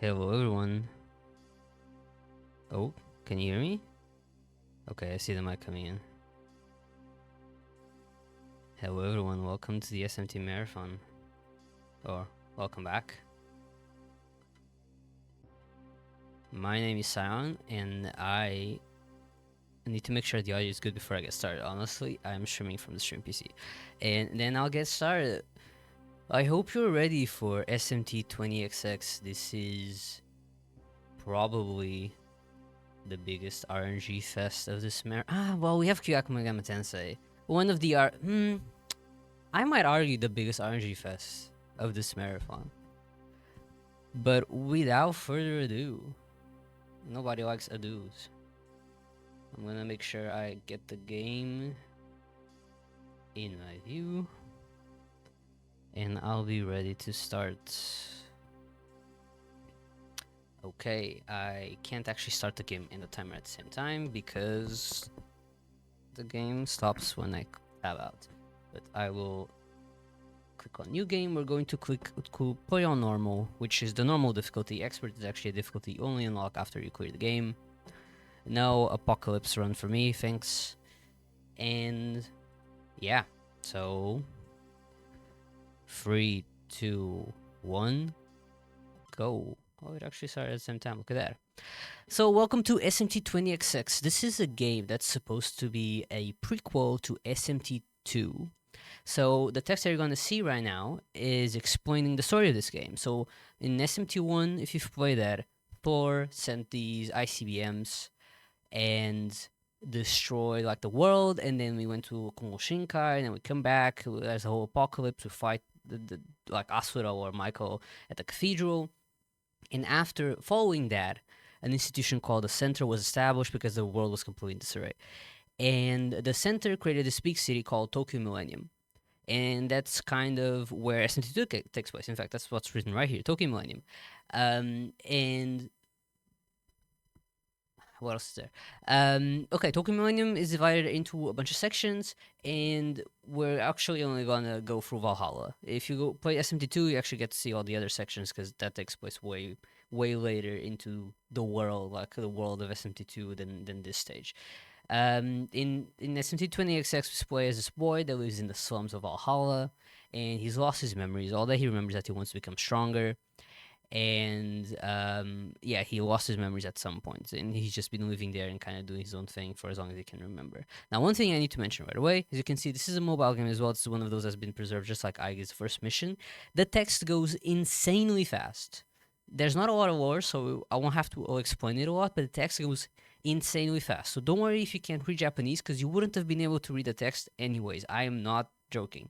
Hello everyone. Oh, can you hear me? Okay, I see the mic coming in. Hello everyone, welcome to the SMT Marathon. Or, welcome back. My name is Sion, and I need to make sure the audio is good before I get started. Honestly, I'm streaming from the stream PC. And then I'll get started. I hope you're ready for SMT 20XX. This is probably the biggest RNG fest of this well, we have Shin Megami Tensei. One of the I might argue the biggest RNG fest of this marathon. But without further ado, nobody likes ados. I'm gonna make sure I get the game in my view, and I'll be ready to start. Okay, I can't actually start the game and the timer at the same time because the game stops when I tab out. But I will click on new game. We're going to play on normal, which is the normal difficulty. Expert is actually a difficulty you only unlock after you clear the game. No apocalypse run for me, thanks. And yeah, so 3, 2, 1, go. Oh, it actually started at the same time. Look at that. So welcome to SMT 20XX. This is a game that's supposed to be a prequel to SMT 2. So the text that you're going to see right now is explaining the story of this game. So in SMT1, if you've played that, Thor sent these ICBMs and destroyed like the world, and then we went to accumulation, and then we come back. There's a whole apocalypse. We fight the like Asura or Michael at the cathedral, and after following that, an institution called the Center was established because the world was completely in disarray. And the Center created this big city called Tokyo Millennium. And that's kind of where SMT2 takes place. In fact, that's what's written right here, Tokyo Millennium. And what else is there? Okay, Tokyo Millennium is divided into a bunch of sections, and we're actually only gonna go through Valhalla. If you go play SMT2, you actually get to see all the other sections because that takes place way later into the world, like the world of SMT2 than this stage. In SMT 20XX, we play as this boy that lives in the slums of Valhalla, and he's lost his memories. All that he remembers is that he wants to become stronger, and yeah, he lost his memories at some point, and he's just been living there and kind of doing his own thing for as long as he can remember. Now, one thing I need to mention right away, as you can see, this is a mobile game as well. It's one of those that's been preserved, just like Aige's first mission. The text goes insanely fast. There's not a lot of lore, so I won't have to explain it a lot, but the text goes insanely fast. So don't worry if you can't read Japanese, because you wouldn't have been able to read the text anyways. I am not joking.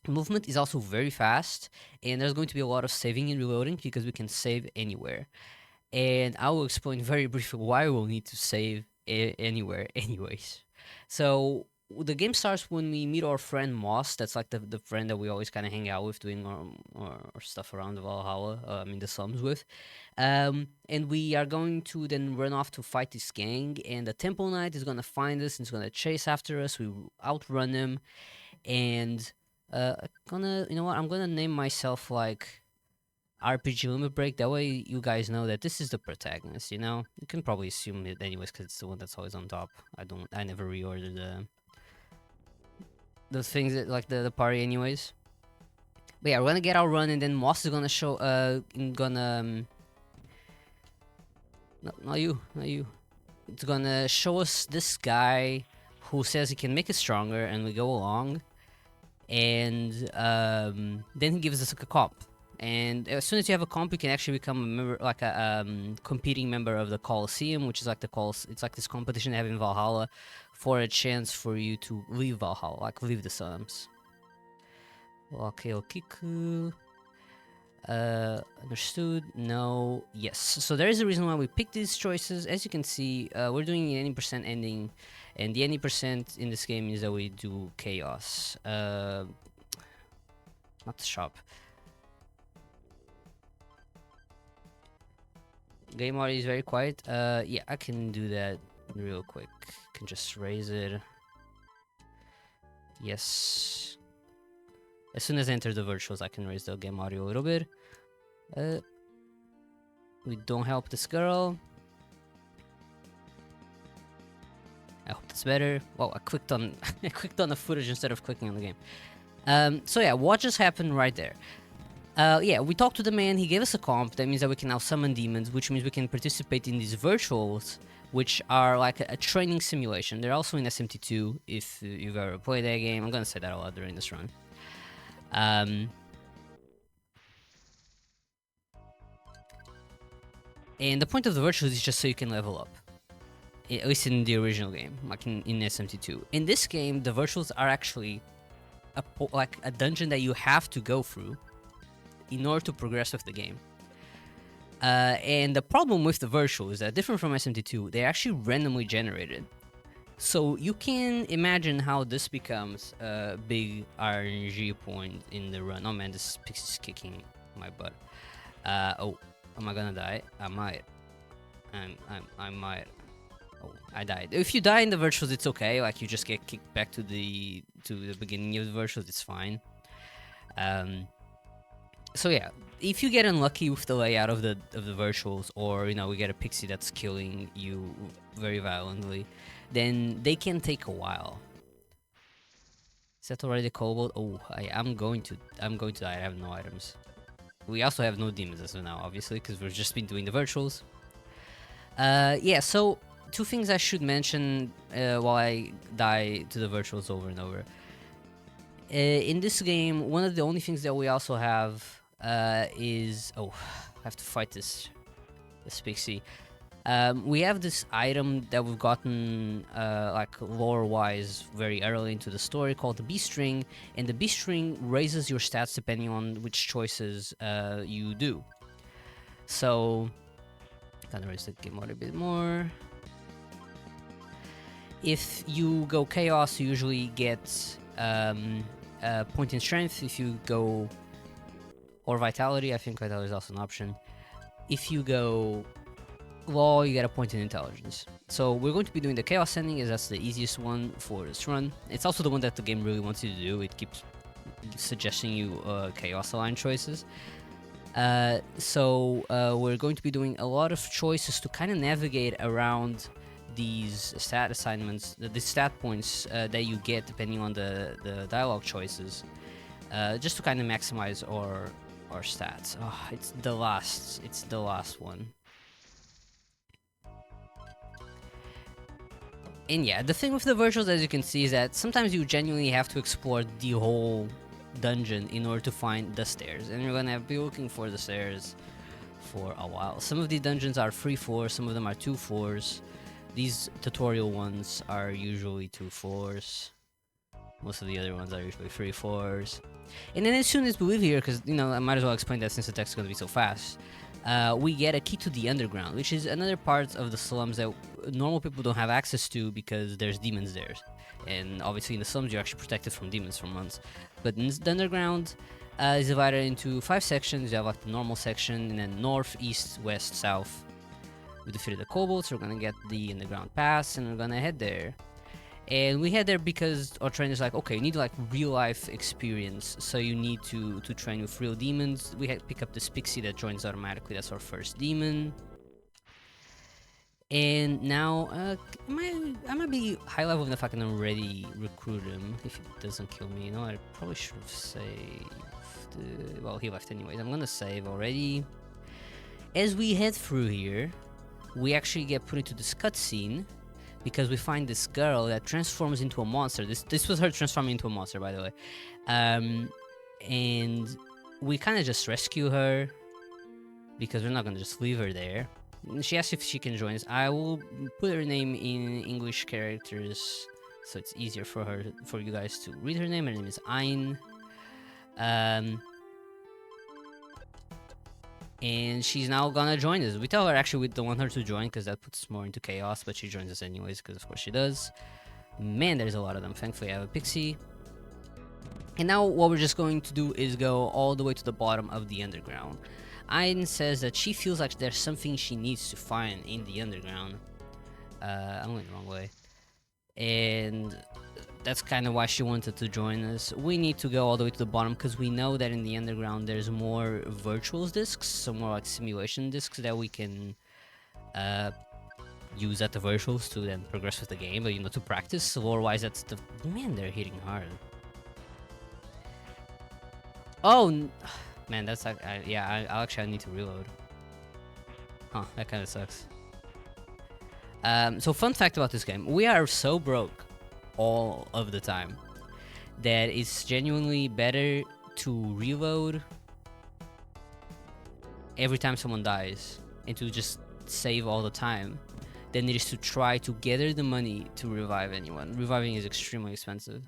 Movement is also very fast, and there's going to be a lot of saving and reloading because we can save anywhere. And I will explain very briefly why we'll need to save anywhere anyways. So the game starts when we meet our friend Moss. That's like the friend that we always kind of hang out with, doing our stuff around the Valhalla, the slums with. And we are going to then run off to fight this gang, and the Temple Knight is gonna find us and is gonna chase after us. We outrun him, and you know what? I'm gonna name myself like RPG Limit Break. That way, you guys know that this is the protagonist. You know, you can probably assume it anyways because it's the one that's always on top. I never reorder the things that like the party anyways. But yeah, we're gonna get our run, and then Moss is gonna show. Not you, not you. It's gonna show us this guy who says he can make us stronger, and we go along. And then he gives us like a comp. And as soon as you have a comp, you can actually become a member, like a competing member of the Coliseum, which is like it's like this competition they have in Valhalla, for a chance for you to leave Valhalla, like leave the slums. Okay, cool. Understood. No. Yes. So there is a reason why we picked these choices. As you can see, we're doing an 80% ending, and the 80% in this game is that we do chaos. Not the shop. Game audio is very quiet. Yeah, I can do that real quick. Can just raise it. Yes. As soon as I enter the virtuals, I can raise the game audio a little bit. We don't help this girl. I hope that's better. Well, I clicked on I clicked on the footage instead of clicking on the game. So yeah, what just happened right there? Yeah, we talked to the man, he gave us a comp, that means that we can now summon demons, which means we can participate in these virtuals, which are like a training simulation. They're also in SMT2, if you've ever played that game. I'm gonna say that a lot during this run. And the point of the virtuals is just so you can level up. At least in the original game, like in SMT2. In this game, the virtuals are actually like a dungeon that you have to go through in order to progress with the game. And the problem with the virtual is that, different from SMT2, they're actually randomly generated. So you can imagine how this becomes a big RNG point in the run. Oh man, this pixie's kicking my butt. Oh, am I gonna die? I might. I might. Oh, I died. If you die in the virtuals, it's okay. Like, you just get kicked back to the beginning of the virtuals. It's fine. So yeah, if you get unlucky with the layout of the virtuals, or we get a pixie that's killing you very violently, then they can take a while. Is that already cobalt? Oh, I'm going to die. I have no items. We also have no demons as of now, obviously, because we've just been doing the virtuals. Yeah, so two things I should mention while I die to the virtuals over and over. In this game, one of the only things that we also have is... Oh, I have to fight this pixie. We have this item that we've gotten like lore-wise very early into the story, called the B-string, and the B-string raises your stats depending on which choices you do. So, kind of raise the game mode a bit more. If you go chaos, you usually get point in strength. If you go... or vitality, I think vitality is also an option. If you go law, you get a point in intelligence. So we're going to be doing the chaos ending, as that's the easiest one for this run. It's also the one that the game really wants you to do. It keeps suggesting you chaos aligned choices. So we're going to be doing a lot of choices to kind of navigate around these stat assignments, the stat points that you get depending on the dialogue choices, just to kind of maximize our stats. Oh, it's the last one. And yeah, the thing with the virtuals, as you can see, is that sometimes you genuinely have to explore the whole dungeon in order to find the stairs, and you're gonna be looking for the stairs for a while. Some of the dungeons are 3 floors, some of them are 2 floors. These tutorial ones are usually 2 floors. Most of the other ones are usually 3 floors. And then as soon as we leave here, because I might as well explain that since the text is gonna be so fast, we get a key to the underground, which is another part of the slums that normal people don't have access to because there's demons there. And obviously in the slums you're actually protected from demons for months. But in the underground is divided into 5 sections. You have like the normal section, and then north, east, west, south. We defeated the kobolds, we're gonna get the underground pass, and we're gonna head there. And we head there because our trainer's like, okay, you need like real life experience, so you need to train with real demons. We pick up this pixie that joins automatically. That's our first demon. And now, I might be high level enough I can already recruit him if he doesn't kill me. I probably should have saved. Well, he left anyways. I'm gonna save already. As we head through here, we actually get put into this cutscene because we find this girl that transforms into a monster. This was her transforming into a monster, by the way. And we kind of just rescue her because we're not gonna just leave her there. She asks if she can join us. I will put her name in English characters so it's easier for you guys to read her name. Her name is Ayn. And she's now gonna join us. We tell her actually we don't want her to join because that puts more into chaos, but she joins us anyways because of course she does. Man, there's a lot of them. Thankfully I have a pixie. And now what we're just going to do is go all the way to the bottom of the underground. Ayn says that she feels like there's something she needs to find in the underground. I'm going the wrong way. And that's kind of why she wanted to join us. We need to go all the way to the bottom because we know that in the underground there's more virtual discs, so more like simulation discs that we can use at the virtuals to then progress with the game, but to practice. So otherwise, that's the man. They're hitting hard. Oh, man, that's like yeah. I actually need to reload. Huh, that kind of sucks. So fun fact about this game: we are so broke all of the time that it's genuinely better to reload every time someone dies and to just save all the time than it is to try to gather the money to revive anyone. Reviving is extremely expensive.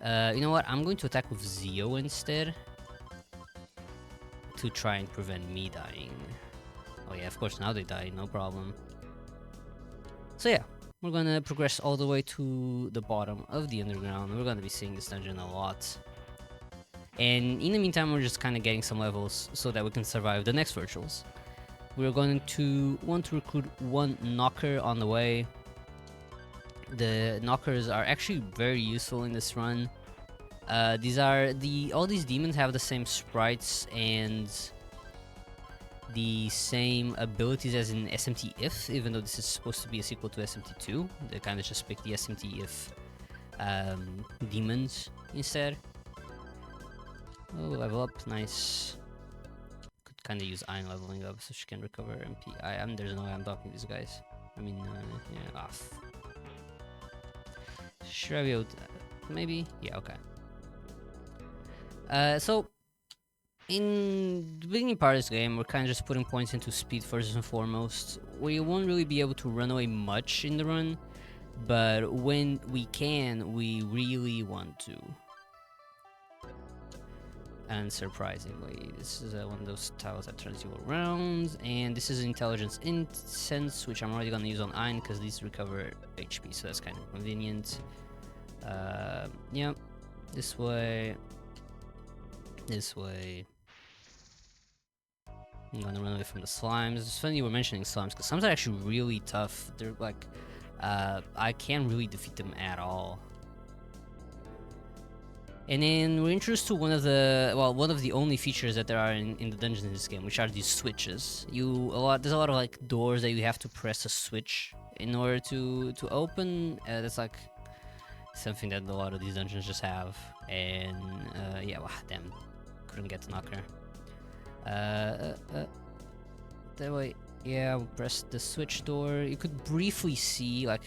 You know what? I'm going to attack with Zio instead to try and prevent me dying. Oh yeah, of course now they die, no problem. So yeah, we're gonna progress all the way to the bottom of the underground. We're gonna be seeing this dungeon a lot. And in the meantime, we're just kind of getting some levels so that we can survive the next virtuals. We're going to want to recruit one knocker on the way. The knockers are actually very useful in this run. All these demons have the same sprites and the same abilities as in SMT if, even though this is supposed to be a sequel to SMT2. They kind of just picked the SMT if demons instead. Oh, level up, nice. Could kind of use Iron leveling up so she can recover MP. There's no way I'm talking to these guys. I mean, yeah, off. Should I be able to, maybe? Yeah, okay. So, in the beginning part of this game, we're kind of just putting points into speed first and foremost. We won't really be able to run away much in the run, but when we can, we really want to. Unsurprisingly, this is one of those tiles that turns you around, and this is intelligence incense, which I'm already gonna use on Ein because these recover HP, so that's kind of convenient. Yeah, this way. I'm gonna run away from the slimes. It's funny you were mentioning slimes because slimes are actually really tough. They're like, I can't really defeat them at all. And then we're introduced to one of the only features that there are in the dungeons in this game, which are these switches. There's a lot of like doors that you have to press a switch in order to open. That's like something that a lot of these dungeons just have. And yeah, wow, damn, couldn't get the knocker. That way, yeah, we'll press the switch door. You could briefly see like.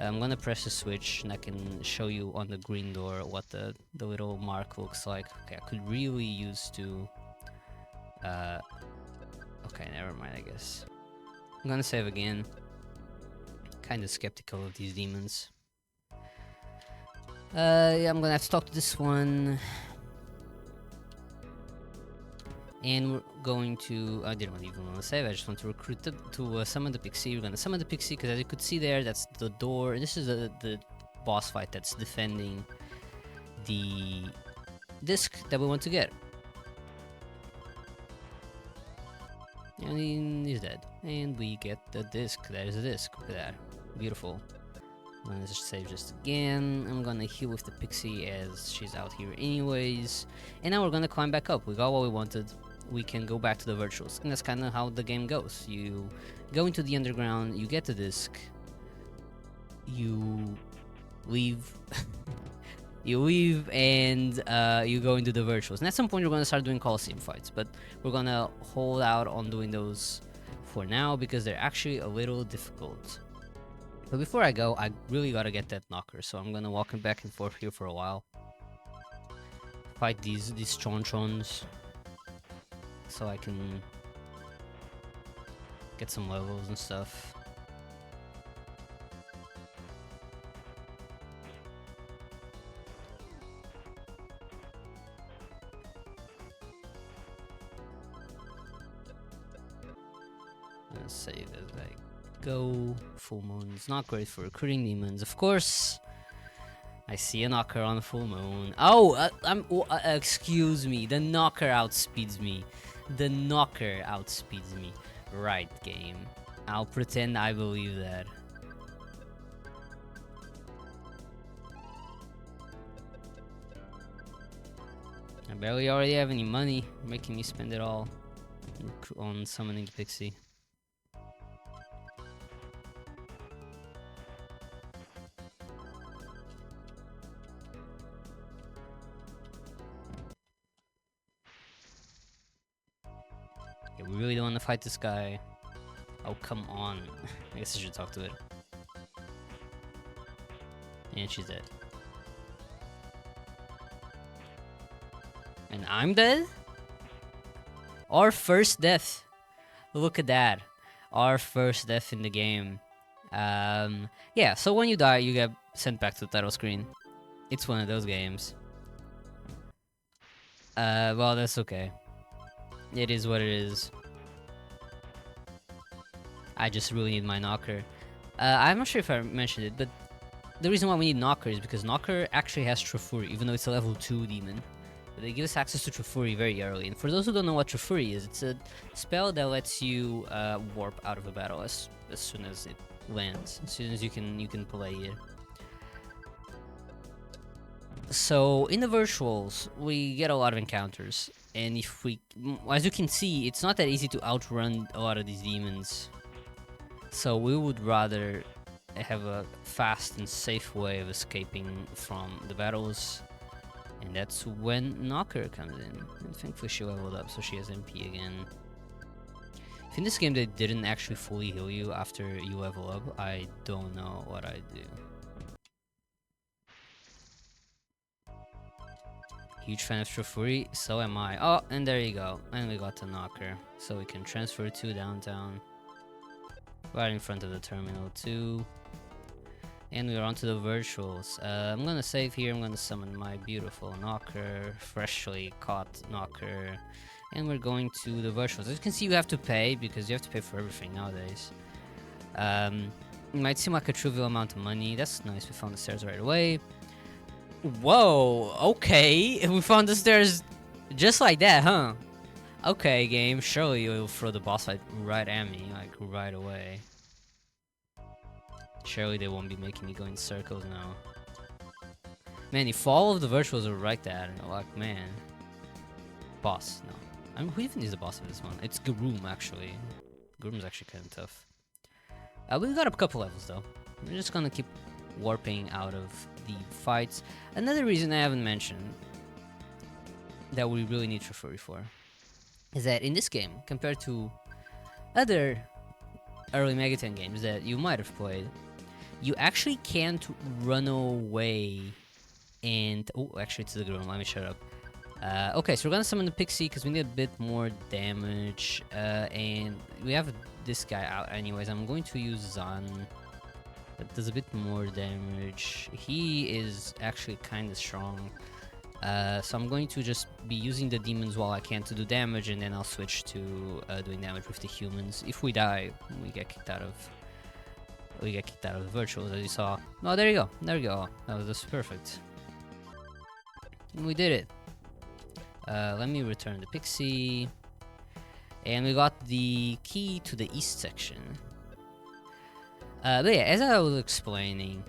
I'm gonna press the switch and I can show you on the green door what the little mark looks like. Okay, I could really use to... okay, never mind, I guess. I'm gonna save again. Kinda skeptical of these demons. Yeah, I'm gonna have to talk to this one. And we're going to... I didn't even want to save, I just want to recruit to summon the pixie. We're gonna summon the pixie because as you could see there, that's the door. And this is the boss fight that's defending the disc that we want to get. And he's dead. And we get the disc. That is a disc. Look at that. Beautiful. I'm gonna just save just again. I'm gonna heal with the pixie as she's out here anyways. And now we're gonna climb back up. We got what we wanted. We can go back to the virtuals. And that's kind of how the game goes. You go into the underground, you get the disc, you leave, you leave, and you go into the virtuals. And at some point you're gonna start doing Coliseum fights, but we're gonna hold out on doing those for now because they're actually a little difficult. But before I go, I really gotta get that knocker, so I'm gonna walk back and forth here for a while. Fight these chonchons, so I can get some levels and stuff. Let's save as I go. Full moon is not great for recruiting demons, of course. I see a knocker on a full moon. Oh, excuse me. The knocker outspeeds me. The knocker outspeeds me. Right, game. I'll pretend I believe that. I barely already have any money, making me spend it all on summoning the pixie. Okay, we really don't want to fight this guy. Oh, come on. I guess I should talk to it. And she's dead. And I'm dead? Our first death. Look at that. Our first death in the game. Yeah, so when you die, you get sent back to the title screen. It's one of those games. Well, that's okay. It is what it is. I just really need my knocker. I'm not sure if I mentioned it, but the reason why we need knocker is because knocker actually has Trafuri, even though it's a level 2 demon. But they give us access to Trafuri very early. And for those who don't know what Trafuri is, it's a spell that lets you warp out of a battle as soon as it lands, as soon as you can play it. So in the virtuals, we get a lot of encounters, and if we, as you can see, it's not that easy to outrun a lot of these demons. So we would rather have a fast and safe way of escaping from the battles, and that's when Knocker comes in. And thankfully she leveled up, so she has MP again. If in this game they didn't actually fully heal you after you level up, I don't know what I'd do. Huge fan of Trafuri, so am I. Oh, and there you go. And we got the Knocker. So we can transfer to downtown. Right in front of the terminal too. And we're on to the virtuals. I'm gonna save here, I'm gonna summon my beautiful Knocker, freshly caught Knocker. And we're going to the virtuals. As you can see, you have to pay, because you have to pay for everything nowadays. It might seem like a trivial amount of money. That's nice, we found the stairs right away. Whoa, okay, we found the stairs just like that, huh? Okay, game, surely you'll throw the boss fight right at me, like right away. Surely they won't be making me go in circles now. Man, if all of the virtuals are like that, like, man. Boss, no. I mean, who even is the boss of this one? It's Garoom, actually. Garoom's actually kind of tough. We got a couple levels, though. We're just gonna keep warping out of the fights. Another reason I haven't mentioned that we really need Trafuri for is that in this game, compared to other early Megaten games that you might have played, you actually can't run away and... Oh, actually it's the Garoom, let me shut up. Okay, so we're gonna summon the Pixie because we need a bit more damage, and we have this guy out anyways. I'm going to use Zan. That does a bit more damage. He is actually kind of strong. So I'm going to just be using the demons while I can to do damage, and then I'll switch to doing damage with the humans. If we die, we get kicked out of the virtuals, as you saw. Oh, there you go. There you go. That was perfect. And we did it. Let me return the Pixie. And we got the key to the east section. But yeah, as I was explaining,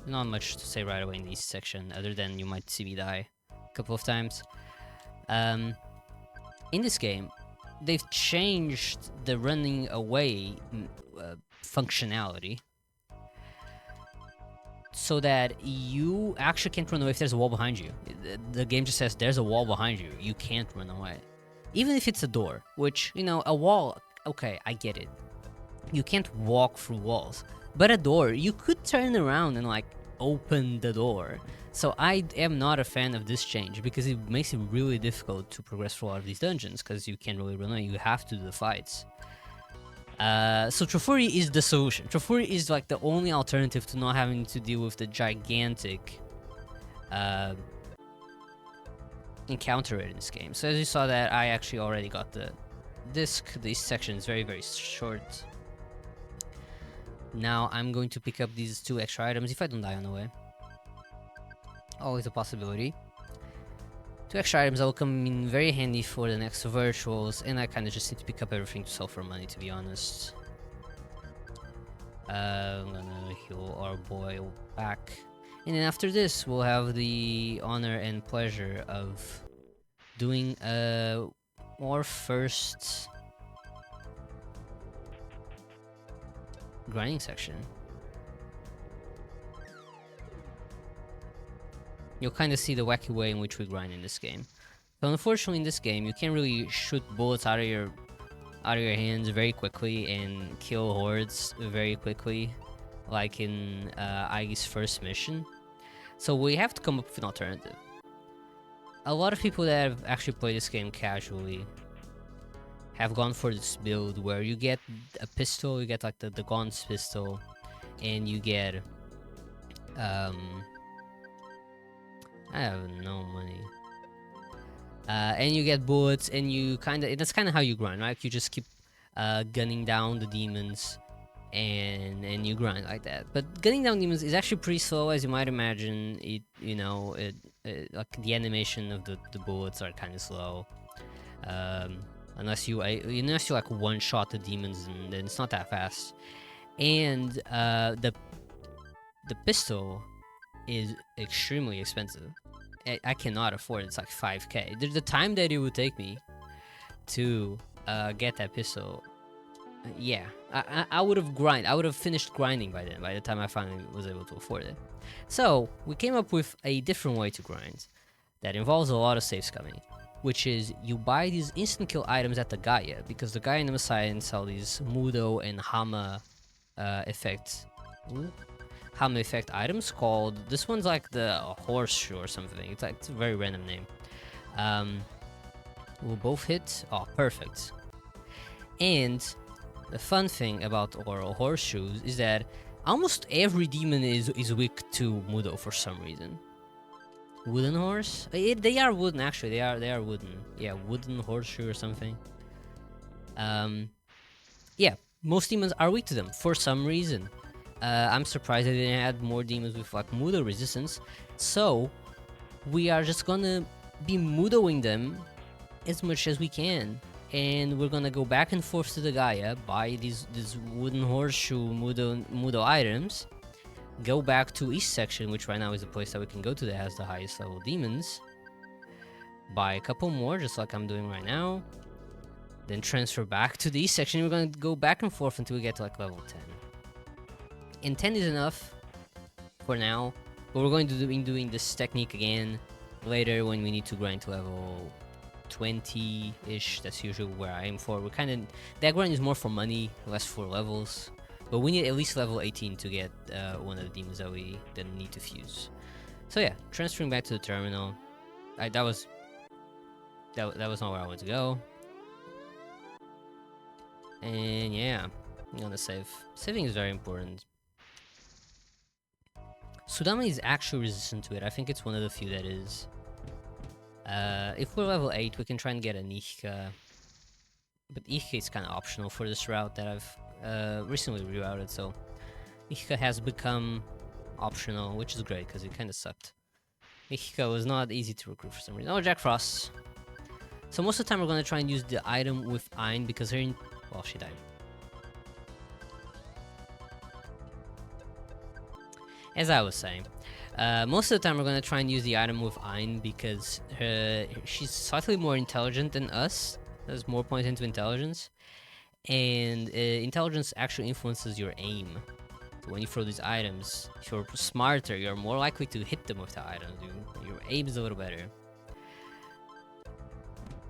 not much to say right away in the east section, other than you might see me die a couple of times. In this game, they've changed the running away functionality, so that you actually can't run away if there's a wall behind you. The game just says there's a wall behind you, you can't run away. Even if it's a door, which, you know, a wall, okay, I get it. You can't walk through walls. But a door, you could turn around and, like, open the door. So I am not a fan of this change, because it makes it really difficult to progress through a lot of these dungeons, because you can't really run away, you have to do the fights. So Trafuri is the solution. Trafuri is like the only alternative to not having to deal with the gigantic encounter rate in this game. So as you saw that, I actually already got the disc. This section is very, very short. Now I'm going to pick up these 2 extra items if I don't die on the way. Always a possibility. 2 extra items that will come in very handy for the next virtuals, and I kinda just need to pick up everything to sell for money, to be honest. I'm gonna heal our boy back. And then after this, we'll have the honor and pleasure of doing our first grinding section. You'll kind of see the wacky way in which we grind in this game. So unfortunately in this game, you can't really shoot bullets out of your hands very quickly and kill hordes very quickly, like in Aigi's first mission. So we have to come up with an alternative. A lot of people that have actually played this game casually have gone for this build where you get a pistol, you get like the Gaunt's pistol, and you get I have no money. And you get bullets, and you that's kind of how you grind, right? You just keep gunning down the demons, and you grind like that. But gunning down demons is actually pretty slow, as you might imagine. Like the animation of the bullets are kind of slow. Unless you like one shot the demons, and then it's not that fast. And the pistol is extremely expensive. I cannot afford it. It's like 5k. The time that it would take me to get that pistol, yeah, I would have finished grinding by then, by the time I finally was able to afford it. So we came up with a different way to grind that involves a lot of save scumming, which is you buy these instant kill items at the Gaia, because the Gaia and the Messiah sell these Mudo and Hama effects. Hama effect items called, this one's like the horseshoe or something. It's a very random name. We'll both hit. Oh, perfect. And the fun thing about our horseshoes is that almost every demon is weak to Mudo for some reason. Wooden horse? They are wooden, actually. They are wooden. Yeah, wooden horseshoe or something. Yeah, most demons are weak to them for some reason. I'm surprised they didn't add more demons with like Mudo resistance. So we are just gonna be Mudoing them as much as we can, and we're gonna go back and forth to the Gaia, buy these wooden horseshoe Mudo items, go back to East Section, which right now is the place that we can go to that has the highest level demons, buy a couple more just like I'm doing right now, then transfer back to the East Section. We're gonna go back and forth until we get to like level 10. And 10 is enough for now, but we're going to be doing this technique again later when we need to grind to level 20-ish. That's usually where I aim for. That grind is more for money, less for levels, but we need at least level 18 to get one of the demons that we then need to fuse. So yeah, transferring back to the terminal. That was not where I wanted to go. And yeah, I'm gonna save. Saving is very important. Sudama is actually resistant to it. I think it's one of the few that is. If we're level 8, we can try and get a Nihka. But Nihka is kind of optional for this route that I've recently rerouted, so Nihka has become optional, which is great because it kind of sucked. Nihka was not easy to recruit for some reason. Oh, Jack Frost. So most of the time we're going to try and use the item with Ein because her... Well, she died. As I was saying, most of the time we're going to try and use the item with Ein because she's slightly more intelligent than us. There's more points into intelligence. And intelligence actually influences your aim. So when you throw these items, if you're smarter, you're more likely to hit them with the items. Your aim is a little better.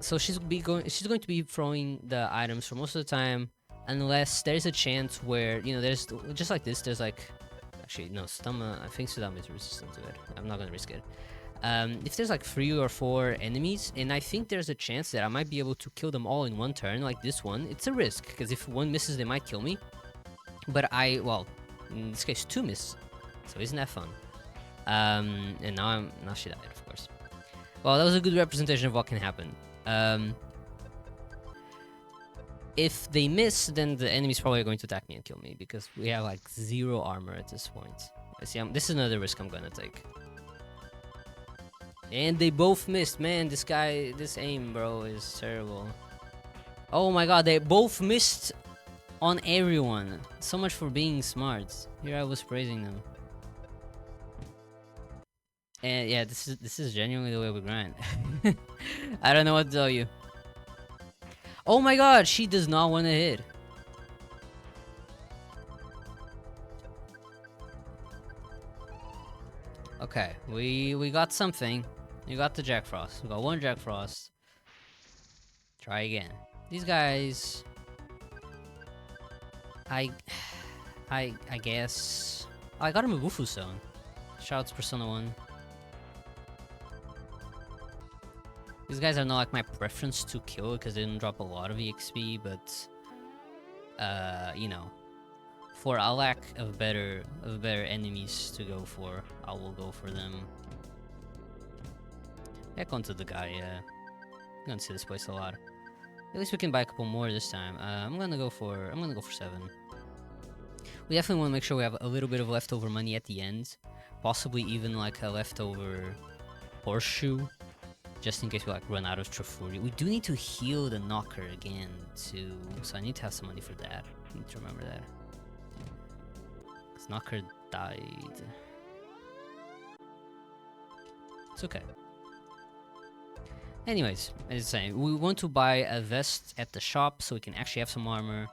So she's going to be throwing the items for most of the time, unless there's a chance where, you know, there's just like this, there's like... Actually, no, Sudama, I think Sudama is resistant to it. I'm not gonna risk it. If there's like 3 or 4 enemies, and I think there's a chance that I might be able to kill them all in one turn, like this one, it's a risk, because if one misses, they might kill me. But well, in this case, 2 miss, so isn't that fun? And now she died, of course. Well, that was a good representation of what can happen. If they miss, then the enemy's probably going to attack me and kill me, because we have like 0 armor at this point. See, this is another risk I'm gonna take. And they both missed. Man, this aim, bro, is terrible. Oh my god, they both missed on everyone. So much for being smart. Here I was praising them. And yeah, this is genuinely the way we grind. I don't know what to tell you. Oh my god, she does not want to hit. Okay, we got something. We got the Jack Frost. We got one Jack Frost. Try again. These guys, I, I guess. Oh, I got him a Wufu Zone. Shouts Persona 1. These guys are not like my preference to kill because they didn't drop a lot of EXP, but you know, for a lack of better enemies to go for, I will go for them. Back onto the guy, yeah. I'm gonna see this place a lot. At least we can buy a couple more this time. I'm gonna go for 7. We definitely want to make sure we have a little bit of leftover money at the end, possibly even like a leftover horseshoe, just in case we like run out of Trafuri. We do need to heal the knocker again too, so I need to have some money for that. I need to remember that. Cause knocker died. It's okay. Anyways, as I was saying, we want to buy a vest at the shop so we can actually have some armor.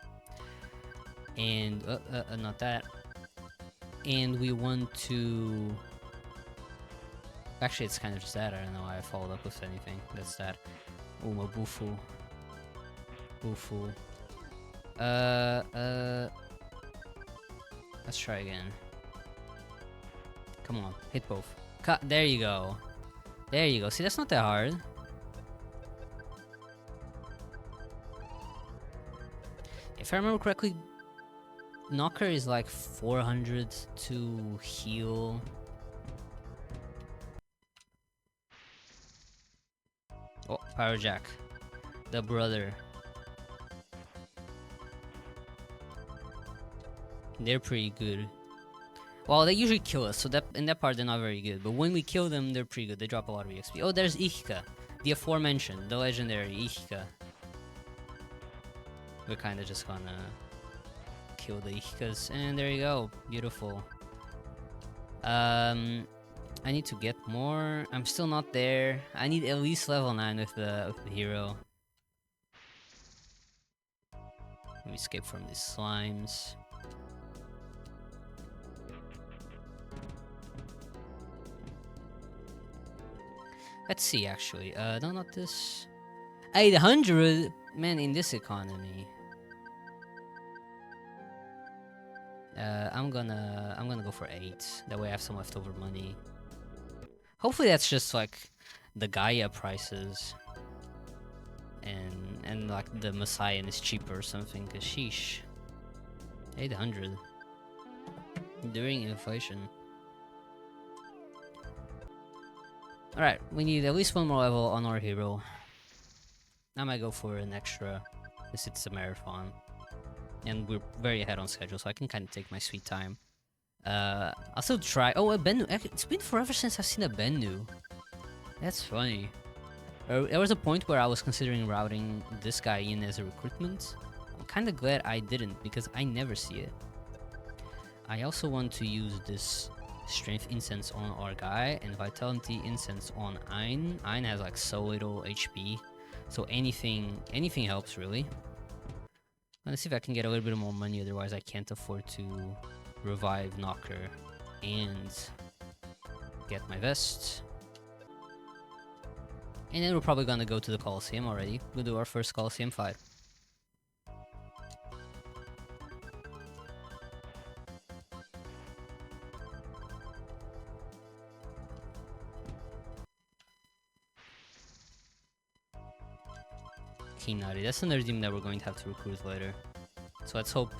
And not that. And we want to. Actually, it's kind of just that. I don't know why I followed up with anything. That's that. Oh, my Bufu. Bufu. Let's try again. Come on, hit both. There you go. There you go. See, that's not that hard. If I remember correctly, knocker is like 400 to heal. Oh, Power Jack. The brother. They're pretty good. Well, they usually kill us, so that in that part they're not very good. But when we kill them, they're pretty good. They drop a lot of EXP. Oh, there's Ichika. The aforementioned, the legendary Ichika. We're kind of just gonna kill the Ichikas. And there you go. Beautiful. I need to get more. I'm still not there. I need at least level 9 with the hero. Let me escape from these slimes. Let's see, actually. No, not this. 800? Man, in this economy. I'm gonna go for 8. That way I have some leftover money. Hopefully that's just like the Gaia prices. And like the Messiah is cheaper or something, cause sheesh. 800. During inflation. Alright, we need at least one more level on our hero. I might go for an extra, since it's a marathon. And we're very ahead on schedule, so I can kind of take my sweet time. I'll still try. Oh, a Bennu. It's been forever since I've seen a Bennu. That's funny. There was a point where I was considering routing this guy in as a recruitment. I'm kind of glad I didn't, because I never see it. I also want to use this Strength Incense on our guy, and Vitality Incense on Ein. Ein has like so little HP, so anything helps really. Let's see if I can get a little bit more money, otherwise I can't afford to revive Knocker and get my vest. And then we're probably gonna go to the Coliseum already. We'll do our first Coliseum fight. Kinari, that's another demon that we're going to have to recruit later. So let's hope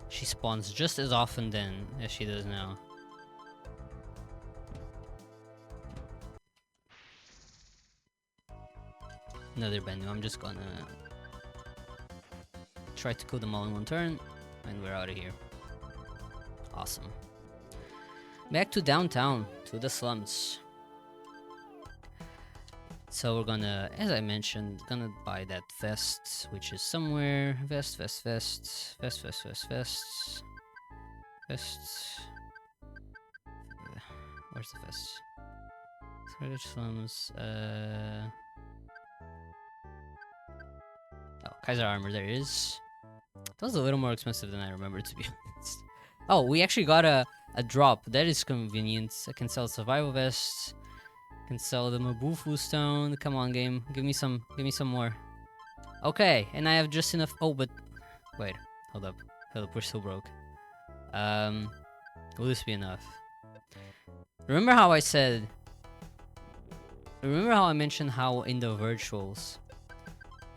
she spawns just as often then as she does now. Another Bennu. I'm just gonna try to kill them all in one turn, and we're out of here. Awesome. Back to downtown, to the slums. So we're gonna, as I mentioned, gonna buy that vest, which is somewhere. Vest. Where's the vest? Target slums. Oh, Kaiser armor. There it is. That was a little more expensive than I remember, to be honest. Oh, we actually got a drop. That is convenient. I can sell survival vests. Can sell the Mabufu stone. Come on, game. Give me some more. Okay, and I have just enough. Oh, but wait. Hold up. We're still broke. Will this be enough? Remember how I mentioned how in the virtuals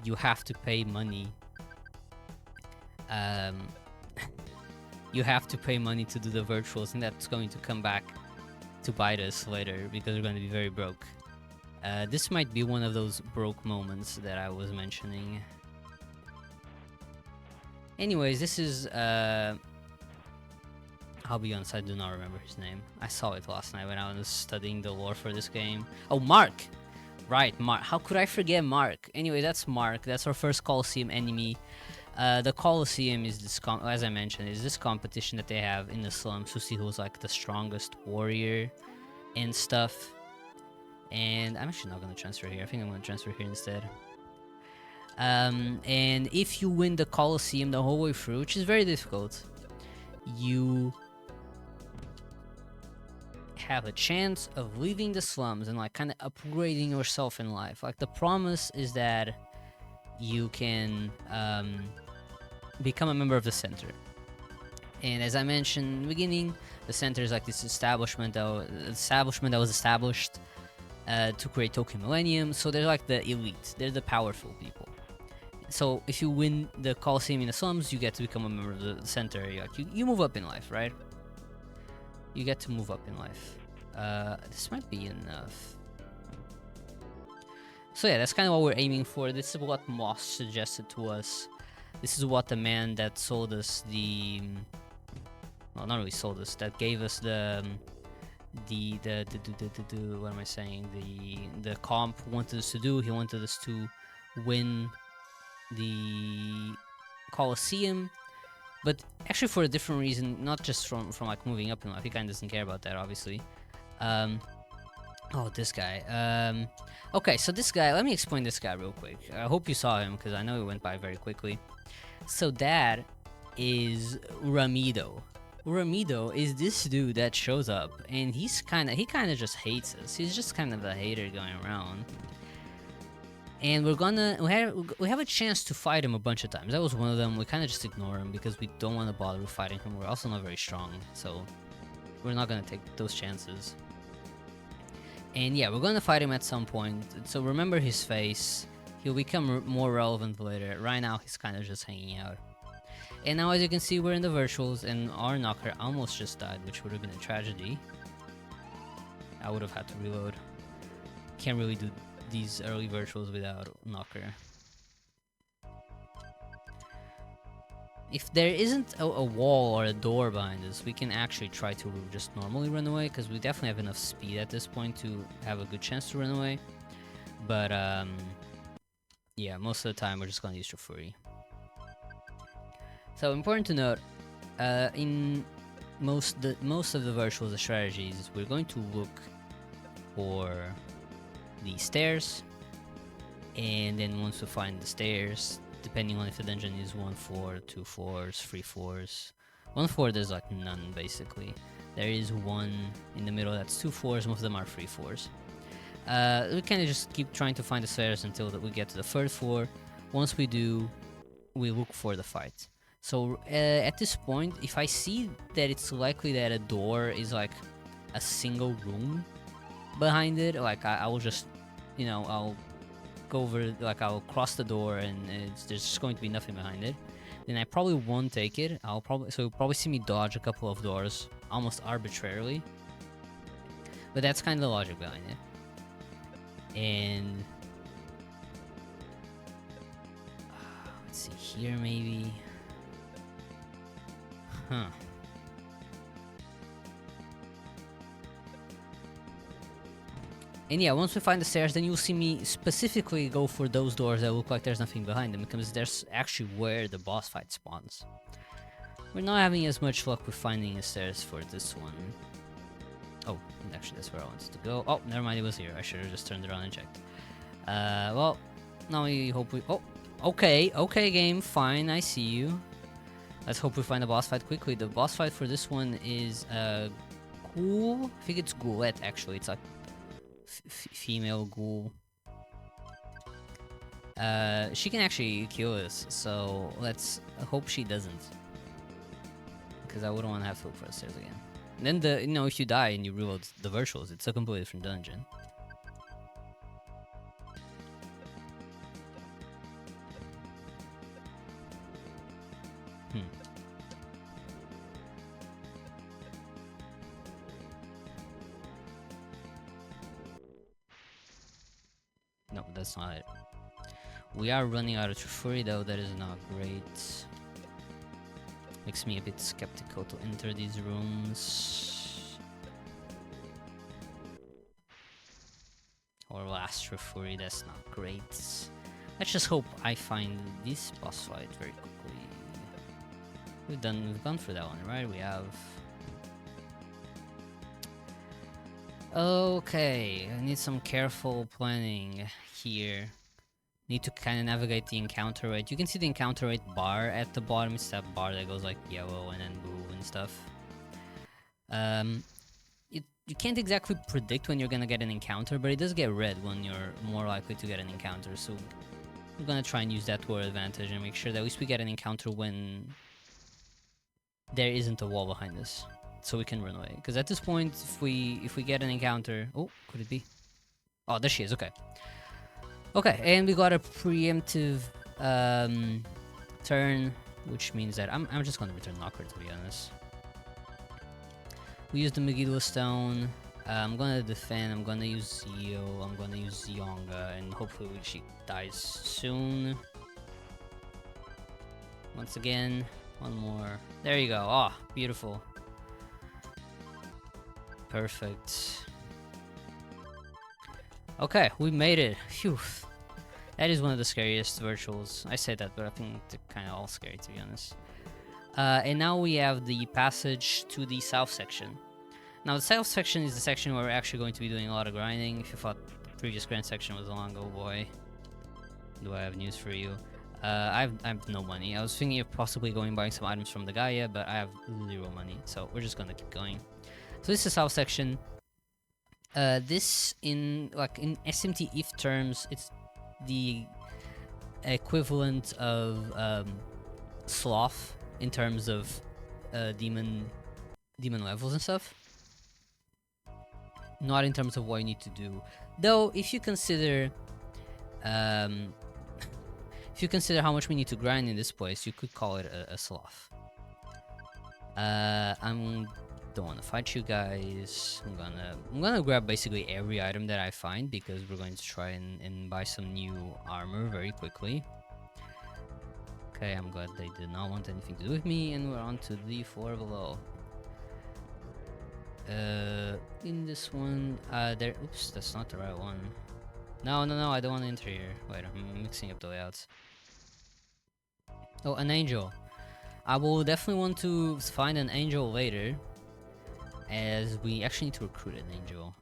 you have to pay money. You have to pay money to do the virtuals, and that's going to come back to bite us later because we're going to be very broke. This might be one of those broke moments that I was mentioning. Anyways, this is I'll be honest, I do not remember his name. I saw it last night when I was studying the lore for this game. Oh, Mark! Right, Mark. How could I forget Mark? Anyway, that's Mark. That's our first Coliseum enemy. The Coliseum is this, as I mentioned, is this competition that they have in the slums to see who's like the strongest warrior and stuff. And I'm actually not going to transfer here. I think I'm going to transfer here instead. And if you win the Coliseum the whole way through, which is very difficult, you have a chance of leaving the slums and like kind of upgrading yourself in life. Like the promise is that you can become a member of the center. And as I mentioned in the beginning, the center is like this establishment that was established to create Tokyo Millennium. So they're like the elite. They're the powerful people. So if you win the Coliseum in the slums, you get to become a member of the center. You move up in life, right? You get to move up in life. This might be enough. So yeah, that's kind of what we're aiming for. This is what Moss suggested to us. This is what the man that sold us the... Well, not really sold us. That gave us the what am I saying? The comp wanted us to do. He wanted us to win the Coliseum, but actually for a different reason, not just from like moving up in life. He kind of doesn't care about that, obviously. Oh, this guy. Okay, so this guy, let me explain this guy real quick. I hope you saw him because I know he went by very quickly. So that is Ramido. Ramido is this dude that shows up, and he kind of just hates us. He's just kind of a hater going around. And we have a chance to fight him a bunch of times. That was one of them. We kind of just ignore him because we don't want to bother with fighting him. We're also not very strong, so we're not gonna take those chances. And yeah, we're gonna fight him at some point. So remember his face. He'll become more relevant later. Right now, he's kind of just hanging out. And now, as you can see, we're in the virtuals, and our knocker almost just died, which would have been a tragedy. I would have had to reload. Can't really do these early virtuals without knocker. If there isn't a wall or a door behind us, we can actually try to just normally run away, because we definitely have enough speed at this point to have a good chance to run away. But yeah, most of the time we're just gonna use Trafuri. So important to note, in most of the virtuals, the strategies, we're going to look for the stairs, and then once we find the stairs, depending on if the dungeon is 1 floor, 2 floors, 3 floors. 1 floor there's like none basically. There is one in the middle that's 2 floors, most of them are 3 floors. We kind of just keep trying to find the stairs until we get to the 3rd floor. Once we do, we look for the fight. So at this point, if I see that it's likely that a door is like a single room behind it, like I will just, you know, I'll go over, like I'll cross the door and there's just going to be nothing behind it, then I probably won't take it. So you'll probably see me dodge a couple of doors almost arbitrarily, but that's kind of the logic behind it. And let's see here, maybe. Huh. And yeah, once we find the stairs, then you'll see me specifically go for those doors that look like there's nothing behind them, because there's actually where the boss fight spawns. We're not having as much luck with finding the stairs for this one. Oh, actually, that's where I wanted to go. Oh, never mind, it was here. I should have just turned around and checked. Well, now we hope we... Oh, okay, game, fine, I see you. Let's hope we find a boss fight quickly. The boss fight for this one is, ghoul? I think it's ghoulette, actually. It's like female ghoul. She can actually kill us, so let's hope she doesn't. Because I wouldn't want to have to look for the stairs again. And then if you die and you reload the virtuals, it's a completely different dungeon. No, that's not it. We are running out of Trafuri though, that is not great. Makes me a bit skeptical to enter these rooms. Or last Trafuri, that's not great. Let's just hope I find this boss fight very quickly. We've gone through that one, right? We have. Okay, I need some careful planning here. Need to kind of navigate the encounter rate. You can see the encounter rate bar at the bottom. It's that bar that goes like yellow and then blue and stuff. You can't exactly predict when you're gonna get an encounter, but it does get red when you're more likely to get an encounter. So we're gonna try and use that to our advantage and make sure that at least we get an encounter when there isn't a wall behind us, so we can run away. Because at this point, if we get an encounter, oh, could it be? Oh, there she is. Okay. Okay, and we got a preemptive turn, which means that I'm just gonna return Knocker, to be honest. We used the Megiddo Stone. I'm gonna defend. I'm gonna use Zio. I'm gonna use Zionga, and hopefully she dies soon. Once again, one more. There you go. Oh, beautiful. Perfect. Okay, we made it. Phew. That is one of the scariest virtuals. I say that, but I think they're kind of all scary, to be honest. And now we have the passage to the south section. Now, the south section is the section where we're actually going to be doing a lot of grinding. If you thought the previous grand section was long, oh boy. Do I have news for you? I have no money. I was thinking of possibly going buying some items from the Gaia, but I have 0 money, so we're just gonna keep going. So this is the south section. This in SMT if terms, it's the equivalent of sloth in terms of demon levels and stuff. Not in terms of what you need to do, though. If you consider how much we need to grind in this place, you could call it a sloth. I don't want to fight you guys. I'm gonna grab basically every item that I find, because we're going to try and buy some new armor very quickly. Okay, I'm glad they did not want anything to do with me, and we're on to the floor below. In this one, oops, that's not the right one. No, I don't want to enter here. Wait, I'm mixing up the layouts. Oh, an angel. I will definitely want to find an angel later, as we actually need to recruit an angel,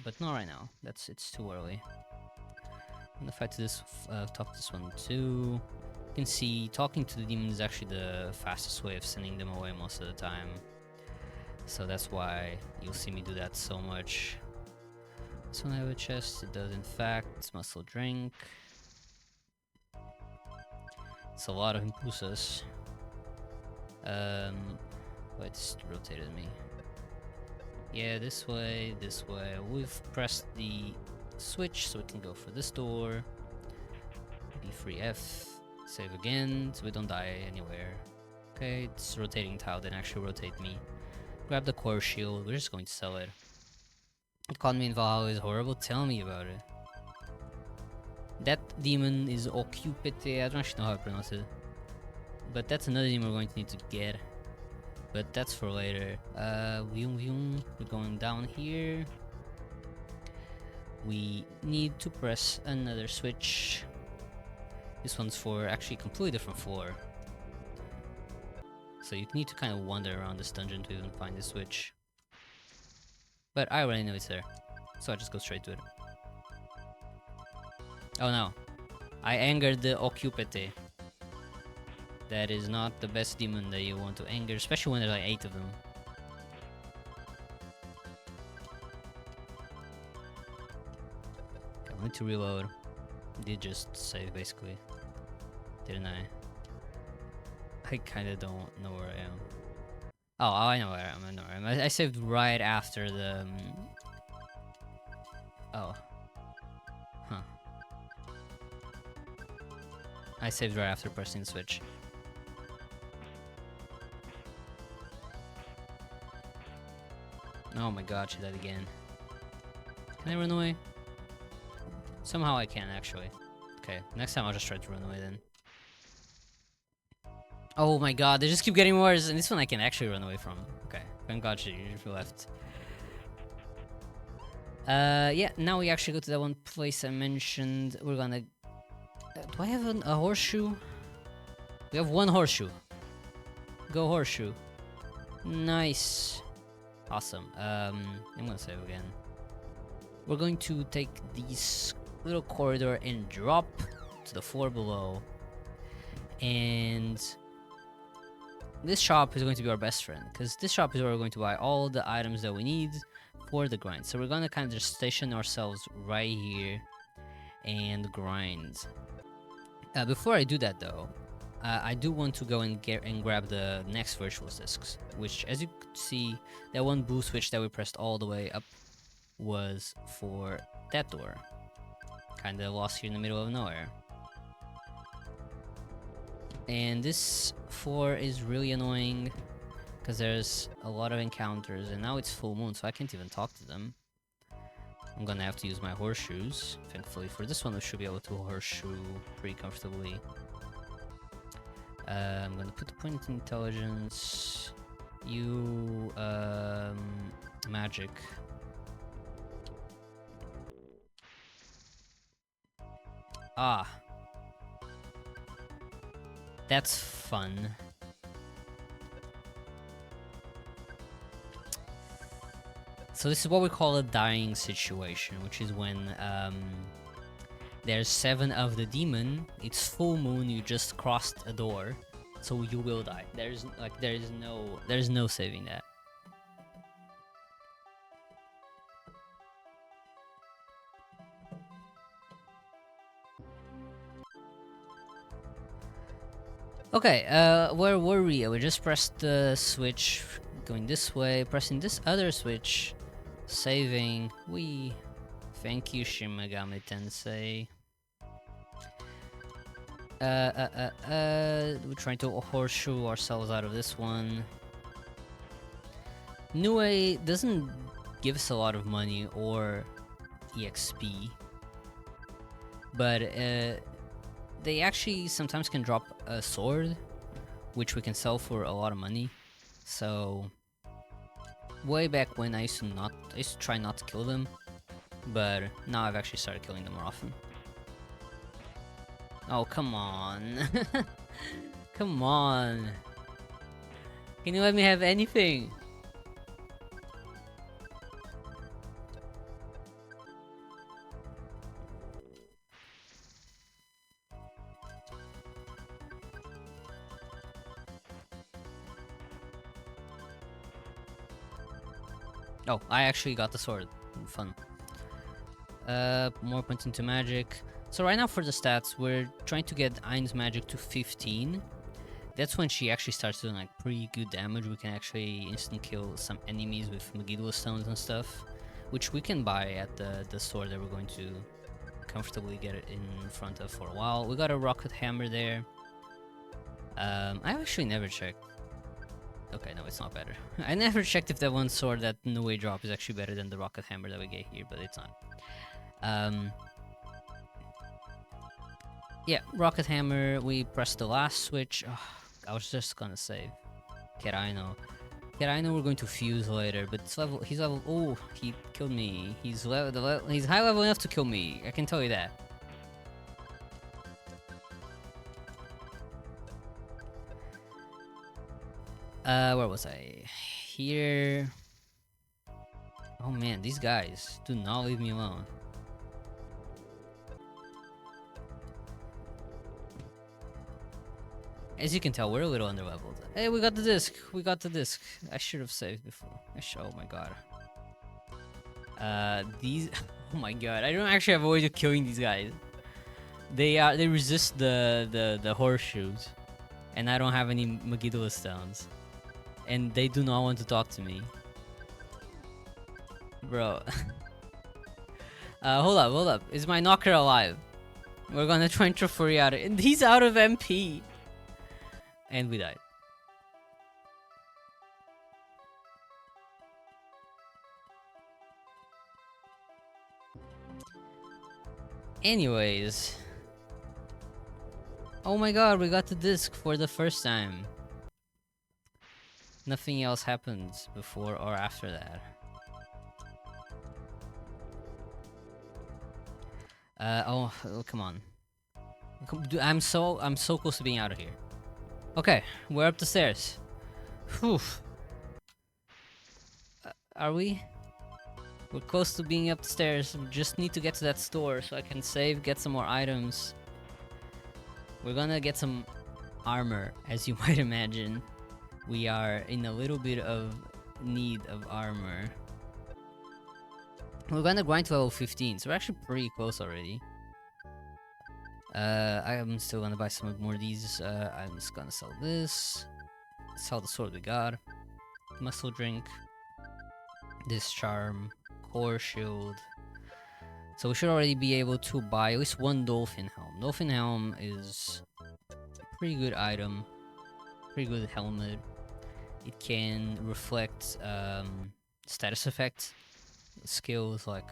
but not right now. It's too early. I'm gonna fight to this, talk to this one too. You can see talking to the demon is actually the fastest way of sending them away most of the time. So that's why you'll see me do that so much. This one I have a chest. It does in fact. Muscle drink. It's a lot of impulsas. Wait, it's rotated me. Yeah, this way, this way. We've pressed the switch so we can go for this door. B3F. Save again so we don't die anywhere. Okay, it's rotating tile, didn't actually rotate me. Grab the core shield, we're just going to sell it. Economy in Valhalla is horrible, tell me about it. That demon is Occupite, I don't actually know how to pronounce it. But that's another demon we're going to need to get. But that's for later. We're going down here. We need to press another switch. This one's for actually a completely different floor. So you need to kind of wander around this dungeon to even find the switch. But I already know it's there, so I just go straight to it. Oh no, I angered the Occupete. That is not the best demon that you want to anger, especially when there's like 8 of them. Okay, I need to reload. Did just save basically, didn't I? I kinda don't know where I am. Oh, I know where I am. I know where I am. I saved right after the. Oh. Huh. I saved right after pressing the switch. Oh my god, she died again. Can I run away? Somehow I can, actually. Okay, next time I'll just try to run away then. Oh my god, they just keep getting worse, and this one I can actually run away from. Okay, thank god she left. Yeah, now we actually go to that one place I mentioned. We're gonna... do I have a horseshoe? We have one horseshoe. Go horseshoe. Nice. Awesome. I'm gonna save again. We're going to take this little corridor and drop to the floor below. And this shop is going to be our best friend, because this shop is where we're going to buy all the items that we need for the grind. So we're gonna kind of just station ourselves right here and grind. Before I do that though, I do want to go and grab the next virtual discs, which, as you could see, that one blue switch that we pressed all the way up was for that door. Kinda lost here in the middle of nowhere. And this floor is really annoying because there's a lot of encounters, and now it's full moon, so I can't even talk to them. I'm gonna have to use my horseshoes. Thankfully for this one, we should be able to horseshoe pretty comfortably. I'm gonna put the point in intelligence. You, magic. Ah. That's fun. So this is what we call a dying situation, which is when there's 7 of the demon, it's full moon, you just crossed a door, so you will die. There's no saving that. Okay, where were we? We just pressed the switch going this way, pressing this other switch, saving. Thank you, Shin Megami Tensei. We're trying to horseshoe ourselves out of this one. Nue doesn't give us a lot of money or EXP, but they actually sometimes can drop a sword, which we can sell for a lot of money. So way back when I used to try not to kill them, but now I've actually started killing them more often. Oh, come on. Come on. Can you let me have anything? Oh, I actually got the sword. Fun. More points into magic. So right now for the stats, we're trying to get Ain's magic to 15. That's when she actually starts doing like pretty good damage. We can actually instant kill some enemies with Megiddo stones and stuff, which we can buy at the store that we're going to comfortably get it in front of for a while. We got a rocket hammer there. I actually never checked. Okay, no, it's not better. I never checked if that one sword that Nue drop is actually better than the rocket hammer that we get here, but it's not. Yeah, rocket hammer, we pressed the last switch. Oh, I was just gonna save. Keraino, we're going to fuse later, but he's level, oh, he killed me. He's high level enough to kill me, I can tell you that. Where was I? Here. Oh man, these guys do not leave me alone. As you can tell, we're a little underleveled. Hey, we got the disc. We got the disc. I should have saved before. Oh my god. These. Oh my god. I don't actually have a way of killing these guys. They resist the horseshoes, and I don't have any Megiddo stones, and they do not want to talk to me, bro. Hold up. Is my knocker alive? We're gonna try and Trafuri out of it. And he's out of MP. And we died. Anyways. Oh my god, we got the disc for the first time. Nothing else happens before or after that. Oh, come on. Dude, I'm so close to being out of here. Okay, we're up the stairs. Whew. Are we? We're close to being up the stairs. We just need to get to that store so I can save, get some more items. We're gonna get some armor, as you might imagine. We are in a little bit of need of armor. We're gonna grind to level 15, so we're actually pretty close already. I am still gonna buy some more of these. I'm just gonna sell this. Sell the sword we got. Muscle drink. This charm. Core shield. So we should already be able to buy at least one dolphin helm. Dolphin helm is a pretty good item. Pretty good helmet. It can reflect status effects. Skills like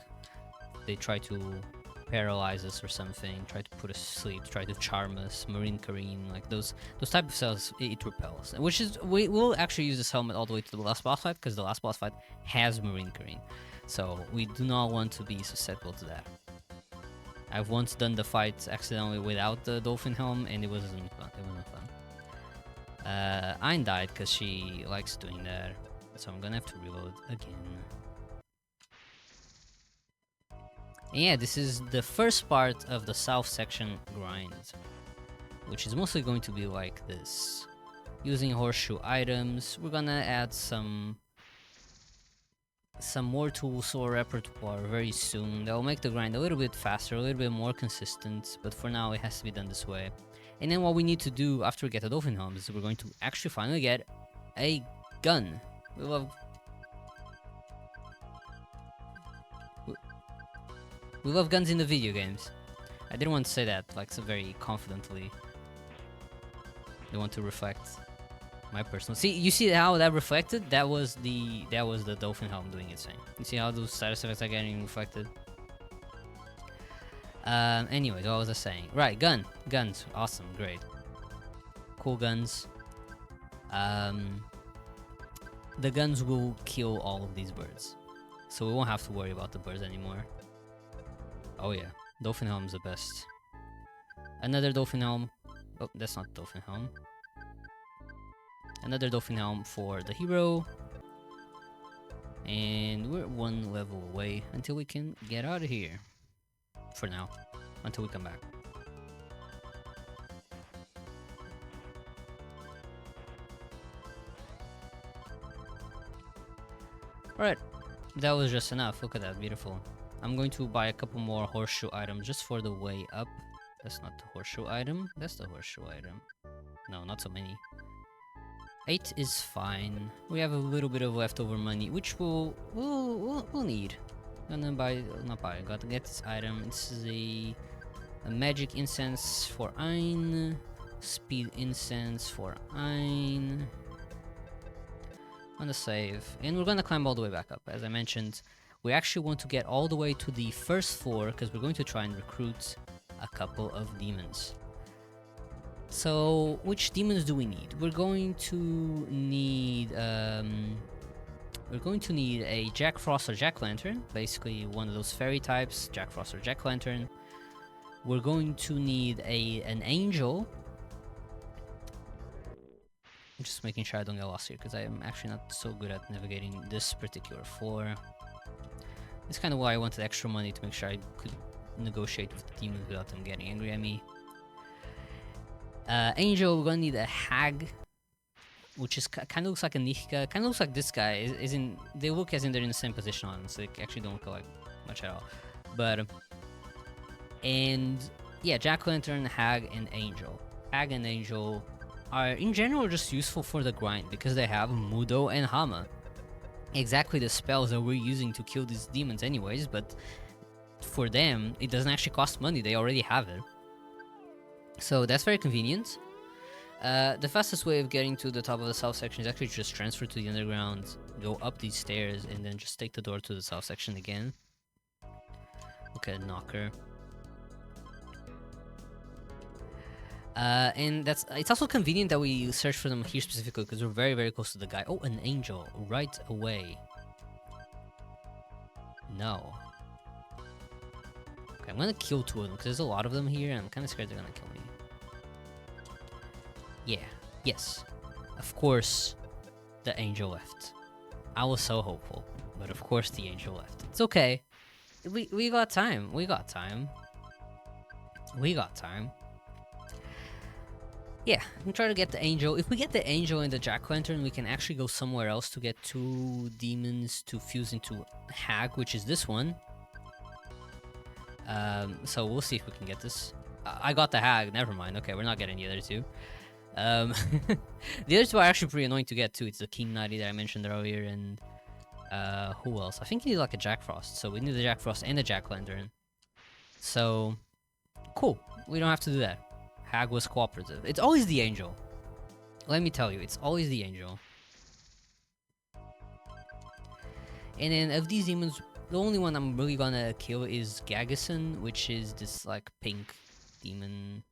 they try to paralyze us or something, try to put us to sleep, try to charm us, marine careen, like those type of cells it repels. Which is, we will actually use this helmet all the way to the last boss fight, because the last boss fight has marine careen. So we do not want to be susceptible to that. I've once done the fight accidentally without the dolphin helm and it wasn't fun. Ayn died because she likes doing that, so I'm gonna have to reload again. And yeah, this is the first part of the south section grind, which is mostly going to be like this. Using horseshoe items, we're gonna add some more tools to our repertoire very soon. That will make the grind a little bit faster, a little bit more consistent, but for now it has to be done this way. And then what we need to do after we get the dolphin helm is we're going to actually finally get a gun. We love guns in the video games. I didn't want to say that like so very confidently. I want to reflect my personal. See, you see how that reflected? That was the dolphin helm doing its thing. You see how those status effects are getting reflected? Anyways, what was I saying? Right, guns, awesome, great, cool guns. The guns will kill all of these birds, so we won't have to worry about the birds anymore. Oh yeah, dolphin helm's the best. Another dolphin helm. Oh, that's not dolphin helm. Another dolphin helm for the hero. And we're one level away until we can get out of here. For now, until we come back. Alright, that was just enough. Look at that, beautiful. I'm going to buy a couple more horseshoe items just for the way up. That's not the horseshoe item. That's the horseshoe item. No, not so many. 8 is fine. We have a little bit of leftover money, which we'll need. Gonna buy, not buy. Gotta get this item. This is a magic incense for Ayn. Speed incense for Ayn. Gonna save, and we're gonna climb all the way back up. As I mentioned, we actually want to get all the way to the first floor because we're going to try and recruit a couple of demons. So, which demons do we need? We're going to need a Jack Frost or Jack Lantern, basically one of those fairy types, Jack Frost or Jack Lantern. We're going to need an angel. I'm just making sure I don't get lost here because I am actually not so good at navigating this particular floor. It's kind of why I wanted extra money to make sure I could negotiate with the demons without them getting angry at me. Angel, we're gonna need a hag, which is kind of looks like a Nihika. Kind of looks like this guy. Is in they look as in they're in the same position on, so they actually don't look like much at all. But and yeah, Jack-o'-lantern, hag, and angel. Hag and angel are in general just useful for the grind because they have Mudo and Hama. Exactly the spells that we're using to kill these demons anyways, but for them, it doesn't actually cost money, they already have it. So that's very convenient. The fastest way of getting to the top of the south section is actually just transfer to the underground, go up these stairs, and then just take the door to the south section again. Okay, knocker. And it's also convenient that we search for them here specifically because we're very, very close to the guy. Oh, an angel right away. No. Okay, I'm gonna kill 2 of them because there's a lot of them here and I'm kind of scared they're gonna kill me. Yeah, yes. Of course, the angel left. I was so hopeful, but of course the angel left. It's okay. We got time. We got time. We got time. Yeah, I'm trying to get the angel. If we get the angel and the jack-o'-lantern, we can actually go somewhere else to get 2 demons to fuse into hag, which is this one. So we'll see if we can get this. I got the hag, never mind. Okay, we're not getting the other 2. The other 2 are actually pretty annoying to get too. It's the King Knighty that I mentioned earlier, and who else? I think you need like a Jack Frost, so we need the Jack Frost and the Jack-o'-lantern. So, cool. We don't have to do that. Hag was cooperative. It's always the angel. Let me tell you, it's always the angel. And then of these demons, the only one I'm really gonna kill is Gagison, which is this like pink demon.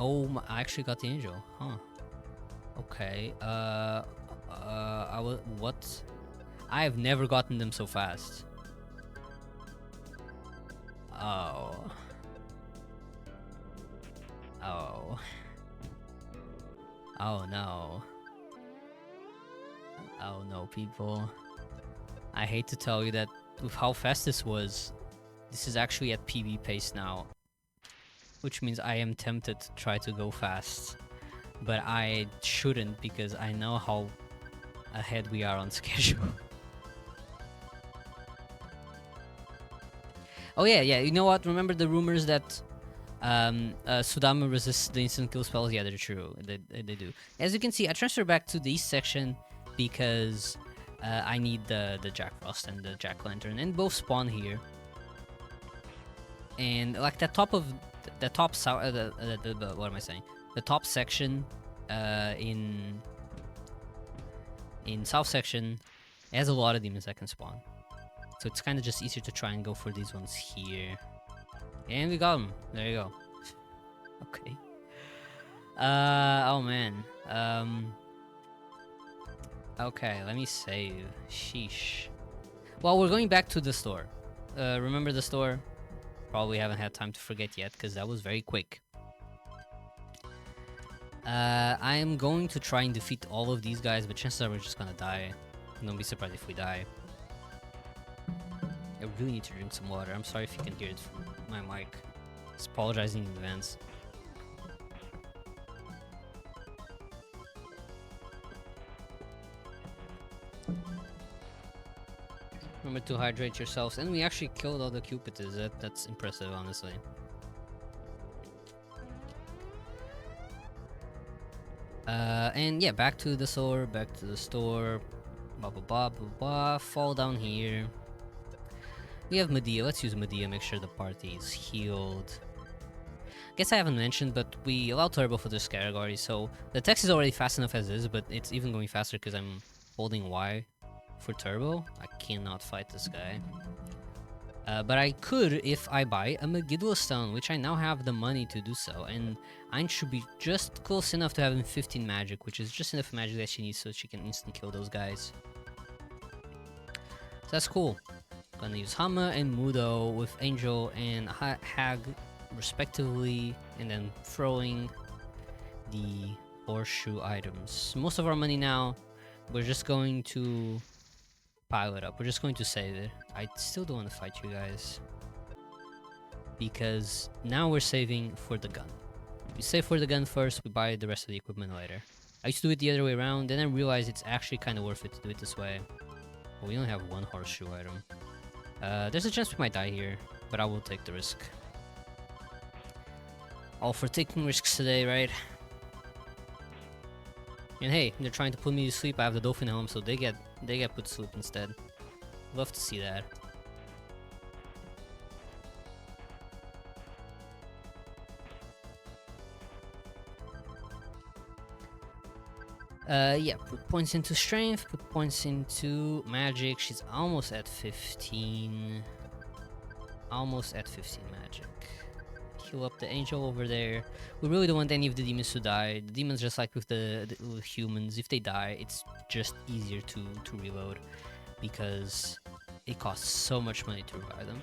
Oh, I actually got the angel, huh? Okay. What? I have never gotten them so fast. Oh. Oh. Oh no. Oh no, people. I hate to tell you that with how fast this was, this is actually at PB pace now. Which means I am tempted to try to go fast. But I shouldn't because I know how ahead we are on schedule. Oh yeah, you know what? Remember the rumors that Sudama resists the instant kill spells? Yeah, they're true. They do. As you can see, I transferred back to the east section because I need the Jack Frost and the Jack-o'-lantern, and both spawn here. And like the top of the top south, what am I saying? The top section in south section has a lot of demons that can spawn. So it's kind of just easier to try and go for these ones here. And we got them. There you go. Okay. Oh man. Okay, let me save. Sheesh. Well, we're going back to the store. Remember the store? Probably haven't had time to forget yet, because that was very quick. I am going to try and defeat all of these guys, but chances are we're just gonna die. Don't be surprised if we die. I really need to drink some water. I'm sorry if you can hear it from my mic. Just apologizing in advance. Remember to hydrate yourselves. And we actually killed all the Cupids. That's impressive, honestly. And yeah, back to the store. Blah, blah, blah, blah, blah. Fall down here. We have Medea. Let's use Medea, make sure the party is healed. Guess I haven't mentioned, but we allow turbo for this category, so the text is already fast enough as is, but it's even going faster because I'm holding Y for turbo. I cannot fight this guy. But I could if I buy a Megiddo Stone, which I now have the money to do so, and I should be just close enough to having 15 magic, which is just enough magic that she needs so she can instant kill those guys. So that's cool. Gonna use Hama and Mudo with Angel and Hag respectively, and then throwing the horseshoe items. Most of our money now, we're just going to pile it up. We're just going to save it. I still don't want to fight you guys. Because now we're saving for the gun. We save for the gun first, we buy the rest of the equipment later. I used to do it the other way around, then I realized it's actually kind of worth it to do it this way. But we only have one horseshoe item. There's a chance we might die here, but I will take the risk. All for taking risks today, right? And hey, they're trying to put me to sleep. I have the dolphin helm, so they get put to sleep instead. Love to see that. Yeah, put points into strength, put points into magic. She's almost at 15. Almost at 15 magic. Heal up the angel over there. We really don't want any of the demons to die. The demons, just like with the humans, if they die, it's just easier to reload because it costs so much money to revive them.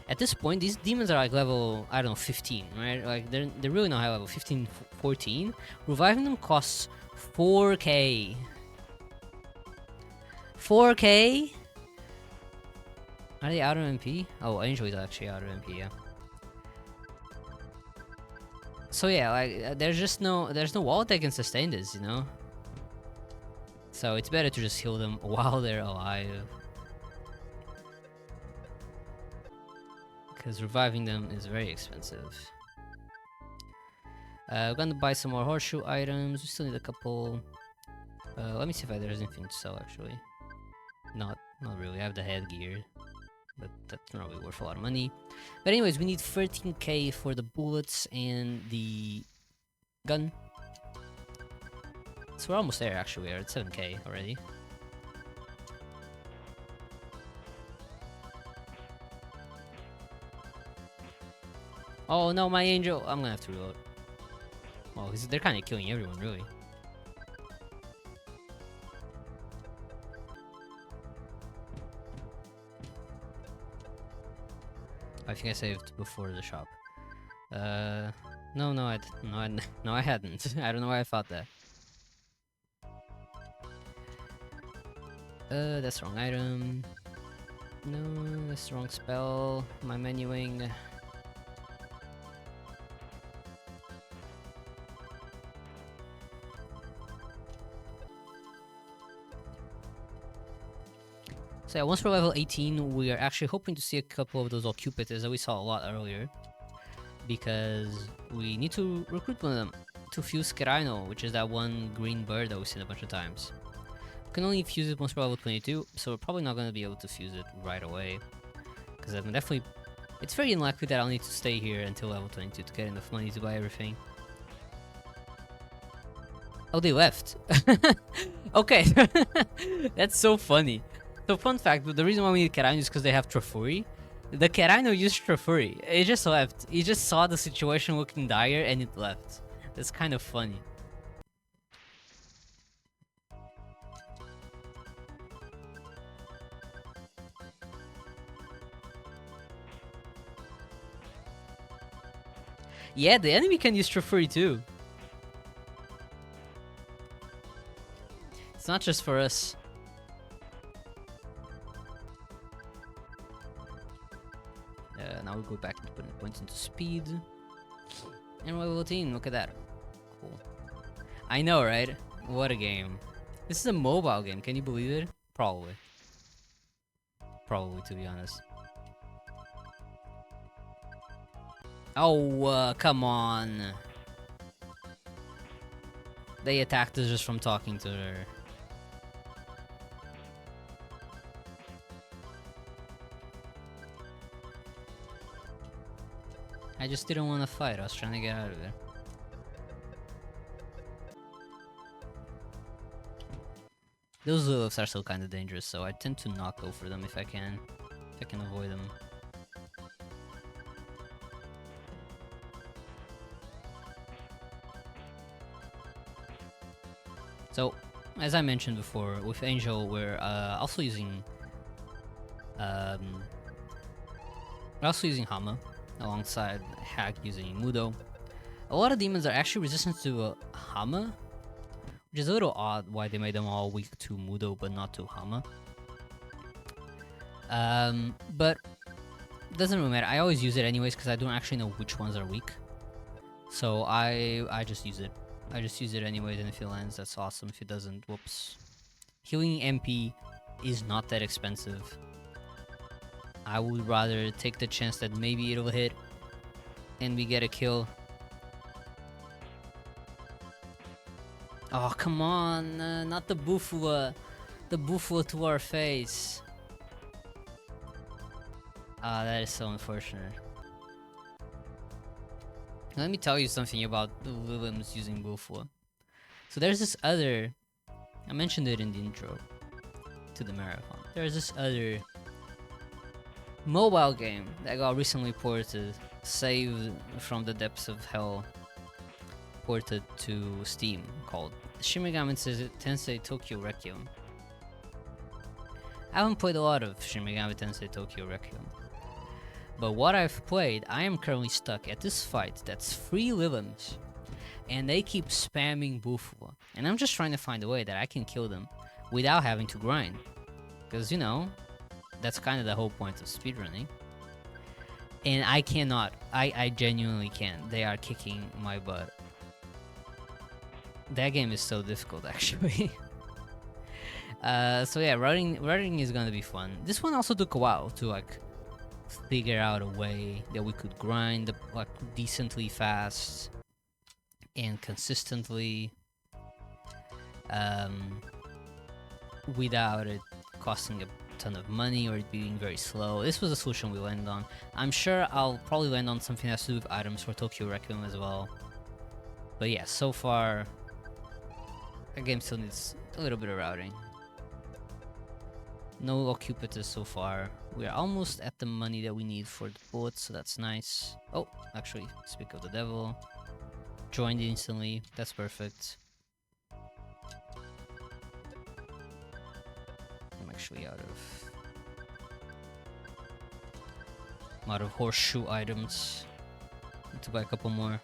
At this point, these demons are like level, I don't know, 15, right? Like they're really not high level, 15, 14. Reviving them costs 4k. 4k? Are they out of MP? Oh, Angel is actually out of MP, yeah. So yeah, like there's no wall that can sustain this, you know? So it's better to just heal them while they're alive. Because reviving them is very expensive. We're gonna buy some more horseshoe items. We still need a couple. Let me see if there's anything to sell actually. Not really. I have the headgear, but that's not really worth a lot of money. But anyways, we need 13k for the bullets and the gun. So we're almost there actually. We're at 7k already. Oh no, my angel! I'm gonna have to reload. Oh, they're kind of killing everyone, really. I think I saved before the shop. No, I hadn't. I don't know why I thought that. That's the wrong item. No, that's the wrong spell. My menuing. So yeah, once we're level 18, we are actually hoping to see a couple of those occupities that we saw a lot earlier. Because we need to recruit one of them to fuse Kerino, which is that one green bird that we've seen a bunch of times. We can only fuse it once we're level 22, so we're probably not going to be able to fuse it right away. Because I'm definitely... It's very unlikely that I'll need to stay here until level 22 to get enough money to buy everything. Oh, they left. Okay. That's so funny. So fun fact, the reason why we need Kerino is because they have Trafuri. The Kerino used Trafuri. It just left. It just saw the situation looking dire and it left. That's kind of funny. Yeah, the enemy can use Trafuri too. It's not just for us. Now we go back to putting points into speed. And we're level 18, look at that. Cool. I know, right? What a game. This is a mobile game, can you believe it? Probably. Probably, to be honest. Oh, come on. They attacked us just from talking to her. I just didn't want to fight, I was trying to get out of there. Those Liliths are still kind of dangerous, so I tend to not go for them if I can avoid them. So, as I mentioned before, with Angel, we're also using Hama alongside Hag using Mudo. A lot of demons are actually resistant to Hama, which is a little odd why they made them all weak to Mudo but not to Hama. But doesn't really matter. I always use it anyways because I don't actually know which ones are weak. So I just use it. I just use it anyways, and if it lands, that's awesome. If it doesn't, whoops. Healing MP is not that expensive. I would rather take the chance that maybe it'll hit and we get a kill. Oh, come on, not the Bufua. The Bufua to our face. Ah, that is so unfortunate. Let me tell you something about the Williams using Bufua. So there's this other, I mentioned it in the intro to the marathon. There's this other mobile game that got recently ported, saved from the depths of hell, ported to Steam, called Shin Megami Tensei Tokyo Requiem. I haven't played a lot of Shin Megami Tensei Tokyo Requiem, but what I've played, I am currently stuck at this fight that's 3 Lilims, and they keep spamming Bufua, and I'm just trying to find a way that I can kill them without having to grind, because you know, that's kind of the whole point of speedrunning. And I cannot. I genuinely can't. They are kicking my butt. That game is so difficult, actually. So yeah, routing is gonna be fun. This one also took a while to like figure out a way that we could grind like decently fast and consistently, without it costing a ton of money or it being very slow. This was a solution we landed on. I'm sure I'll probably land on something that has to do with items for Tokyo Requiem as well. But yeah, so far, the game still needs a little bit of routing. No Occupitus so far. We're almost at the money that we need for the bullets, so that's nice. Oh, actually, speak of the devil. Joined instantly, that's perfect. I'm actually out of horseshoe items. Need to buy a couple more.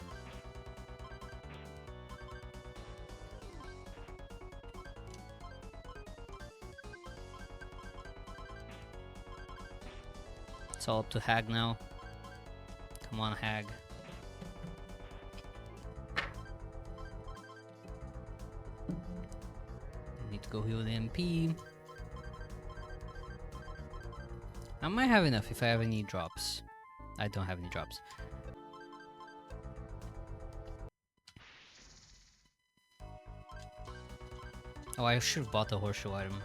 It's all up to Hag now. Come on, Hag. Need to go heal the MP. I might have enough if I have any drops. I don't have any drops. Oh, I should have bought the horseshoe item.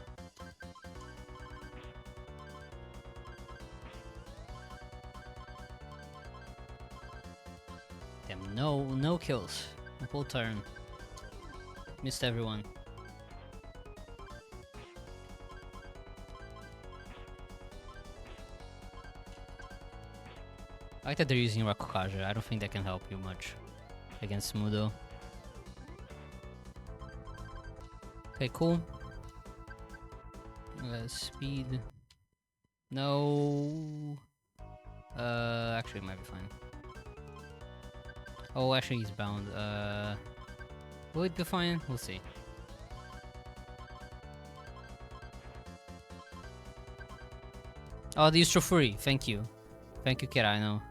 Damn, no kills. The whole turn. Missed everyone. I like that they're using Rakukaja. I don't think that can help you much against Mudo. Okay, cool. Speed. No. Actually, it might be fine. Oh, actually, he's bound. Will it be fine? We'll see. Oh, they used Trafuri. Thank you. Thank you, Kira, I know.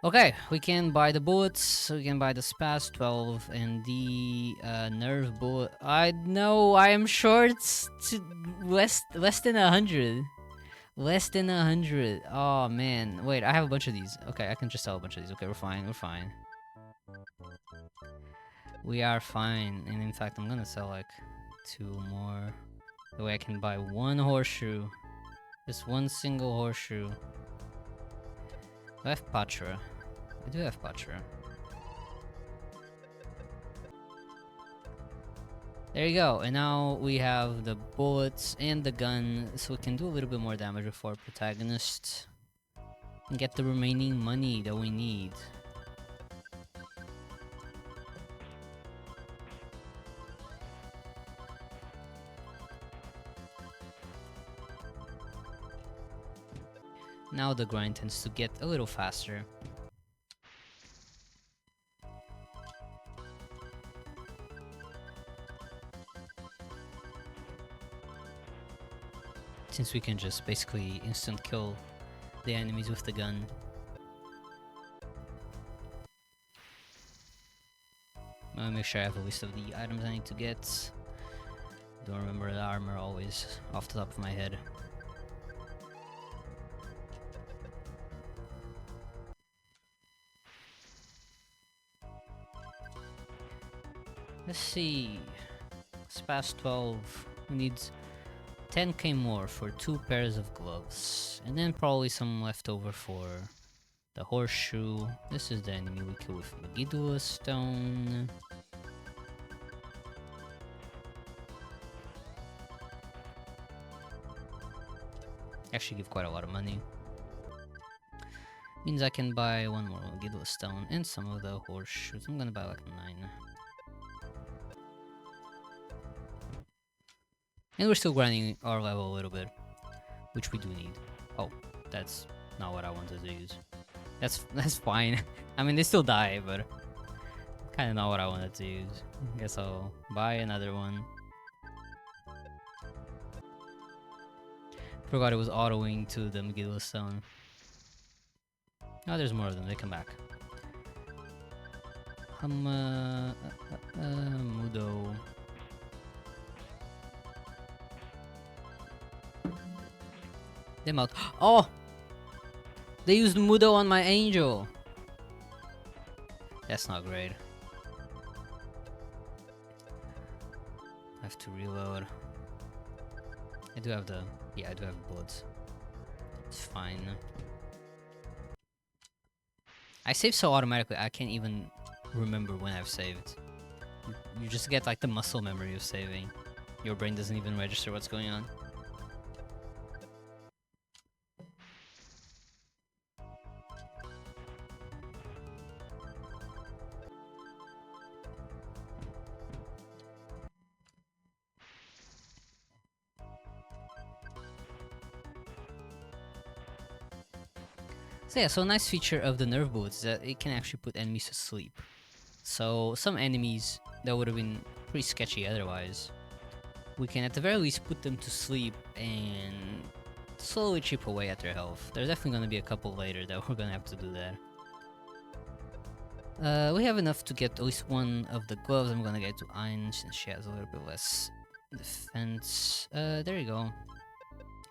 Okay, we can buy the bullets, we can buy the Spas 12 and the nerve bullet. I know I am short to less than 100. Less than 100. Oh man. Wait, I have a bunch of these. Okay, I can just sell a bunch of these. Okay, we're fine, we're fine. We are fine. And in fact, I'm gonna sell like 2 more. The way I can buy 1 horseshoe. Just 1 single horseshoe. I have Patra. I do have Patra. There you go, and now we have the bullets and the gun, so we can do a little bit more damage with our protagonist. And get the remaining money that we need. Now the grind tends to get a little faster. since we can just basically instant kill the enemies with the gun. Let me make sure I have a list of the items I need to get. Don't remember the armor always off the top of my head. Let's see. It's past 12. We need 10k more for 2 pairs of gloves. And then probably some leftover for the horseshoe. This is the enemy we kill with Megiddo stone. Actually give quite a lot of money. Means I can buy 1 more Megiddo stone and some of the horseshoes. I'm gonna buy like 9. And we're still grinding our level a little bit, which we do need. Oh, that's not what I wanted to use. That's fine. I mean, they still die, but kind of not what I wanted to use. Guess I'll buy another one. Forgot it was autoing to the Megiddo stone. Oh, there's more of them. They come back. Mudo. Them out. Oh! They used Mudo on my angel! That's not great. I have to reload. I do have the... yeah, I do have bullets. It's fine. I save so automatically, I can't even remember when I've saved. You just get like the muscle memory of saving. Your brain doesn't even register what's going on. So yeah, so a nice feature of the nerf boots is that it can actually put enemies to sleep. So some enemies that would have been pretty sketchy otherwise, we can at the very least put them to sleep and slowly chip away at their health. There's definitely going to be a couple later that we're going to have to do that. We have enough to get at least one of the gloves. I'm going to get to Ein since she has a little bit less defense. There you go.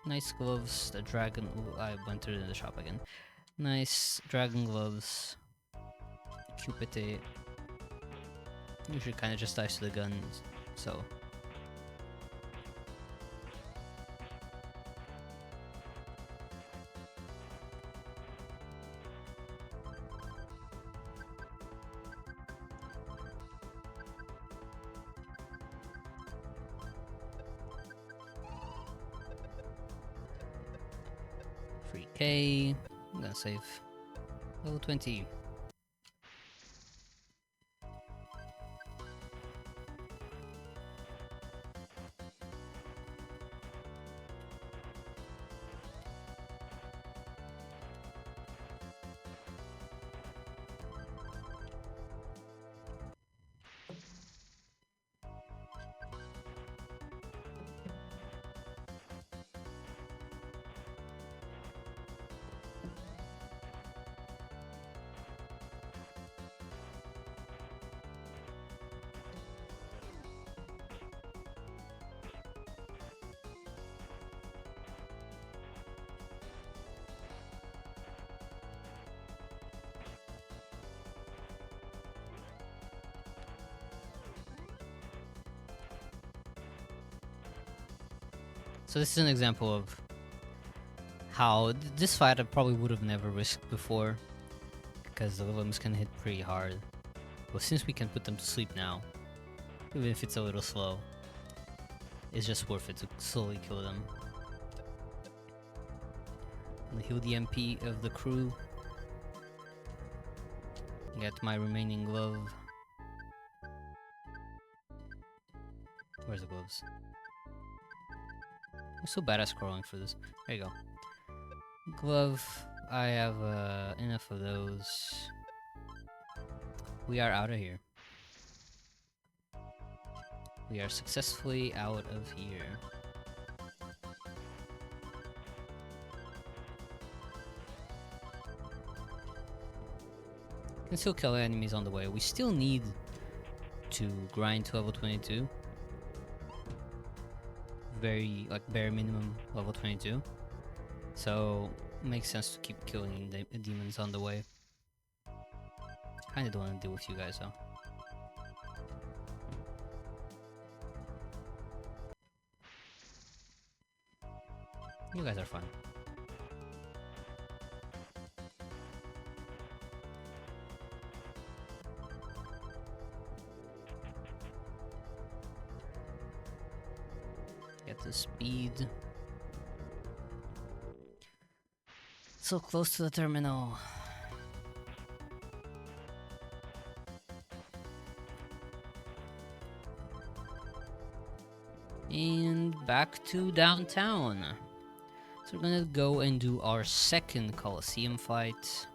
Nice gloves. The dragon... ooh, I went through the shop again. Nice dragon gloves. Cupid. Usually kind of just dies to the guns, so. Free K. I'm gonna save. Level 20. So this is an example of how this fight I probably would have never risked before, because the limbs can hit pretty hard. But since we can put them to sleep now, even if it's a little slow, it's just worth it to slowly kill them. And heal the MP of the crew. Get my remaining glove. Where's the gloves? I'm so bad at scrolling for this. There you go. Glove. I have enough of those. We are out of here. We are successfully out of here. Can still kill enemies on the way. We still need to grind to level 22. Very, like, bare minimum level 22. So, makes sense to keep killing the demons on the way. Kinda don't want to deal with you guys though. You guys are fun. Get the speed. So close to the terminal. And back to downtown. So we're gonna go and do our second Coliseum fight.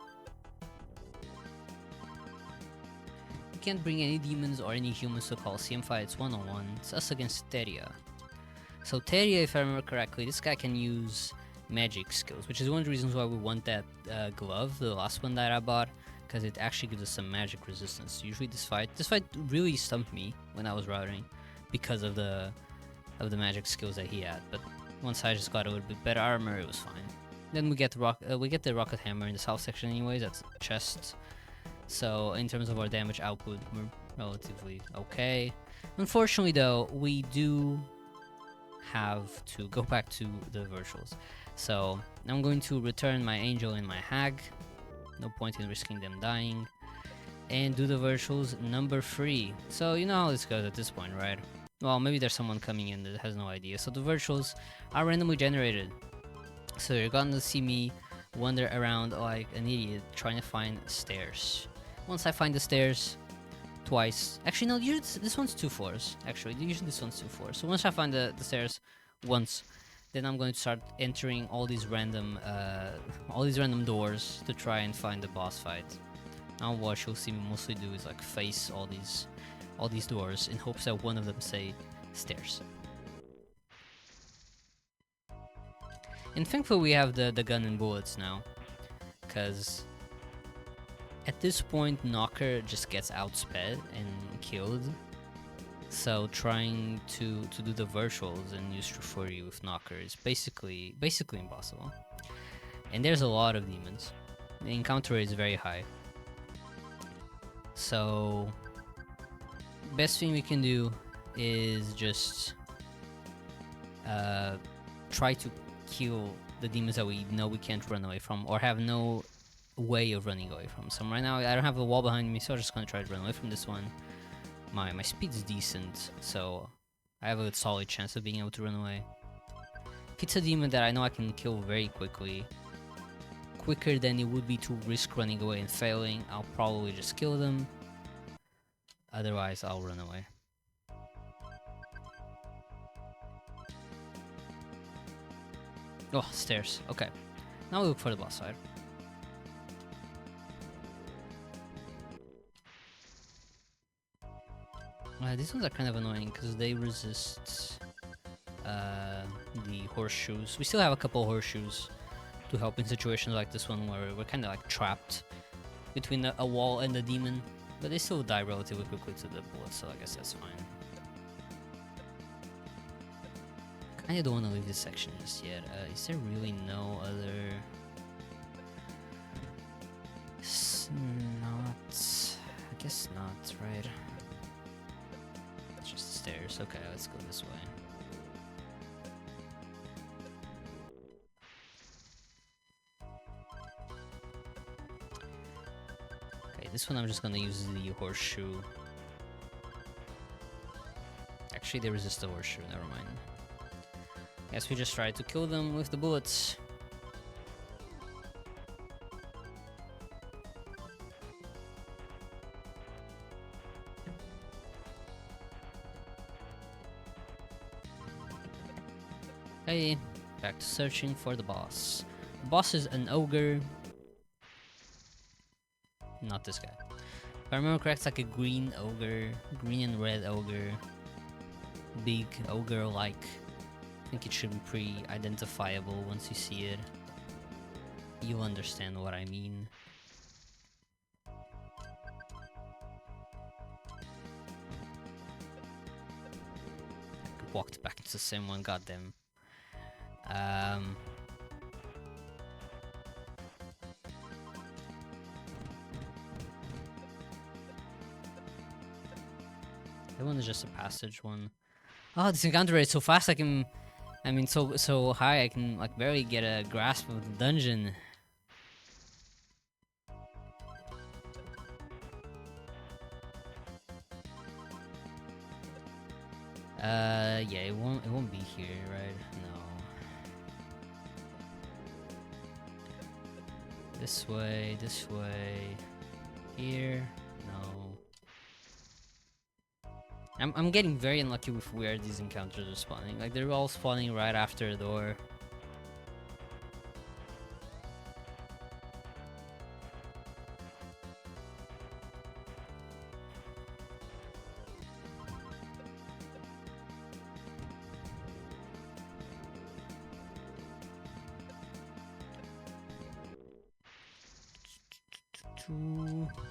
You can't bring any demons or any humans to Coliseum fight, it's one-on-one. It's us against Teria. So Teria, if I remember correctly, this guy can use magic skills, which is one of the reasons why we want that glove, the last one that I bought, because it actually gives us some magic resistance. Usually this fight really stumped me when I was routing because of the magic skills that he had, but once I just got a little bit better armor, it was fine. Then we get the rocket hammer in the south section anyways, that's chest. So in terms of our damage output, we're relatively okay. Unfortunately though, we do have to go back to the virtuals. So I'm going to return my angel and my hag. No point in risking them dying. And do the virtuals number 3. So you know how this goes at this point, right? Well, maybe there's someone coming in that has no idea. So the virtuals are randomly generated. So you're gonna see me wander around like an idiot trying to find stairs. Once I find the stairs twice, actually no, usually this one's 2 floors. Actually, usually this one's 2 floors. So once I find the stairs once, then I'm going to start entering all these random doors to try and find the boss fight. Now what you'll see me mostly do is like face all these doors in hopes that one of them say stairs. And thankfully we have the gun and bullets now, because at this point Knocker just gets outsped and killed. So trying to do the virtuals and use Trafuri with Knocker is basically impossible. And there's a lot of demons. The encounter rate is very high. So best thing we can do is just try to kill the demons that we know we can't run away from or have no way of running away from. So right now I don't have a wall behind me, so I'm just gonna try to run away from this one. My speed's decent, so I have a solid chance of being able to run away. If it's a demon that I know I can kill very quickly, quicker than it would be to risk running away and failing, I'll probably just kill them. Otherwise, I'll run away. Oh, stairs. Okay. Now we look for the boss fight. These ones are kind of annoying because they resist the horseshoes. We still have a couple horseshoes to help in situations like this one where we're kind of like trapped between a wall and the demon, but they still die relatively quickly to the bullets, so I guess that's fine. Kinda don't want to leave this section just yet. Is there really no other? I guess not, right? It's just the stairs. Okay, let's go this way. Okay, this one I'm just gonna use the horseshoe. Actually, they resist the horseshoe, never mind. Guess we just tried to kill them with the bullets. Okay, back to searching for the boss. The boss is an ogre. Not this guy. If I remember correct, it's like a green ogre, green and red ogre. Big ogre-like. I think it should be pretty identifiable once you see it. You'll understand what I mean. walked back into the same one, goddamn. That one is just a passage one. Oh, this encounter rate so fast so high I can like barely get a grasp of the dungeon. Yeah, it won't be here, right? No. This way, here, no. I'm getting very unlucky with where these encounters are spawning. Like they're all spawning right after a door.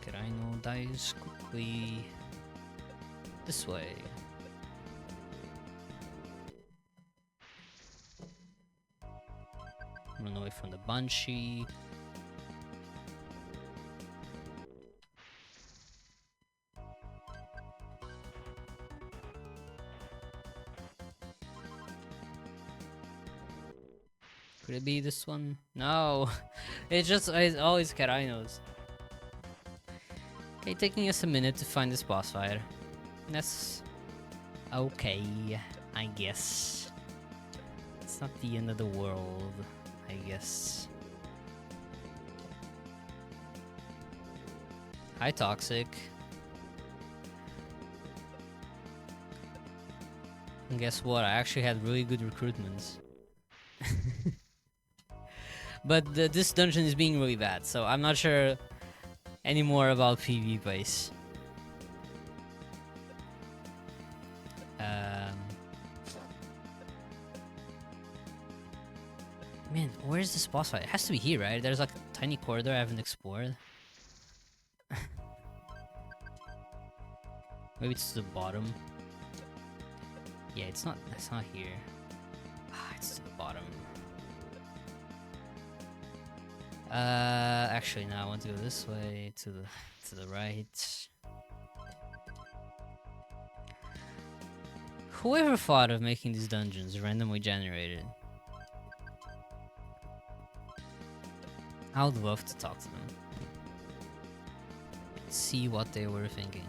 Kiraino dies quickly. This way. Run away from the Banshee. Could it be this one? No! It's always Kirainos. Okay, taking us a minute to find this boss fight. That's okay, I guess. It's not the end of the world, I guess. Hi, Toxic. And guess what? I actually had really good recruitments. But this dungeon is being really bad, so I'm not sure anymore about PvP. Man, where's this boss fight? It has to be here, right? There's like a tiny corridor I haven't explored. Maybe it's to the bottom. Yeah, it's not here. Ah, it's to the bottom. Actually, no, I want to go this way, to the right. Whoever thought of making these dungeons randomly generated? I would love to talk to them. See what they were thinking.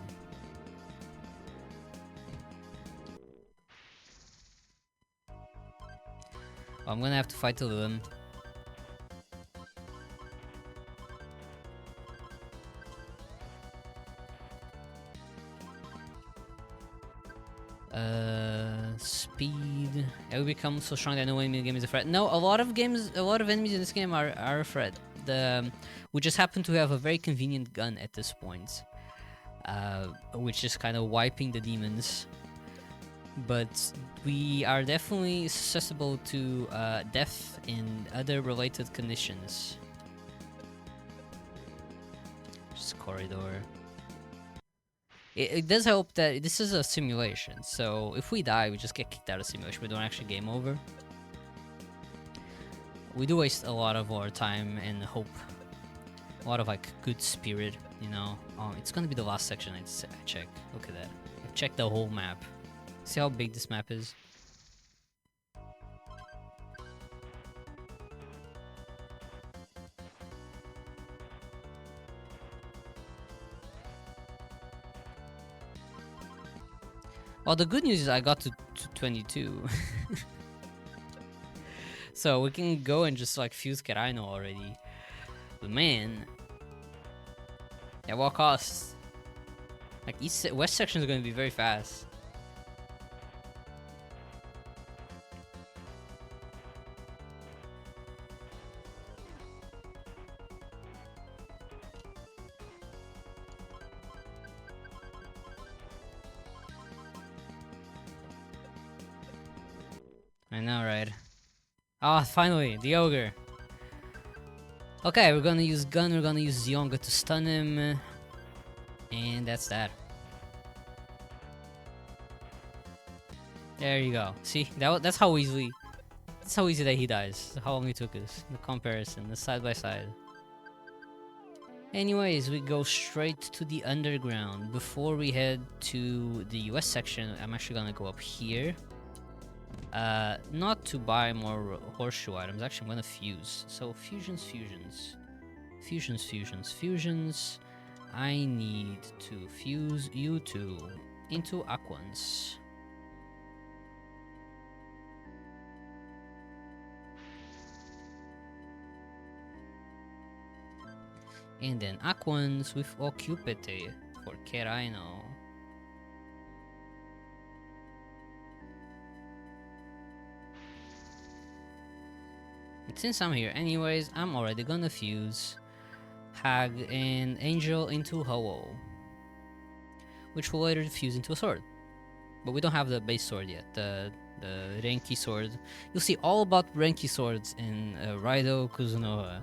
Well, I'm gonna have to fight Lilum. Speed. I will become so strong that no enemy in the game is a threat. No, a lot of enemies in this game are a threat. We just happen to have a very convenient gun at this point, which is kind of wiping the demons. But we are definitely susceptible to death and other related conditions. Just corridor. It does help that this is a simulation, so if we die, we just get kicked out of simulation. We don't actually game over. We do waste a lot of our time and hope, a lot of like good spirit, you know. It's gonna be the last section I check. Look at that. I checked the whole map. See how big this map is? Well, the good news is I got to 22. So we can go and just like fuse Kiraino already. But man, at what cost? Like west section is going to be very fast. I know, right? Ah, finally, the ogre. Okay, we're gonna use gun, we're gonna use Zionga to stun him. And that's that. There you go. See, that's how easily. That's how easy that he dies. How long it took us. The comparison, the side by side. Anyways, we go straight to the underground. Before we head to the US section, I'm actually gonna go up here. Not to buy more horseshoe items. Actually, I'm gonna fuse. So fusions. I need to fuse you two into aquans. And then aquans with occupete for Keraino. And since I'm here anyways, I'm already gonna fuse Hag and Angel into Ho-Oh, which will later fuse into a sword. But we don't have the base sword yet, the Renki sword. You'll see all about Renki swords in Raido Kuzunoha,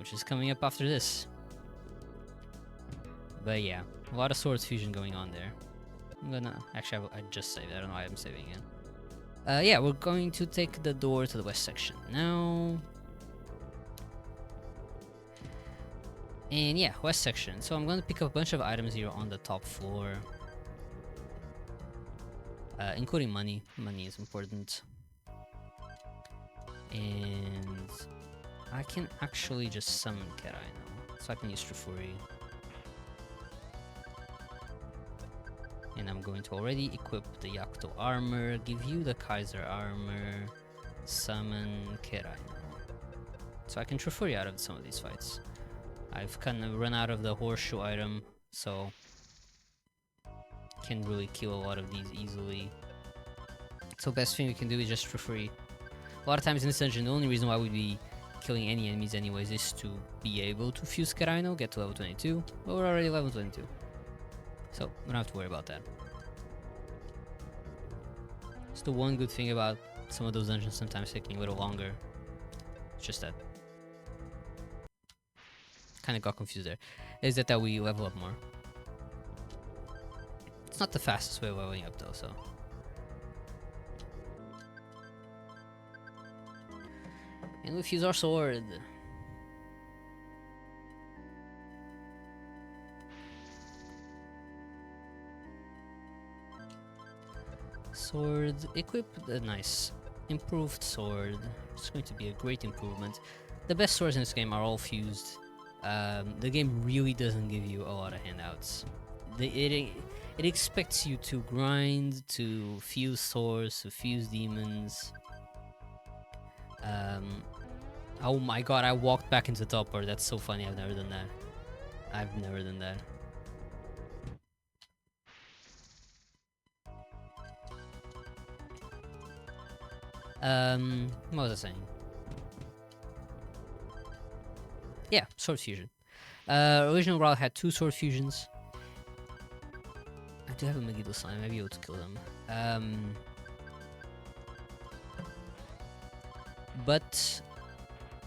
which is coming up after this. But yeah, a lot of swords fusion going on there. I'm gonna... Actually, I just saved. I don't know why I'm saving it. Yeah, we're going to take the door to the west section now. And yeah, west section. So I'm gonna pick up a bunch of items here on the top floor. Including money. Money is important. And I can actually just summon Keraino. So I can use Trafuri. And I'm going to already equip the Yakuto armor, give you the Kaiser armor, summon Keraino. So I can Trafuri out of some of these fights. I've kind of run out of the horseshoe item, so can really kill a lot of these easily. So best thing we can do is just Trafuri. A lot of times in this dungeon, the only reason why we'd be killing any enemies anyways is to be able to fuse Keraino, get to level 22, but we're already level 22. So, we don't have to worry about that. It's the one good thing about some of those dungeons sometimes taking a little longer. It's just that. Kinda got confused there. Is that we level up more. It's not the fastest way of leveling up though, so. And we fuse our sword. Sword equipped, nice. Improved sword. It's going to be a great improvement. The best swords in this game are all fused. The game really doesn't give you a lot of handouts. It expects you to grind, to fuse swords, to fuse demons. Oh my god, I walked back into the top part. That's so funny. I've never done that. I've never done that. What was I saying? Yeah, sword fusion. Original Brawl had 2 sword fusions. I do have a Megiddo slime, maybe able to kill them. But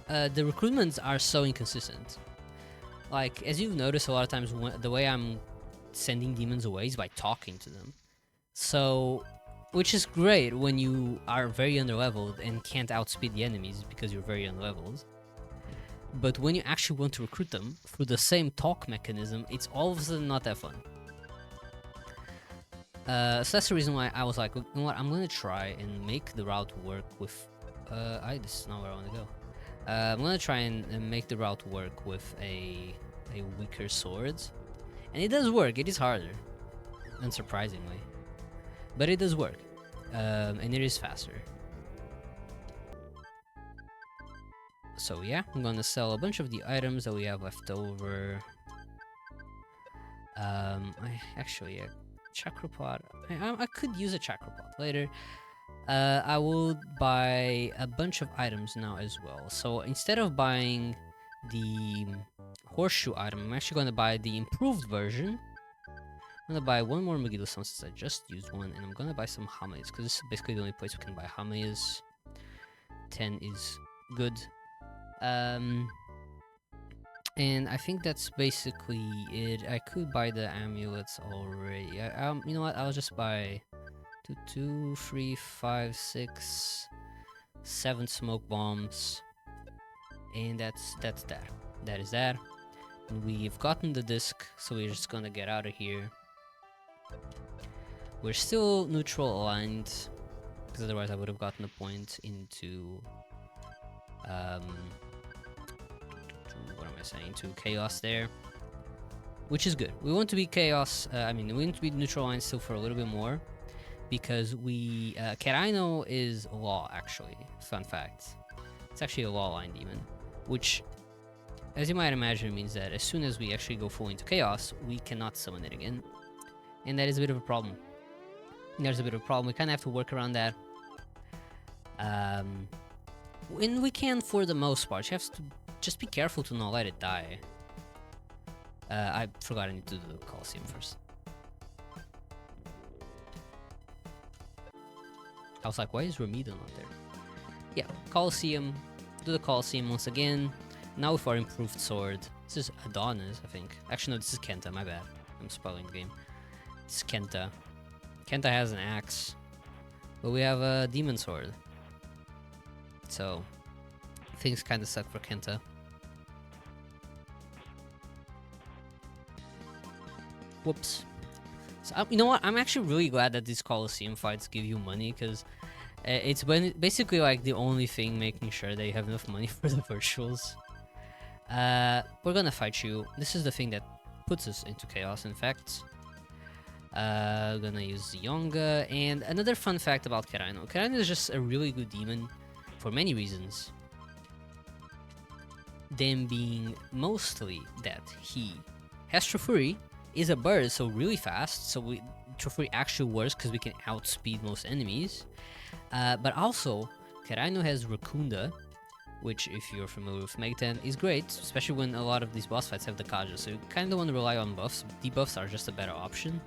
the recruitments are so inconsistent. Like, as you've noticed a lot of times, the way I'm sending demons away is by talking to them. So, which is great when you are very underleveled and can't outspeed the enemies because you're very underleveled. But when you actually want to recruit them through the same talk mechanism, it's all of a sudden not that fun. So that's the reason why I was like, you know what, I'm gonna try and make the route work with... this is not where I want to go. I'm gonna try and make the route work with a weaker sword. And it does work, it is harder. Unsurprisingly. But it does work. And it is faster. So yeah, I'm gonna sell a bunch of the items that we have left over. Chakra I could use a chakra pot later. I will buy a bunch of items now as well. So instead of buying the horseshoe item, I'm actually gonna buy the improved version. I'm gonna buy one more Megiddo Stone since I just used one, and I'm gonna buy some Hamayas, because this is basically the only place we can buy Hamayas. 10 is good. And I think that's basically it. I could buy the amulets already. You know what? I'll just buy 2, 2, 3, 5, 6, 7 smoke bombs, and that's that. That is that. We've gotten the disc, so we're just gonna get out of here. We're still neutral aligned, because otherwise I would have gotten a point into what am I saying? To chaos there, which is good. We want to be chaos. We want to be neutral aligned still for a little bit more, because we Keraino is law actually. Fun fact. It's actually a law line demon, which, as you might imagine, means that as soon as we actually go full into chaos, we cannot summon it again. And that is a bit of a problem. There's a bit of a problem. We kind of have to work around that. And we can for the most part. You have to just be careful to not let it die. I forgot I need to do the Coliseum first. I was like, why is Ramido not there? Yeah, Coliseum. Do the Coliseum once again. Now with our improved sword. This is Adonis, I think. Actually, no, this is Kenta, my bad. I'm spoiling the game. This is Kenta. Kenta has an axe, but we have a demon sword. So, things kind of suck for Kenta. Whoops. So, you know what? I'm actually really glad that these Coliseum fights give you money, because it's basically like the only thing making sure that you have enough money for the virtuals. We're gonna fight you. This is the thing that puts us into chaos, in fact. Gonna use Yonga. And another fun fact about Keraino. Keraino is just a really good demon for many reasons. Them being mostly that he has Trafuri, is a bird, so really fast, so Trafuri actually works because we can outspeed most enemies. But also, Keraino has Rakunda, which, if you're familiar with Meg 10, is great, especially when a lot of these boss fights have the Kaja, so you kind of want to rely on buffs. Debuffs are just a better option.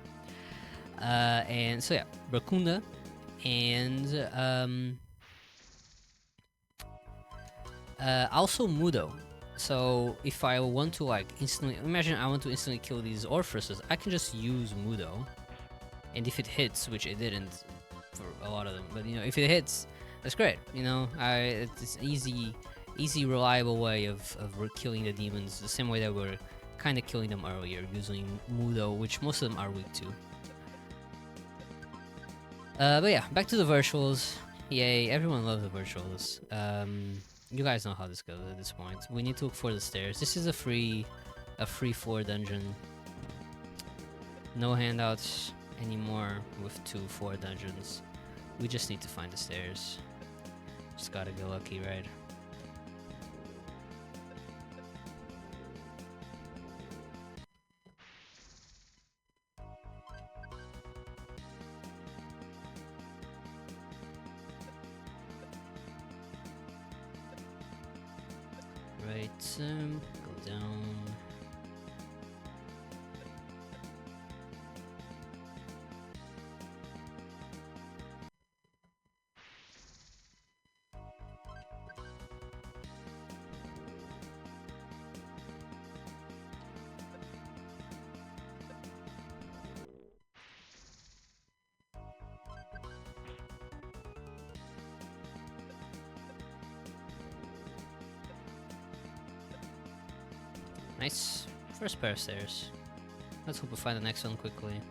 And so yeah, Rakunda, and also Mudo. So if I want to like instantly, imagine I want to instantly kill these Orphruses, I can just use Mudo, and if it hits, which it didn't for a lot of them, but you know, if it hits, that's great. You know, it's easy, reliable way of killing the demons, the same way that we're kind of killing them earlier using Mudo, which most of them are weak to. But yeah, back to the virtuals. Yay, everyone loves the virtuals. You guys know how this goes at this point. We need to look for the stairs. This is a free floor dungeon. No handouts anymore with 2 floor dungeons. We just need to find the stairs. Just gotta get lucky, right? Right, go down. Nice. First pair of stairs. Let's hope we find the next one quickly.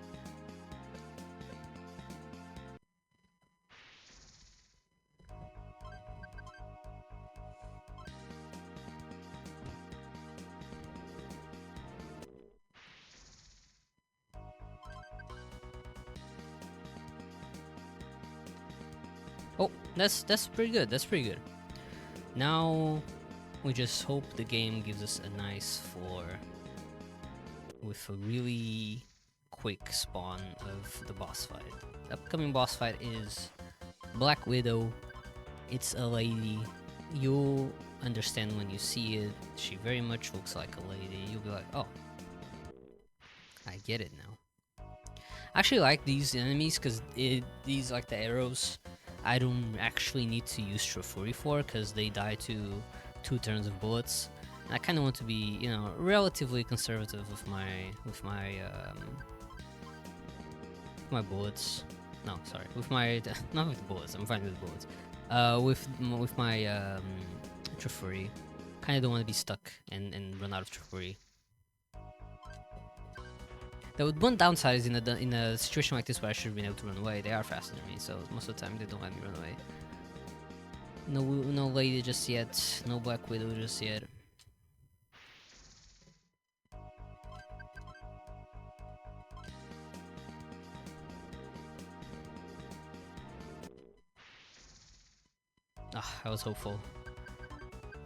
Oh, that's pretty good. That's pretty good. Now we just hope the game gives us a nice floor with a really quick spawn of the boss fight. The upcoming boss fight is Black Widow. It's a lady. You'll understand when you see it. She very much looks like a lady. You'll be like, oh, I get it now. I actually like these enemies because these, like the arrows, I don't actually need to use Trafuri for because they die to 2 turns of bullets. And I kind of want to be, you know, relatively conservative with my bullets. No, sorry. With my not with bullets. I'm fine with bullets. With my Trafuri, kind of don't want to be stuck and run out of Trafuri. The one downside is in a situation like this where I should have been able to run away. They are faster than me, so most of the time they don't let me run away. No lady just yet. No Black Widow just yet. Ah, I was hopeful.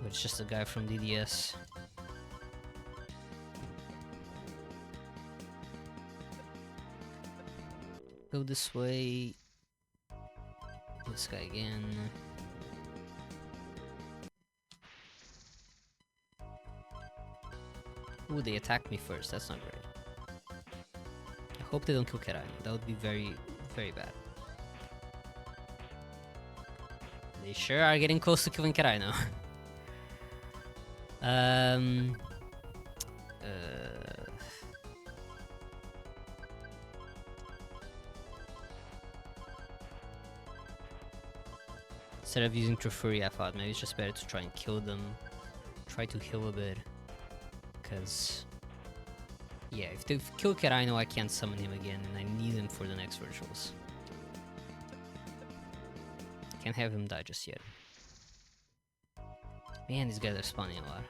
But it's just a guy from DDS. Go this way. This guy again. Ooh, they attacked me first. That's not great. I hope they don't kill Kerai. That would be very, very bad. They sure are getting close to killing Kerai now. Instead of using Trafuri, I thought maybe it's just better to try and kill them. Try to heal a bit. Because, yeah, if they kill Keraino, I can't summon him again, and I need him for the next virtuals. Can't have him die just yet. Man, these guys are spawning a lot.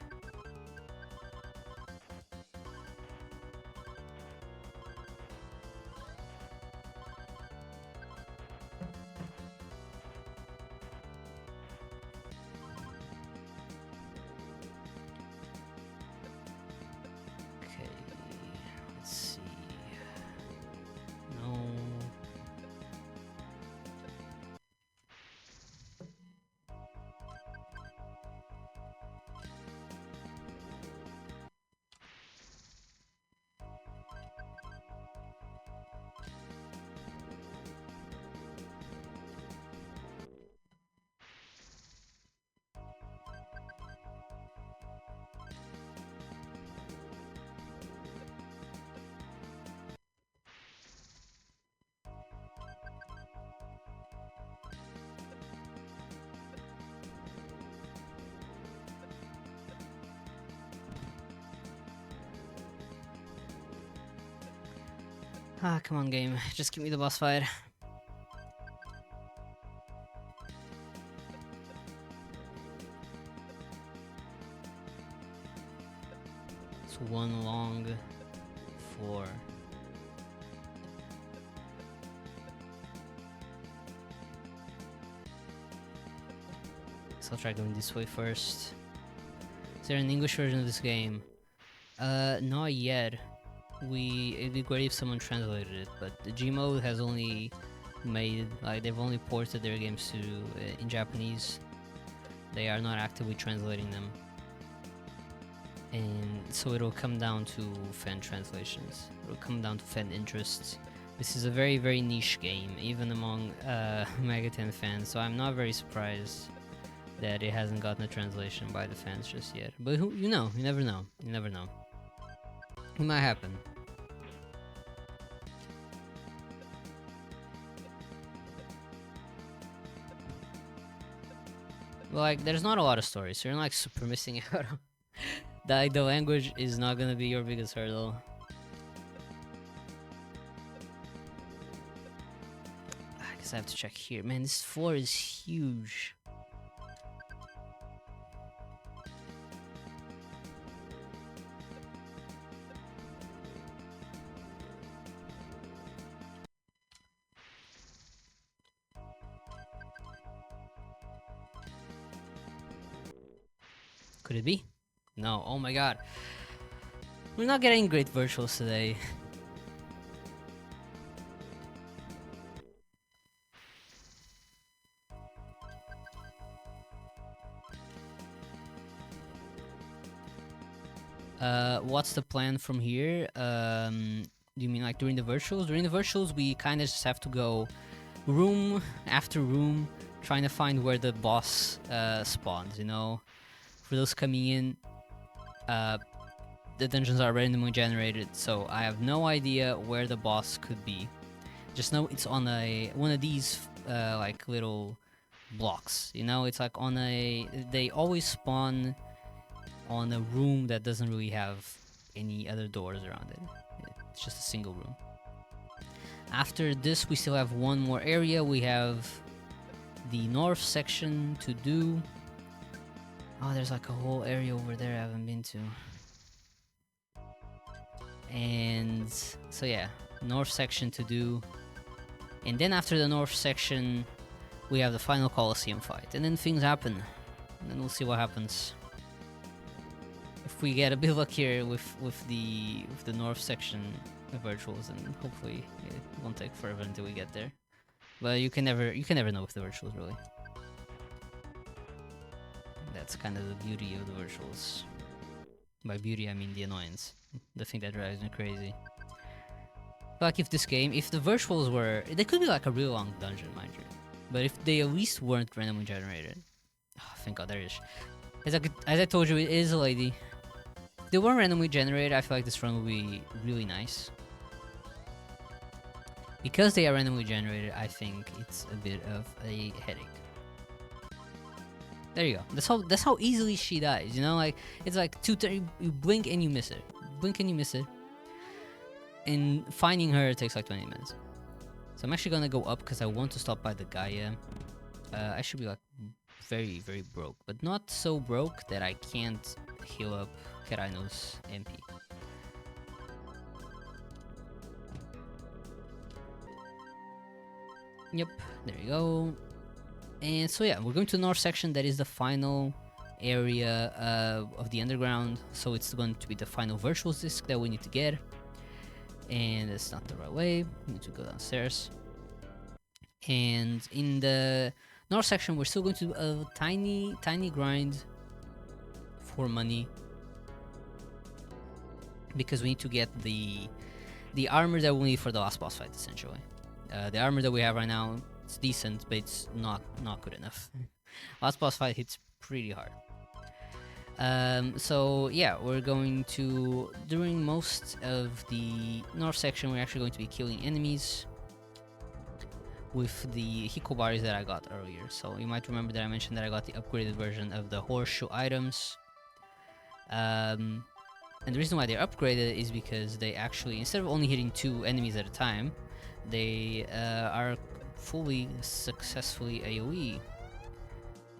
Ah, come on, game. Just give me the boss fight. It's one long floor. So I'll try going this way first. Is there an English version of this game? Not yet. It'd be great if someone translated it, but the Gmode has only made, like, they've only ported their games to in Japanese. They are not actively translating them, and so it'll come down to fan translations. It'll come down to fan interests. This is a very, very niche game, even among Megaten fans, so I'm not very surprised that it hasn't gotten a translation by the fans just yet. But you know, you never know. You never know. It might happen. Like, there's not a lot of stories, so you're not like super missing out. The language is not gonna be your biggest hurdle. I guess I have to check here. Man, this floor is huge. Could it be? No. Oh my god. We're not getting great virtuals today. What's the plan from here? Do you mean like during the virtuals? During the virtuals, we kind of just have to go room after room, trying to find where the boss spawns, you know? For those coming in, the dungeons are randomly generated, so I have no idea where the boss could be. Just know it's on a one of these like little blocks. You know, it's like on a. They always spawn on a room that doesn't really have any other doors around it. It's just a single room. After this, we still have one more area. We have the north section to do. Oh, there's like a whole area over there I haven't been to. And so yeah, north section to do. And then after the north section, we have the final Coliseum fight. And then things happen. And then we'll see what happens. If we get a bit of luck here with the north section virtuals, and hopefully it won't take forever until we get there. But you can never know with the virtuals, really. That's kind of the beauty of the virtuals. By beauty, I mean the annoyance. The thing that drives me crazy. Like if this game, if the virtuals were, they could be like a real long dungeon, mind you. But if they at least weren't randomly generated. Oh, thank God, there it is. As I told you, it is a lady. If they weren't randomly generated, I feel like this run would be really nice. Because they are randomly generated, I think it's a bit of a headache. There you go. That's how easily she dies. You know, like it's like you blink and you miss it. Blink and you miss it. And finding her takes like 20 minutes. So I'm actually gonna go up because I want to stop by the Gaia. I should be like very, very broke, but not so broke that I can't heal up Keraino's MP. Yep, there you go. And so yeah, we're going to the north section. That is the final area of the underground. So it's going to be the final virtuals disc that we need to get. And it's not the right way. We need to go downstairs. And in the north section, we're still going to do a tiny grind for money. Because we need to get the armor that we need for the last boss fight, essentially. The armor that we have right now, it's decent, but it's not good enough. Last boss fight hits pretty hard. So yeah, we're going to, during most of the north section, we're actually going to be killing enemies with the hikobaris that I got earlier. So you might remember that I mentioned that I got the upgraded version of the horseshoe items. And the reason why they're upgraded is because they actually, instead of only hitting 2 enemies at a time, they are fully successfully AoE.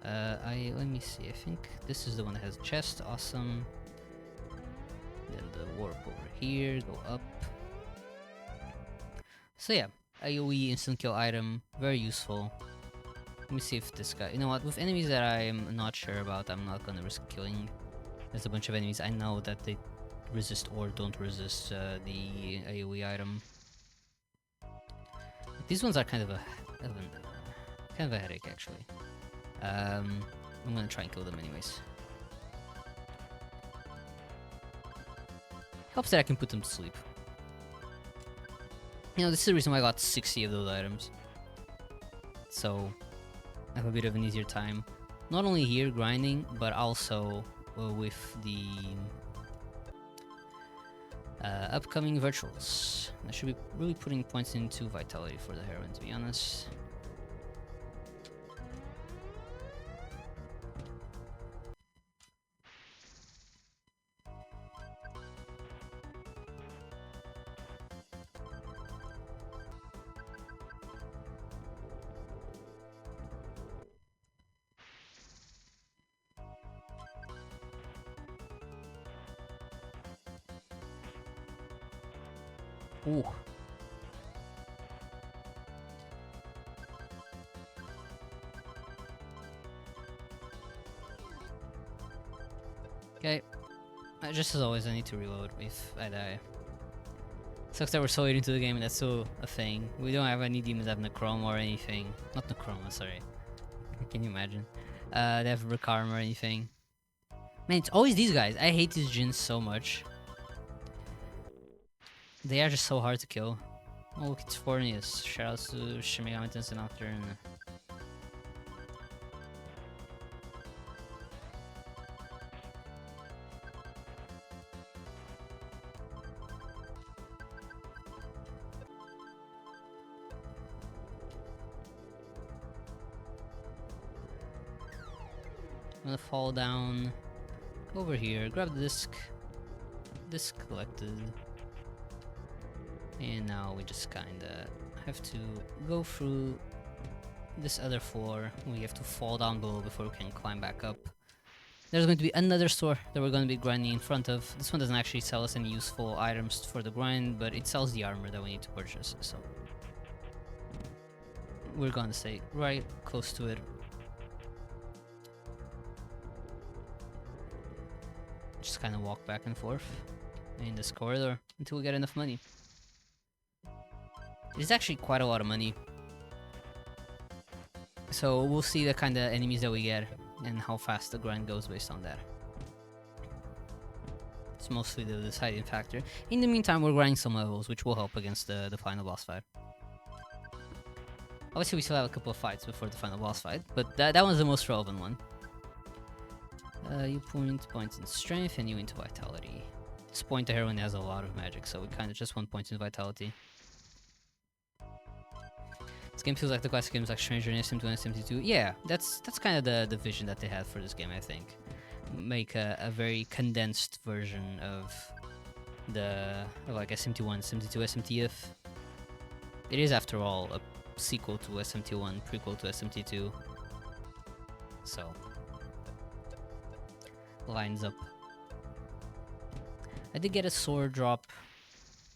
Let me see, I think this is the one that has a chest, awesome. Then the warp over here, go up. So yeah, AoE instant kill item, very useful. Let me see if this guy, you know what, with enemies that I'm not sure about, I'm not gonna risk killing. There's a bunch of enemies I know that they resist or don't resist the AoE item. These ones are kind of a headache, actually. I'm gonna try and kill them anyways. Helps that I can put them to sleep. You know, this is the reason why I got 60 of those items. So, I have a bit of an easier time. Not only here grinding, but also with the upcoming virtuals. I should be really putting points into vitality for the heroine, to be honest. Ooh. Okay. Just as always, I need to reload if I die. Sucks that we're so late into the game and that's still a thing. We don't have any demons that have Necroma or anything. Not Necroma, sorry. Can you imagine? They have Rekarm or anything. Man, it's always these guys. I hate these Jins so much. They are just so hard to kill. Oh look, it's Fornius. Shoutouts to Shin Megami Tensei Nocturne. I'm gonna fall down over here, grab the disc. Disc collected. And now we just kinda have to go through this other floor. We have to fall down below before we can climb back up. There's going to be another store that we're going to be grinding in front of. This one doesn't actually sell us any useful items for the grind, but it sells the armor that we need to purchase, so we're going to stay right close to it. Just kind of walk back and forth in this corridor until we get enough money. It's actually quite a lot of money. So we'll see the kind of enemies that we get and how fast the grind goes based on that. It's mostly the deciding factor. In the meantime, we're grinding some levels, which will help against the final boss fight. Obviously, we still have a couple of fights before the final boss fight, but that one's the most relevant one. You points in strength and you into vitality. This point the heroine has a lot of magic, so we kind of just want points in vitality. This game feels like the classic games like Stranger in SMT and SMT2. Yeah, that's kind of the vision that they had for this game, I think. Make a very condensed version of like SMT1, SMT2, SMTF. It is, after all, a sequel to SMT1, prequel to SMT2. So, lines up. I did get a sword drop,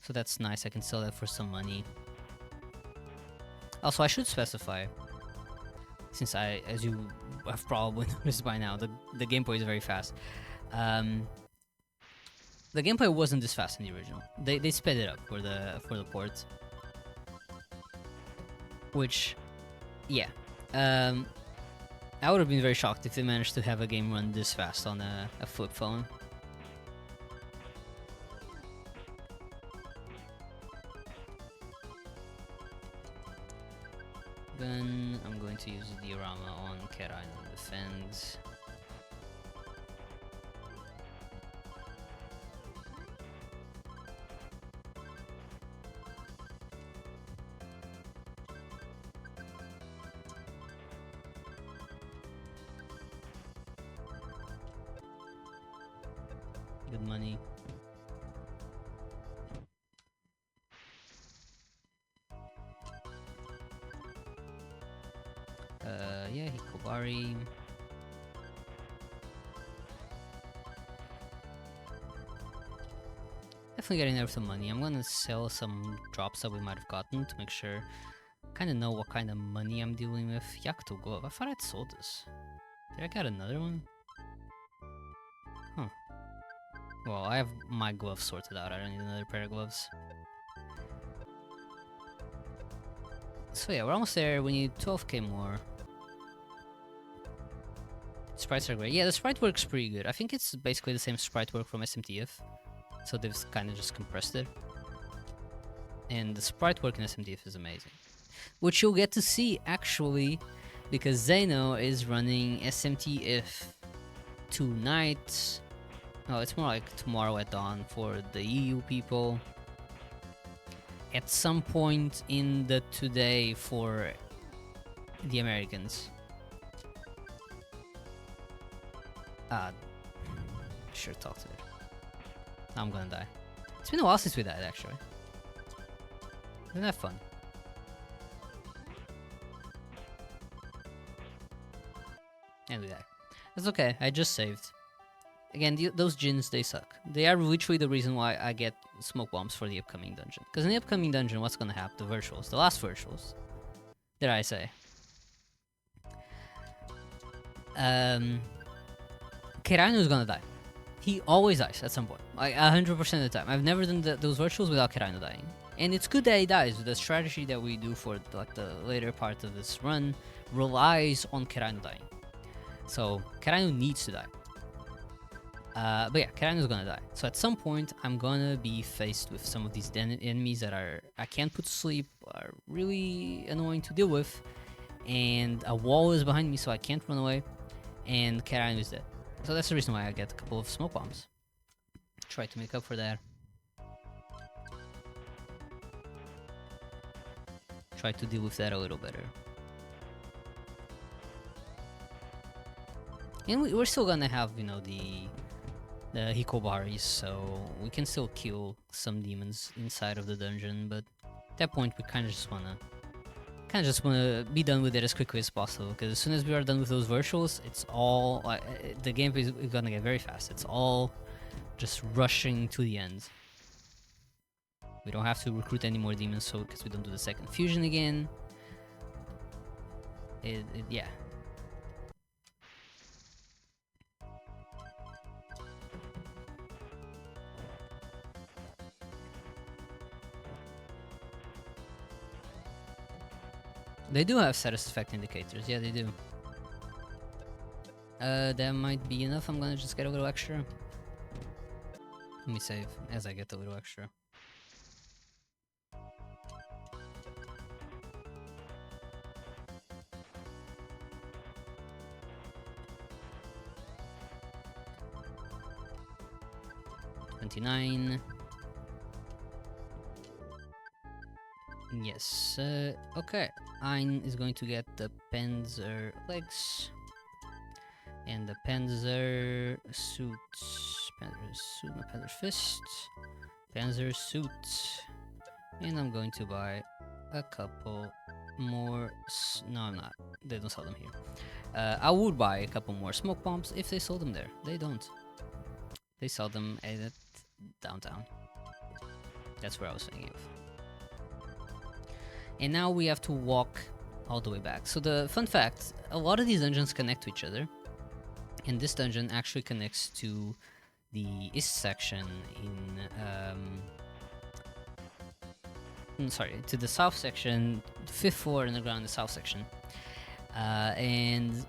so that's nice. I can sell that for some money. Also, I should specify, since as you have probably noticed by now, the gameplay is very fast. The gameplay wasn't this fast in the original. They sped it up for the port, which, yeah, I would have been very shocked if they managed to have a game run this fast on a flip phone. Then I'm going to use the diorama on Cat Island Defense. Good money. Yeah, Hikobari. Definitely getting there with some money. I'm gonna sell some drops that we might have gotten to make sure, kind of know what kind of money I'm dealing with. Yakuto glove. I thought I'd sold this. Did I get another one? Huh. Well, I have my gloves sorted out. I don't need another pair of gloves. So yeah, we're almost there. We need 12k more. Sprites are great. Yeah, the sprite work's pretty good. I think it's basically the same sprite work from SMTF. So they've kind of just compressed it. And the sprite work in SMTF is amazing. Which you'll get to see, actually, because Zeno is running SMTF tonight. Oh, it's more like tomorrow at dawn for the EU people. At some point in the today for the Americans. Sure, talk to it. I'm gonna die. It's been a while since we died, actually. Isn't that fun? And we died. That's okay, I just saved. Again, those djinns, they suck. They are literally the reason why I get smoke bombs for the upcoming dungeon. Because in the upcoming dungeon, what's gonna happen? The virtuals. The last virtuals. Did I say? Kiraino's gonna die. He always dies at some point. Like 100% of the time. I've never done those virtuals without Kiraino dying. And it's good that he dies. The strategy that we do for like the later part of this run relies on Kiraino dying. So Kiraino needs to die. But yeah, Kiraino's gonna die. So at some point, I'm gonna be faced with some of these enemies that I can't put to sleep, are really annoying to deal with, and a wall is behind me so I can't run away, and Kiraino is dead. So that's the reason why I get a couple of smoke bombs. Try to make up for that. Try to deal with that a little better. And we're still gonna have, you know, the Hikobaris, so we can still kill some demons inside of the dungeon, but at that point we kind of just wanna be done with it as quickly as possible, because as soon as we are done with those virtuals, it's all the gameplay is gonna get very fast. It's all just rushing to the end. We don't have to recruit any more demons, so because we don't do the second fusion again. Yeah. They do have status effect indicators, yeah they do. That might be enough. I'm gonna just get a little extra. Let me save as I get a little extra. $29. Yes, okay. Ein is going to get the Panzer legs. And the Panzer suits. Panzer suit, no, Panzer fist. Panzer suit. And I'm going to buy a couple more. No, I'm not. They don't sell them here. I would buy a couple more smoke bombs if they sold them there. They don't. They sell them at downtown. That's where I was thinking of. And now we have to walk all the way back. So the fun fact, a lot of these dungeons connect to each other. And this dungeon actually connects to the east section to the south section, the 5th floor underground, the south section. And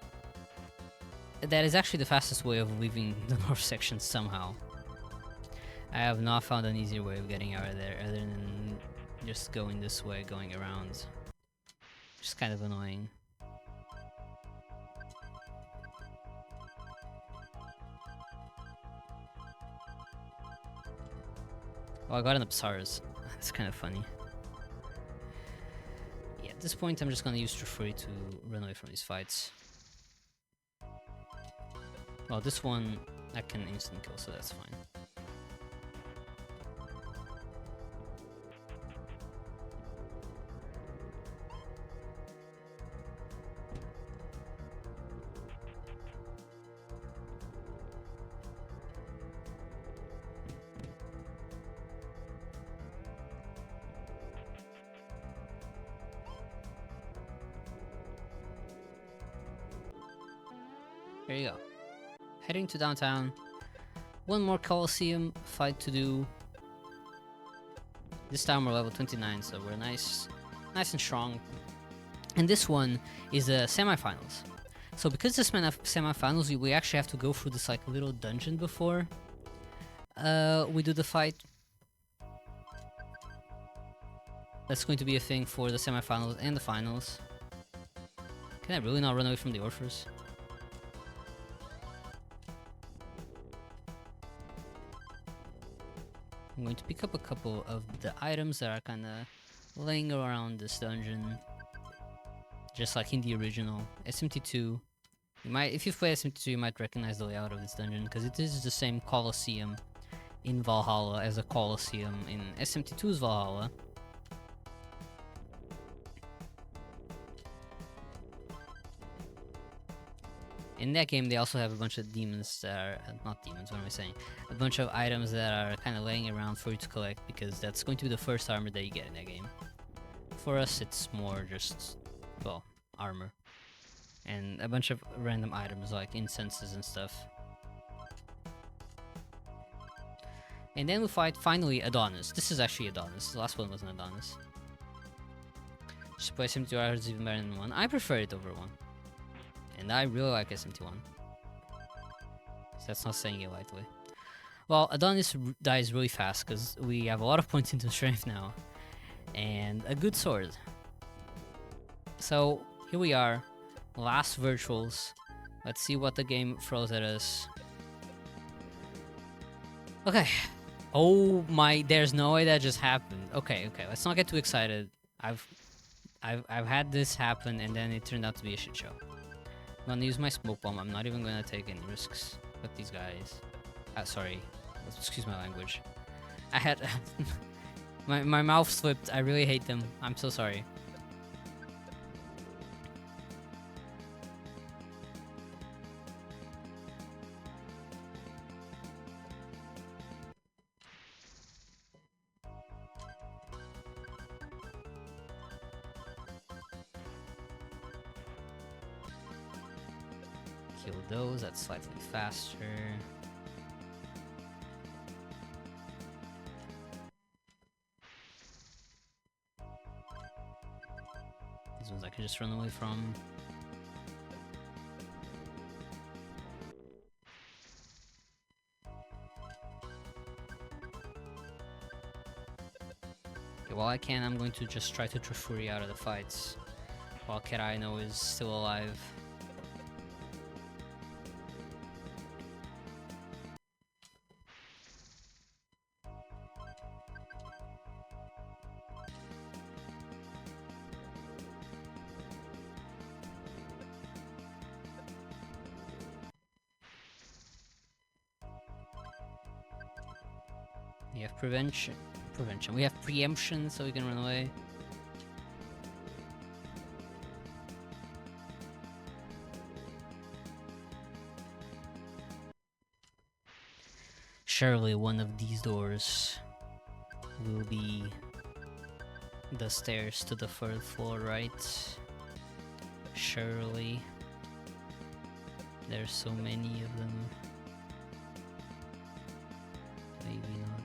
that is actually the fastest way of leaving the north section somehow. I have not found an easier way of getting out of there other than just going this way, going around. Just kind of annoying. Oh, I got an Apsaras. That's kind of funny. Yeah, at this point I'm just gonna use Trafuri to run away from these fights. Well, this one I can instant kill, so that's fine. There you go. Heading to downtown. One more Coliseum fight to do. This time we're level 29, so we're nice and strong. And this one is the semifinals. So because this semifinals, we actually have to go through this like little dungeon before we do the fight. That's going to be a thing for the semifinals and the finals. Can I really not run away from the Orphers? I'm going to pick up a couple of the items that are kind of laying around this dungeon, just like in the original SMT2. If you've played SMT2, you might recognize the layout of this dungeon because it is the same Coliseum in Valhalla as a Coliseum in SMT2's Valhalla. In that game, they also have a bunch of demons that are... not demons, what am I saying? A bunch of items that are kind of laying around for you to collect, because that's going to be the first armor that you get in that game. For us, it's more just, well, armor. And a bunch of random items like incenses and stuff. And then we fight, finally, Adonis. This is actually Adonis. The last one wasn't Adonis. Just play SMT2 is even better than 1. I prefer it over 1. And I really like SMT1. So that's not saying it lightly. Well, Adonis dies really fast because we have a lot of points into strength now. And a good sword. So, here we are. Last virtuals. Let's see what the game throws at us. Okay. Oh my, there's no way that just happened. Okay, let's not get too excited. I've had this happen and then it turned out to be a shit show. gonna use my smoke bomb. I'm not even gonna take any risks with these guys. Sorry. Excuse my language. I had... my mouth slipped. I really hate them. I'm so sorry. Kill those. That's slightly faster. These ones I can just run away from. Okay, while I can, I'm going to just try to Trafuri out of the fights. While Keraino is still alive. We have prevention. We have preemption, so we can run away. Surely one of these doors will be the stairs to the third floor, right? Surely. There's so many of them. Maybe not.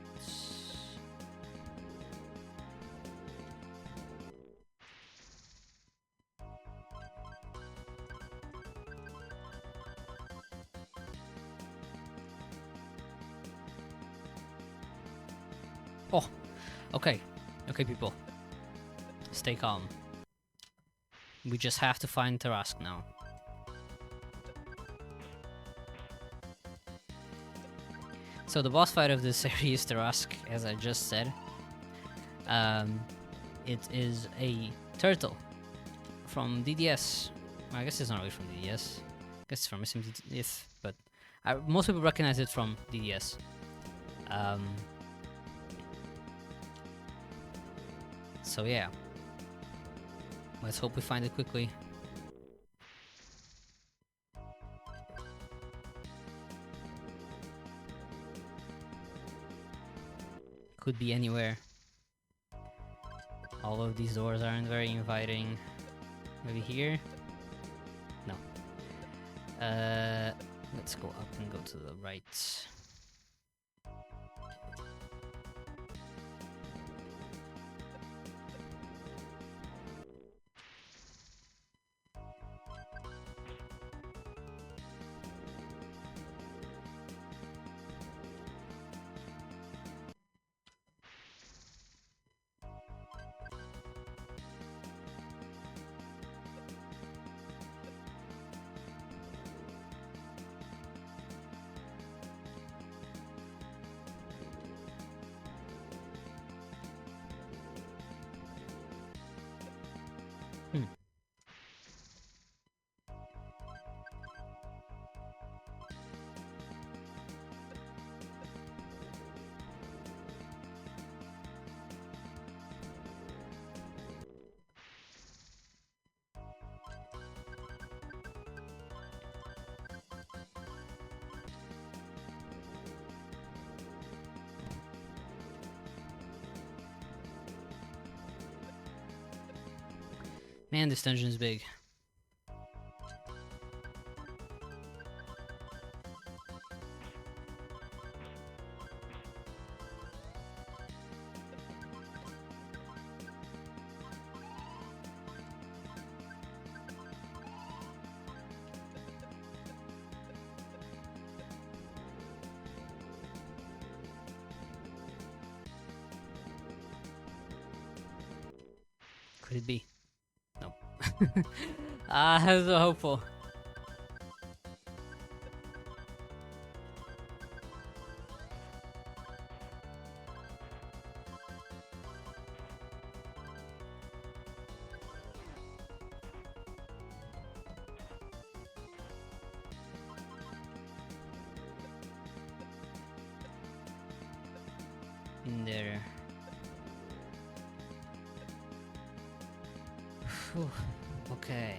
Oh, okay. Okay, people. Stay calm. We just have to find Tarask now. So the boss fight of this area is Tarask, as I just said. It is a turtle from DDS. Well, I guess it's not really from DDS. I guess it's from SMT, but most people recognize it from DDS. So yeah, let's hope we find it quickly. Could be anywhere. All of these doors aren't very inviting. Maybe here? No. Let's go up and go to the right. Man, this dungeon is big. Could it be? No. I was so hopeful. in there. Whew. Okay.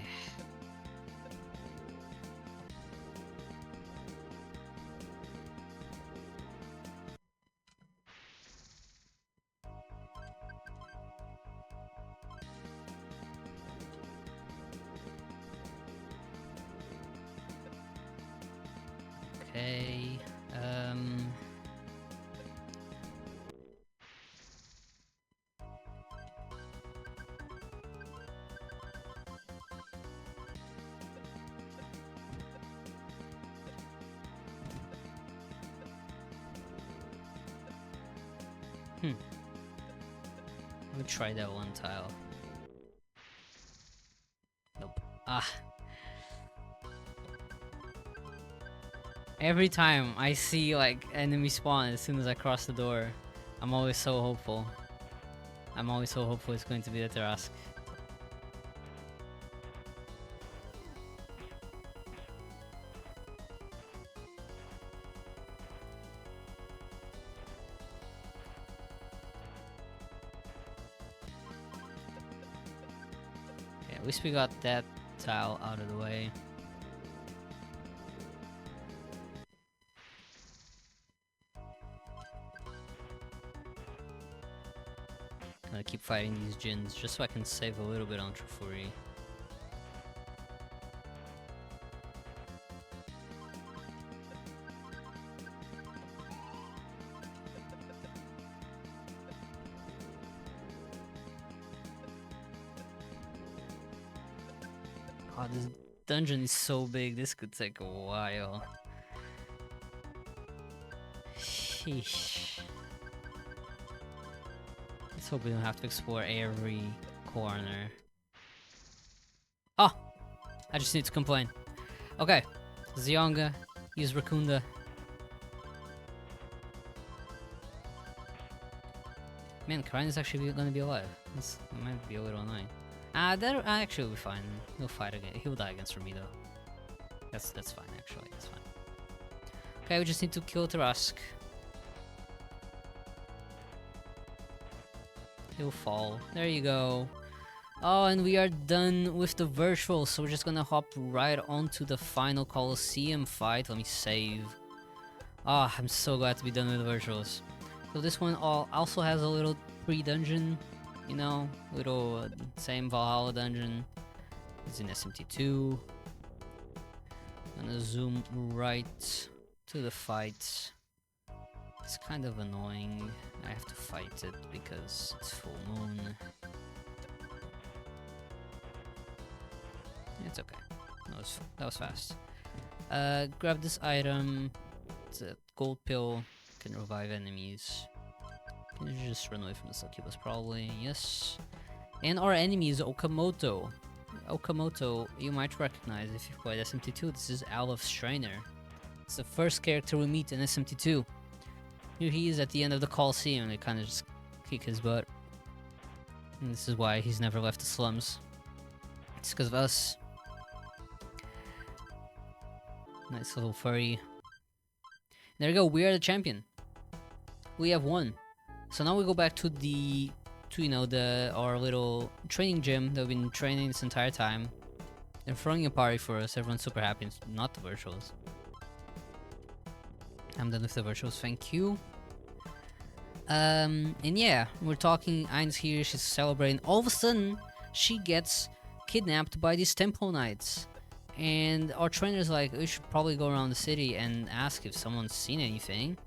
Okay. Let me try that one tile. Nope. Ah. Every time I see like enemy spawn as soon as I cross the door, I'm always so hopeful. I'm always so hopeful it's going to be the Tarask. Okay, at least we got that tile out of the way. Gonna keep fighting these Jins just so I can save a little bit on Trafuri. Oh, this dungeon is so big, this could take a while. Sheesh. Let's hope we don't have to explore every corner. Oh! I just need to complain. Okay. Zionga, use Rakunda. Man, Krine is actually gonna be alive. This might be a little annoying. That actually will be fine. He'll fight again. He'll die against Ramido. That's fine, actually. That's fine. Okay, we just need to kill Tarask. He'll fall. There you go. Oh, and we are done with the virtual, so we're just gonna hop right onto the final Coliseum fight. Let me save. Ah, I'm so glad to be done with the virtuals. So this one also has a little pre-dungeon, you know, little same Valhalla dungeon. It's in SMT2. Gonna zoom right to the fight. It's kind of annoying. I have to fight it because it's full moon. It's okay. That was fast. Grab this item. It's a gold pill. Can revive enemies. Can you just run away from the succubus probably? Yes. And our enemy is Okamoto. Okamoto, you might recognize if you've played SMT2. This is Alef's trainer. It's the first character we meet in SMT2. Here he is at the end of the Coliseum. They kind of just kick his butt. And this is why he's never left the slums. It's because of us. Nice little furry. There you go. We are the champion. We have won. So now we go back to our little training gym that we've been training this entire time. They're throwing a party for us. Everyone's super happy. It's not the virtuals. I'm done with the virtuals, thank you. And yeah, we're talking, Ain's here, she's celebrating. All of a sudden, she gets kidnapped by these temple knights. And our trainer's like, we should probably go around the city and ask if someone's seen anything.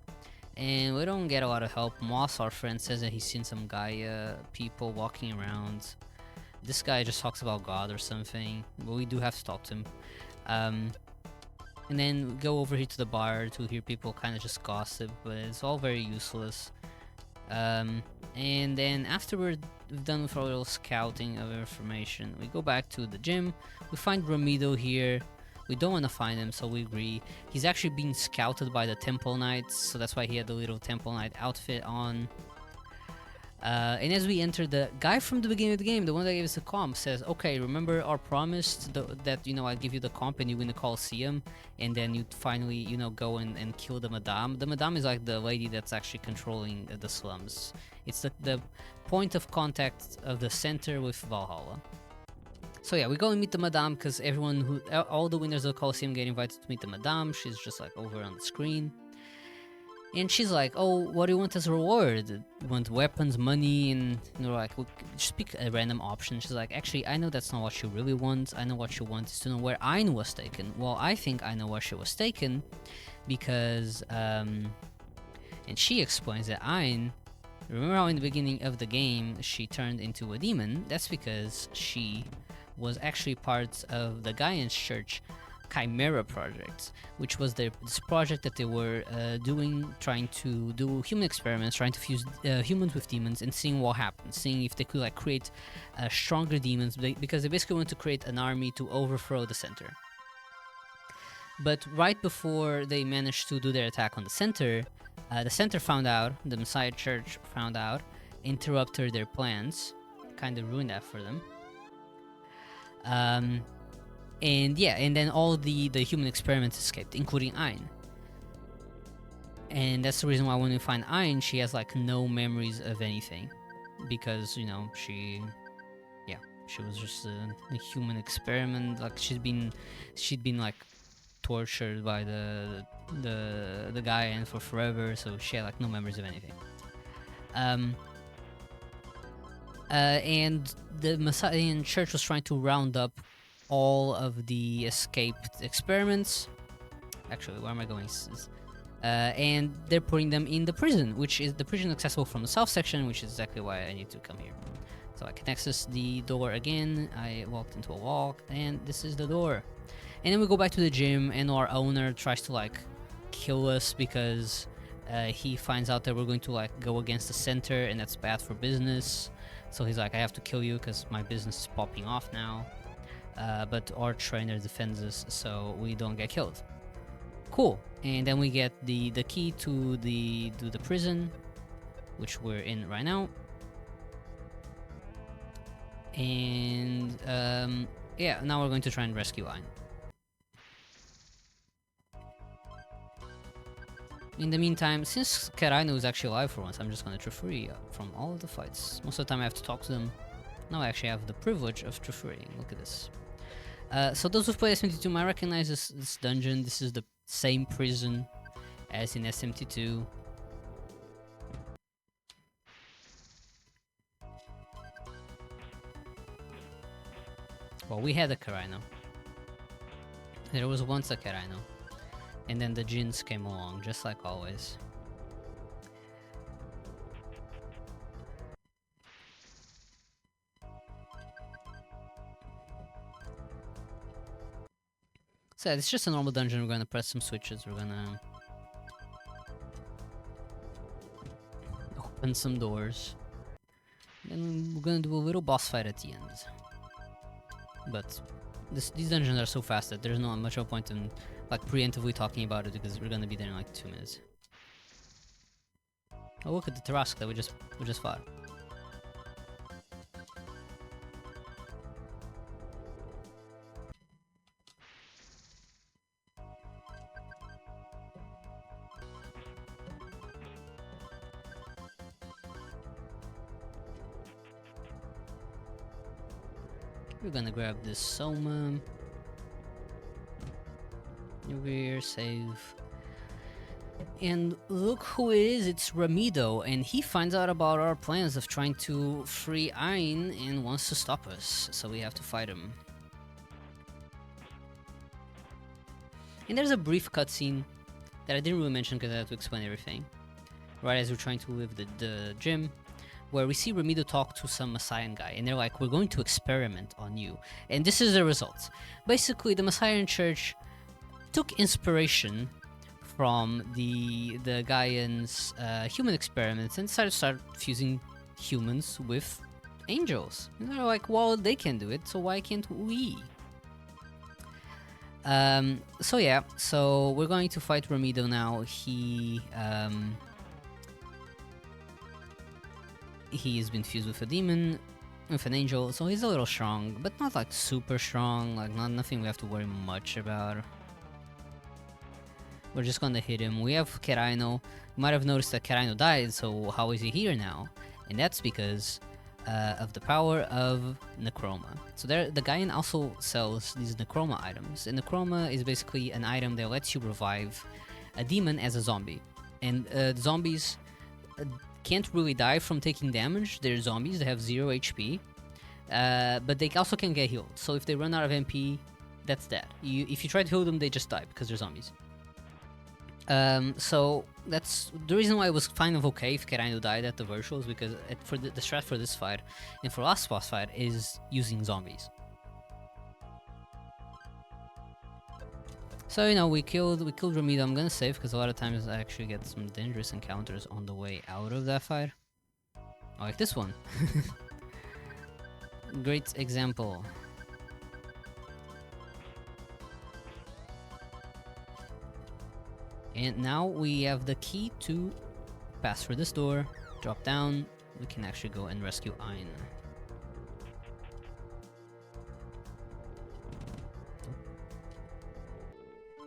And we don't get a lot of help. Moss, our friend, says that he's seen some Gaia people walking around. This guy just talks about God or something, but we do have to talk to him. And then we go over here to the bar to hear people kind of just gossip, but it's all very useless. And then after we've done with our little scouting of information, we go back to the gym. We find Ramido here. We don't want to find him, so we agree. He's actually being scouted by the Temple Knights, so that's why he had the little Temple Knight outfit on. And as we enter, the guy from the beginning of the game, the one that gave us the comp, says, "Okay, remember our promise that I'd give you the comp and you win the Coliseum, and then you finally go and kill the Madame." The Madame is like the lady that's actually controlling the slums. It's the point of contact of the center with Valhalla. So yeah, we go and meet the Madame because all the winners of the Coliseum get invited to meet the Madame. She's just like over on the screen. And she's like, "Oh, what do you want as a reward? You want weapons, money?" And like, just pick a random option. She's like, "Actually, I know that's not what she really wants. I know what she wants is to know where Ayn was taken." Well, I think I know where she was taken because, and she explains that Ayn, remember how in the beginning of the game she turned into a demon? That's because she was actually part of the Gaian's Church Chimera project, which was this project that they were doing, trying to do human experiments, trying to fuse humans with demons and seeing what happens, seeing if they could like create stronger demons, because they basically want to create an army to overthrow the center. But right before they managed to do their attack on the center found out, the Messiah Church found out, interrupted their plans, kind of ruined that for them. And then all the human experiments escaped, including Ayn. And that's the reason why when we find Ayn, she has like no memories of anything, because she was just a human experiment. Like she'd been like tortured by the guy and for forever, so she had like no memories of anything. And the Messiah Church was trying to round up all of the escaped experiments. Actually, where am I going? And they're putting them in the prison, which is the prison accessible from the south section, which is exactly why I need to come here. So I can access the door again. I walked into a wall, and this is the door. And then we go back to the gym, and our owner tries to like kill us because he finds out that we're going to like go against the center, and that's bad for business. So he's like, "I have to kill you because my business is popping off now." But our trainer defends us so we don't get killed. Cool. And then we get the key to the prison, which we're in right now. And now we're going to try and rescue Ayn. In the meantime, since Keraino is actually alive for once, I'm just gonna Trafuri from all of the fights. Most of the time I have to talk to them. Now I actually have the privilege of Trafuri. Look at this. So those who've played SMT2 might recognize this dungeon. This is the same prison as in SMT2. Well, we had a Keraino. There was once a Keraino. And then the Jinns came along, just like always. So it's just a normal dungeon. We're gonna press some switches. We're gonna open some doors. Then we're gonna do a little boss fight at the end. But these dungeons are so fast that there's not much of a point in like preemptively talking about it, because we're gonna be there in like 2 minutes. Oh, look at the Tarask that we just fought. We're gonna grab this Soma. Over here, save. And look who it is, it's Ramido, and he finds out about our plans of trying to free Ayn and wants to stop us, so we have to fight him. And there's a brief cutscene that I didn't really mention because I had to explain everything. Right as we're trying to leave the gym, where we see Ramido talk to some Messiah guy, and they're like, "We're going to experiment on you." And this is the result. Basically, the Messiah Church took inspiration from the Gaian's human experiments and decided to start fusing humans with angels. And they're like, "Well, they can do it, so why can't we?" So we're going to fight Ramido now. he's been fused with a demon, with an angel, so he's a little strong, but not like super strong, like nothing we have to worry much about. We're just gonna hit him. We have Keraino. You might have noticed that Keraino died, so how is he here now? And that's because of the power of Necroma. So the Gaian also sells these Necroma items, and Necroma is basically an item that lets you revive a demon as a zombie. And zombies can't really die from taking damage. They're zombies, they have 0 HP, but they also can get healed. So if they run out of MP, that's that. If you try to heal them, they just die because they're zombies. So that's the reason why it was kind of okay if Keraino died at the virtuals, because for the strat for this fight and for last boss fight is using zombies. So, you know, we killed Ramita. I'm gonna save because a lot of times I actually get some dangerous encounters on the way out of that fight. Like this one. Great example. And now we have the key to pass through this door, drop down, we can actually go and rescue Ain.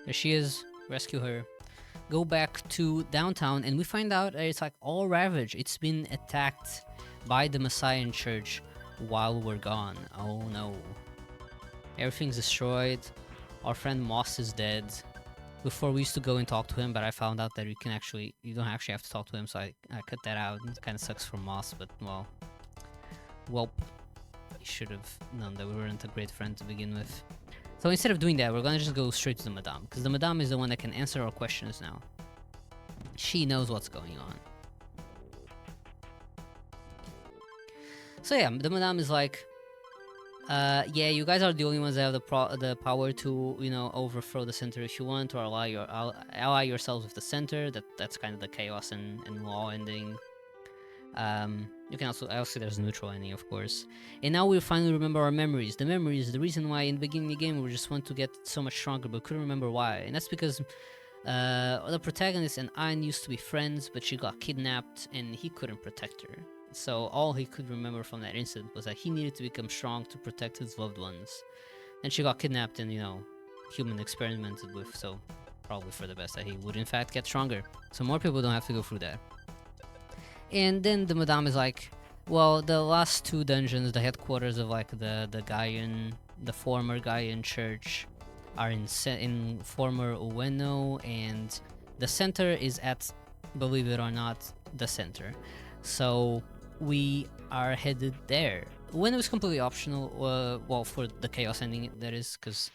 There she is, rescue her. Go back to downtown and we find out that it's like all ravaged. It's been attacked by the Messiah Church while we're gone. Oh no. Everything's destroyed. Our friend Moss is dead. Before we used to go and talk to him, but I found out that you don't actually have to talk to him, so I cut that out. It kind of sucks for Moss, but well, he should have known that we weren't a great friend to begin with. So instead of doing that, we're gonna just go straight to the Madame, because the Madame is the one that can answer our questions now. She knows what's going on. So yeah, the Madame is like, yeah, you guys are the only ones that have the power to, you know, overthrow the center if you want, or ally yourselves with the center. That's kind of the chaos and law ending. You can also there's neutral ending, of course. And now we finally remember our memories. The memories, the reason why in the beginning of the game we just want to get so much stronger, but couldn't remember why. And that's because the protagonist and Ain used to be friends, but she got kidnapped and he couldn't protect her. So all he could remember from that incident was that he needed to become strong to protect his loved ones. And she got kidnapped and, you know, human experimented with, so probably for the best that he would in fact get stronger. So more people don't have to go through that. And then the Madame is like, well, the last 2 dungeons, the headquarters of like the former Gaian church are in former Ueno, and the center is at, believe it or not, the center. So we are headed there. When it was completely optional, well, for the chaos ending, that is, because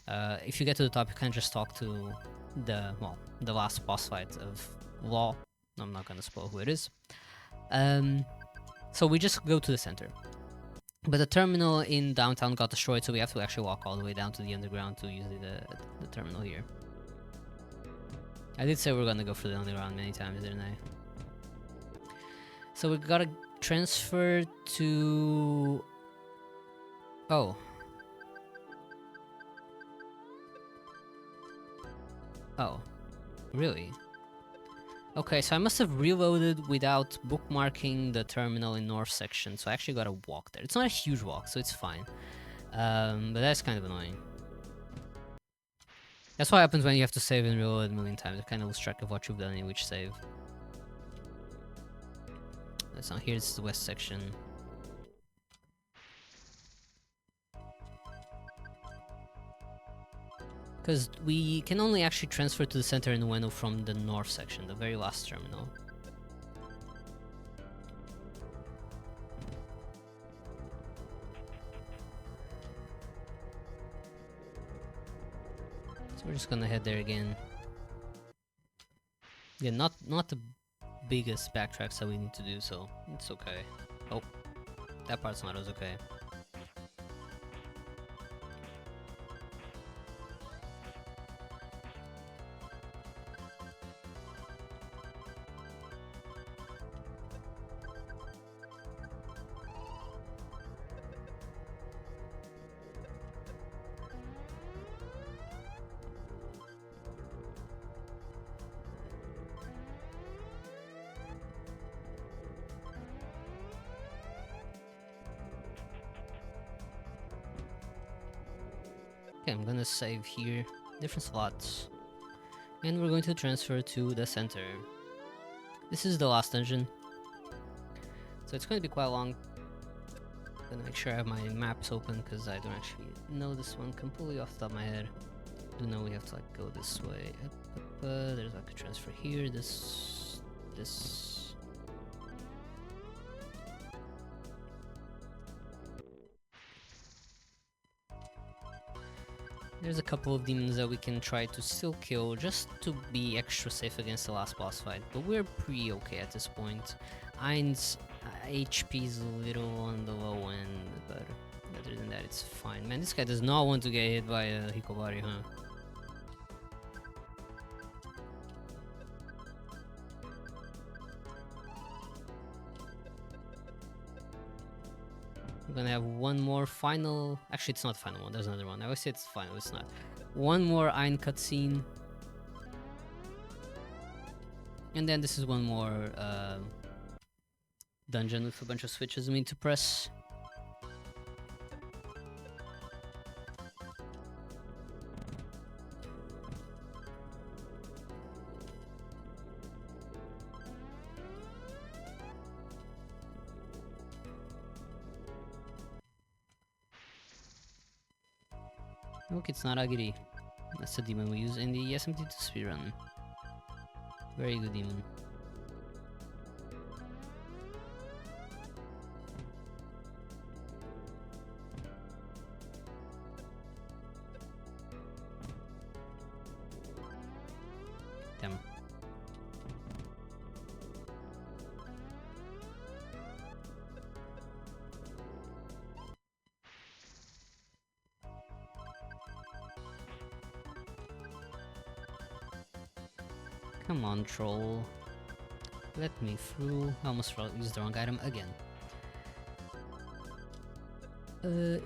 if you get to the top, you can just talk to the last boss fight of Law. I'm not gonna spoil who it is. So we just go to the center. But the terminal in downtown got destroyed, so we have to actually walk all the way down to the underground to use the terminal here. I did say we're gonna go for the underground many times, didn't I? So we gotta transfer to... Oh. Oh. Really? Okay, so I must have reloaded without bookmarking the terminal in north section, so I actually gotta walk there. It's not a huge walk, so it's fine. But that's kind of annoying. That's what happens when you have to save and reload a million times. It kind of lose track of what you've done in which save. That's not here, it's the west section. Because we can only actually transfer to the center in Ueno from the north section, the very last terminal. So we're just gonna head there again. Yeah, not the biggest backtracks that we need to do, so it's okay. Oh, that part's not as okay. Okay, I'm gonna save here, different slots, and we're going to transfer to the center. This is the last dungeon, so it's going to be quite long. I'm gonna make sure I have my maps open because I don't actually know this one completely off the top of my head. I do know we have to like go this way. There's like a transfer here. This. There's a couple of demons that we can try to still kill just to be extra safe against the last boss fight, but we're pretty okay at this point. Ein's HP is a little on the low end, but other than that it's fine. Man, this guy does not want to get hit by a Hikobari, huh? We're gonna have one more final... Actually, it's not the final one, there's another one. I always say it's final, it's not. One more Ein cutscene. And then this is one more dungeon with a bunch of switches we need to press. Look, it's not Agiri. That's the demon we use in the SMT to speedrun. Very good demon. Damn. Come on, troll. Let me through. I almost used the wrong item again.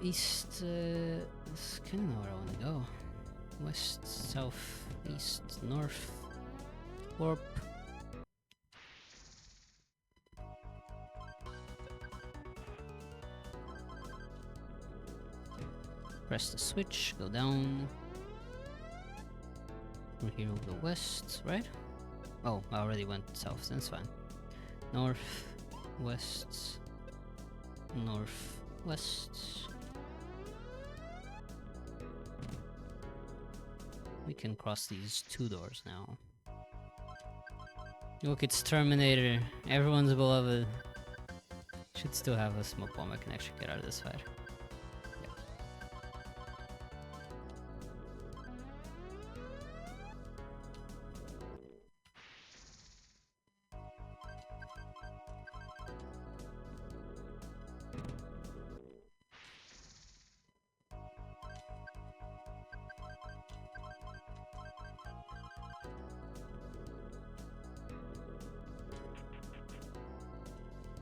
East, that's kinda not where I wanna go. West, south, east, north. Warp. Press the switch, go down. From here we'll go west, right? Oh, I already went south, that's fine. North, west, north, west. We can cross these two doors now. Look, it's Terminator, everyone's beloved. Should still have a smoke bomb, I can actually get out of this fight.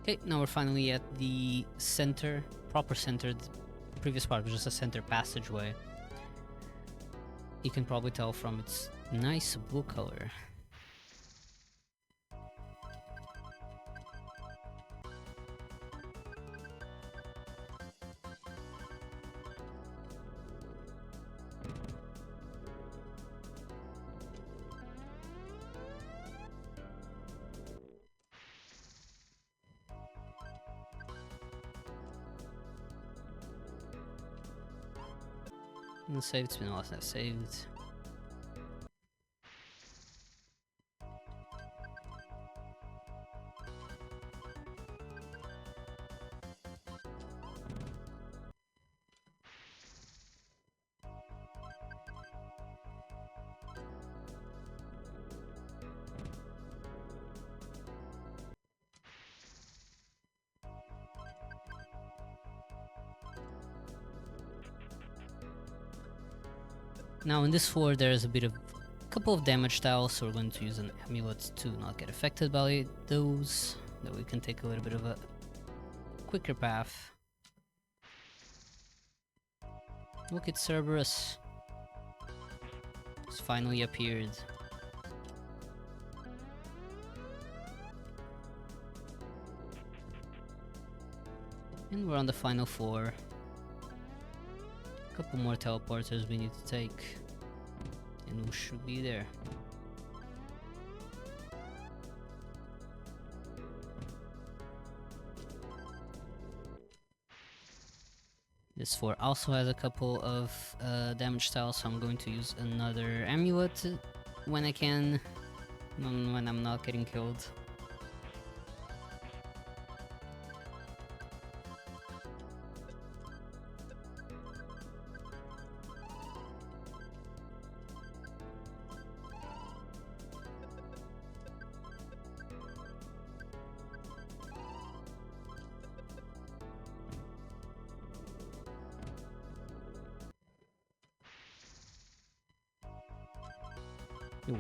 Okay, now we're finally at the center, proper center. The previous part was just a center passageway. You can probably tell from its nice blue color. And saved, it's been a while since I've saved. Now in this floor there's a couple of damage tiles, so we're going to use an amulet to not get affected by those, that we can take a little bit of a quicker path. Look, it's Cerberus. It's finally appeared. And we're on the final floor. Couple more teleporters we need to take, and we should be there. This fort also has a couple of damage styles, so I'm going to use another amulet when I can, when I'm not getting killed. Ooh.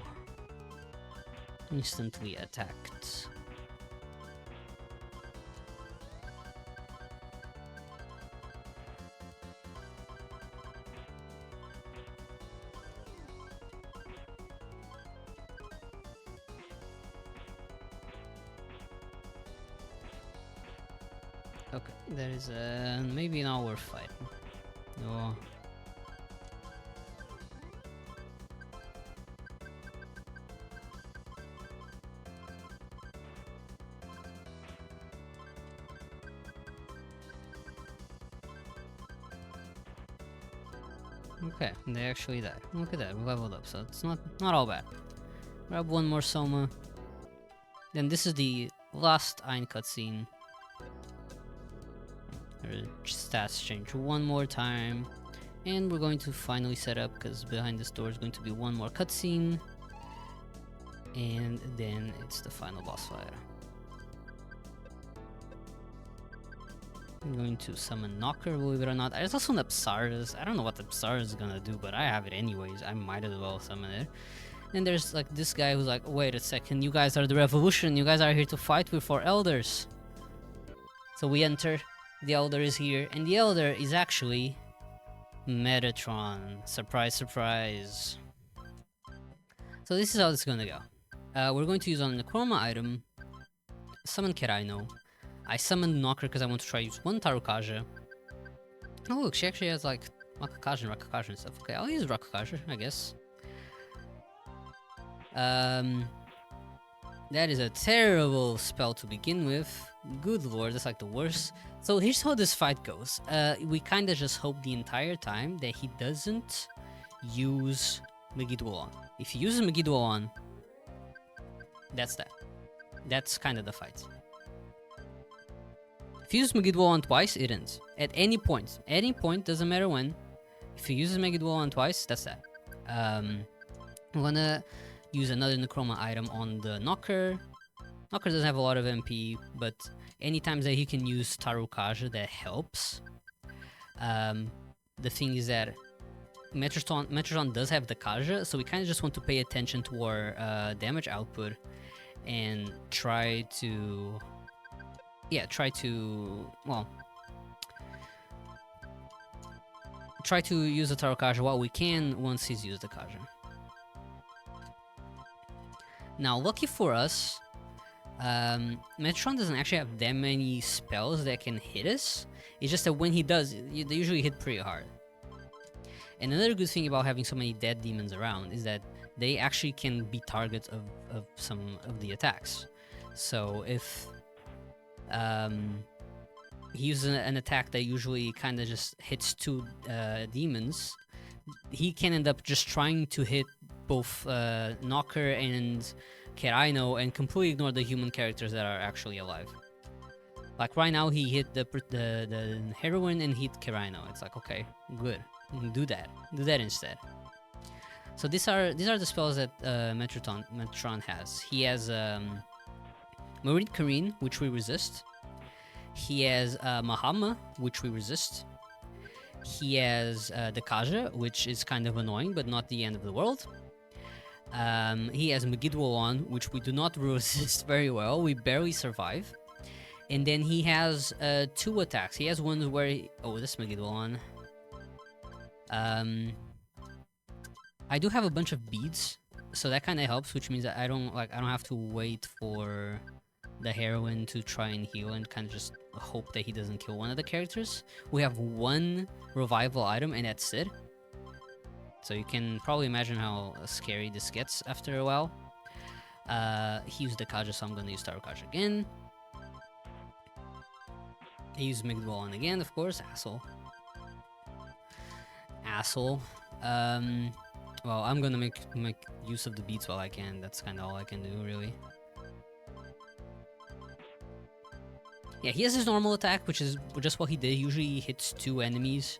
Instantly attacked. Okay, there is maybe now we're fighting. Oh. Okay, they actually died. Look at that, we leveled up, so it's not all bad. Grab one more Soma. Then this is the last Ein cutscene. Stats change one more time. And we're going to finally set up, because behind this door is going to be one more cutscene. And then it's the final boss fight. I'm going to summon Knocker, believe it or not. There's also an Apsaras. I don't know what the Apsaras is gonna do, but I have it anyways. I might as well summon it. And there's like this guy who's like, wait a second, you guys are the revolution. You guys are here to fight with 4 elders. So we enter. The elder is here, and the elder is actually Metatron. Surprise, surprise. So this is how it's gonna go. We're going to use on the Chroma item, summon Keraino. I summoned Knocker because I want to try use one Tarukaja. Oh look, she actually has like Rakakaja and stuff. Okay, I'll use Rakakaja, I guess. That is a terrible spell to begin with. Good lord, that's like the worst. So here's how this fight goes. We kinda just hope the entire time that he doesn't use Megiddo. If he uses Megiddo, that's that. That's kinda the fight. If you use Megiddo twice, it ends. At any point, doesn't matter when. If he uses Megiddo twice, that's that. I'm gonna use another Necroma item on the Knocker. Knocker doesn't have a lot of MP, but anytime that he can use Tarukaja, that helps. The thing is that Metatron does have the Kaja, so we kind of just want to pay attention to our damage output and try to use the Tarukaja while we can once he's used the Kaja. Now, lucky for us, Metatron doesn't actually have that many spells that can hit us. It's just that when he does, they usually hit pretty hard. And another good thing about having so many dead demons around is that they actually can be targets of some of the attacks. So if he uses an attack that usually kind of just hits 2 demons, he can end up just trying to hit both Knocker and Keraino and completely ignore the human characters that are actually alive. Like right now, he hit the heroine and hit Keraino. It's like, okay, good, do that instead. So these are the spells that Metatron has. He has Marine Kareen, which we resist. He has Mahama, which we resist. He has the Kaja, which is kind of annoying, but not the end of the world. He has Megiddo, which we do not resist very well. We barely survive. And then he has 2 attacks. He has ones where this Megiddo. I do have a bunch of beads, so that kind of helps, which means that I don't have to wait for the heroine to try and heal and kind of just hope that he doesn't kill one of the characters. We have one revival item, and that's it. So you can probably imagine how scary this gets after a while. He used the Kaja, so I'm gonna use Tarukaja again. He used Migdwallen again, of course. Asshole. Well, I'm gonna make use of the beats while I can. That's kind of all I can do, really. Yeah, he has his normal attack, which is just what he did. Usually he hits 2 enemies.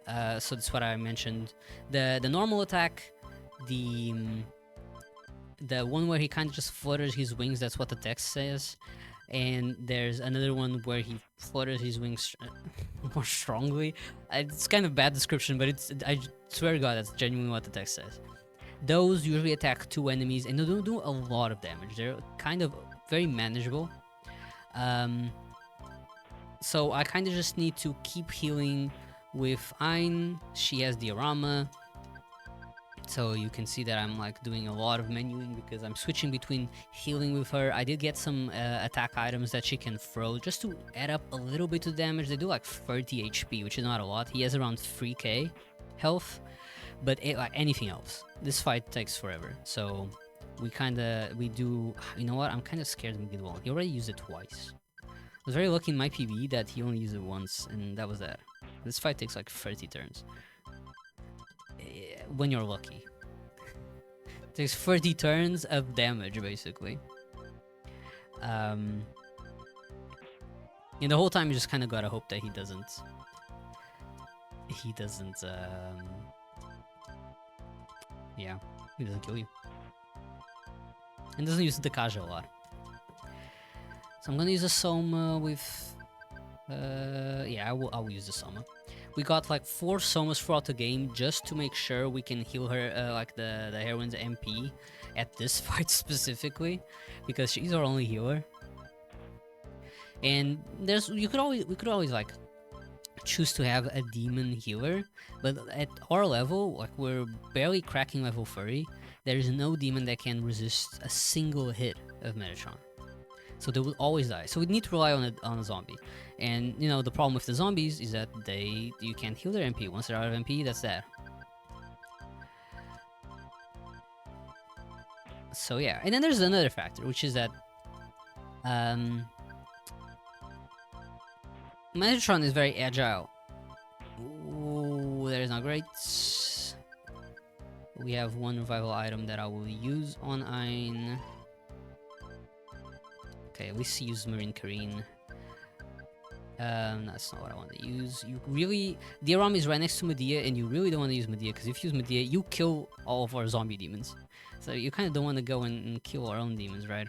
So that's what I mentioned. The normal attack, the one where he kind of just flutters his wings, that's what the text says. And there's another one where he flutters his wings more strongly. It's kind of bad description, but I swear to God, that's genuinely what the text says. Those usually attack 2 enemies, and they don't do a lot of damage. They're kind of very manageable. So I kind of just need to keep healing with Ayn. She has diorama. So you can see that I'm like doing a lot of menuing because I'm switching between healing with her. I did get some attack items that she can throw just to add up a little bit of damage. They do like 30 HP, which is not a lot. He has around 3k health, but like anything else, this fight takes forever. So we do, you know what? I'm kind of scared of Migdwallen. He already used it twice. I was very lucky in my PvE that he only used it once, and that was that. This fight takes like 30 turns. When you're lucky. It takes 30 turns of damage, basically. And the whole time you just kind of gotta hope that he doesn't... yeah, he doesn't kill you. And doesn't use the Kaja a lot. So I'm gonna use a Soma with... yeah, I will use the Soma. We got like 4 Somas throughout the game just to make sure we can heal her, like the heroine's MP at this fight specifically, because she's our only healer. And we could always like choose to have a demon healer, but at our level, like we're barely cracking level 30, there is no demon that can resist a single hit of Metatron. So they will always die. So we need to rely on a zombie. And you know the problem with the zombies is that you can't heal their MP. Once they're out of MP, that's that. So yeah, and then there's another factor, which is that Metatron is very agile. Ooh, that is not great. We have 1 revival item that I will use on Ayn. Okay, at least use Marine Kareen. That's not what I want to use. You really... Diorama is right next to Medea, and you really don't want to use Medea, because if you use Medea, you kill all of our zombie demons. So you kind of don't want to go and kill our own demons, right?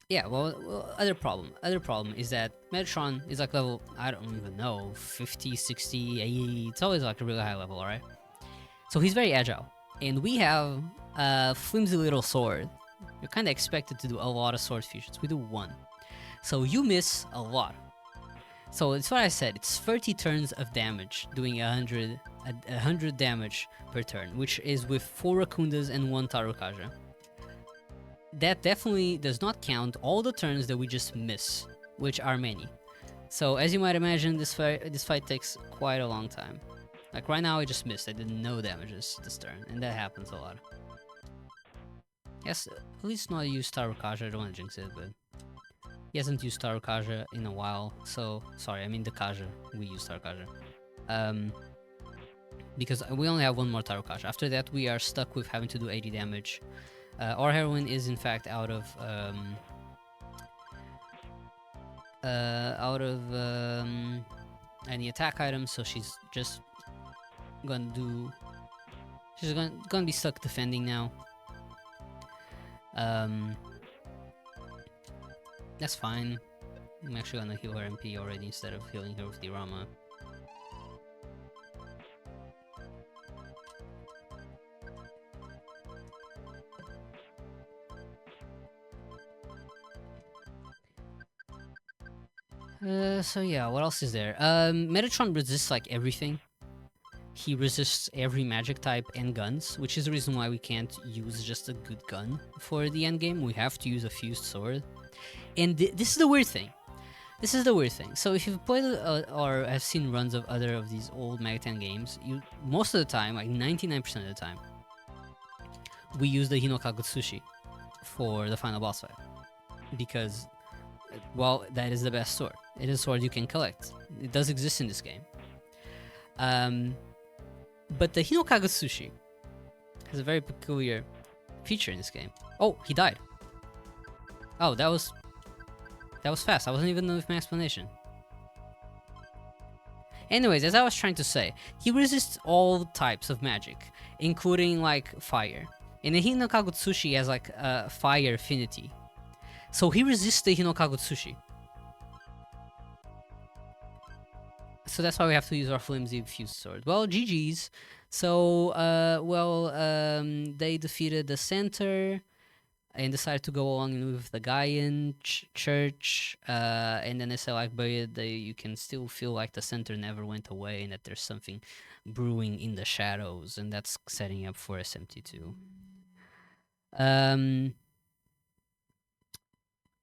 Yeah, well, other problem is that Metatron is like level, I don't even know, 50, 60, 80, it's always like a really high level, alright? So he's very agile, and we have a flimsy little sword. You're kind of expected to do a lot of sword fusions. We do 1. So you miss a lot. So it's what I said, it's 30 turns of damage, doing 100 damage per turn, which is with 4 Rakundas and 1 Tarukaja. That definitely does not count all the turns that we just miss, which are many. So as you might imagine, this fight takes quite a long time. Like right now I just missed, I did no damages this turn, and that happens a lot. Yes, at least not use Tarukaja, I don't want to jinx it, but... He hasn't used Tarukaja in a while, so... Sorry, I mean the Kaja, we use Tarukaja. Because we only have 1 more Tarukaja. After that we are stuck with having to do 80 damage. Our heroine is in fact out of any attack items, so she's just gonna do... She's gonna be stuck defending now. That's fine. I'm actually gonna heal her MP already instead of healing her with the Rama. So yeah, what else is there? Metatron resists like everything. He resists every magic type and guns, which is the reason why we can't use just a good gun for the endgame. We have to use a fused sword. And this is the weird thing. This is the weird thing. So if you've played or have seen runs of other of these old Mega 10 games, you most of the time, like 99% of the time, we use the Hinokagutsushi for the final boss fight. Because, well, that is the best sword. It is a sword you can collect. It does exist in this game. But the Hinokagutsushi has a very peculiar feature in this game. Oh, he died. Oh, that was fast. I wasn't even done with my explanation. Anyways, as I was trying to say, he resists all types of magic, including like fire. And the Hinokagutsushi has like a fire affinity. So he resists the Hinokagutsushi. So that's why we have to use our flimsy fused sword. Well, GG's. So, they defeated the center and decided to go along with the Gaian church. And then they said, like, but you can still feel like the center never went away and that there's something brewing in the shadows. And that's setting up for SMT2.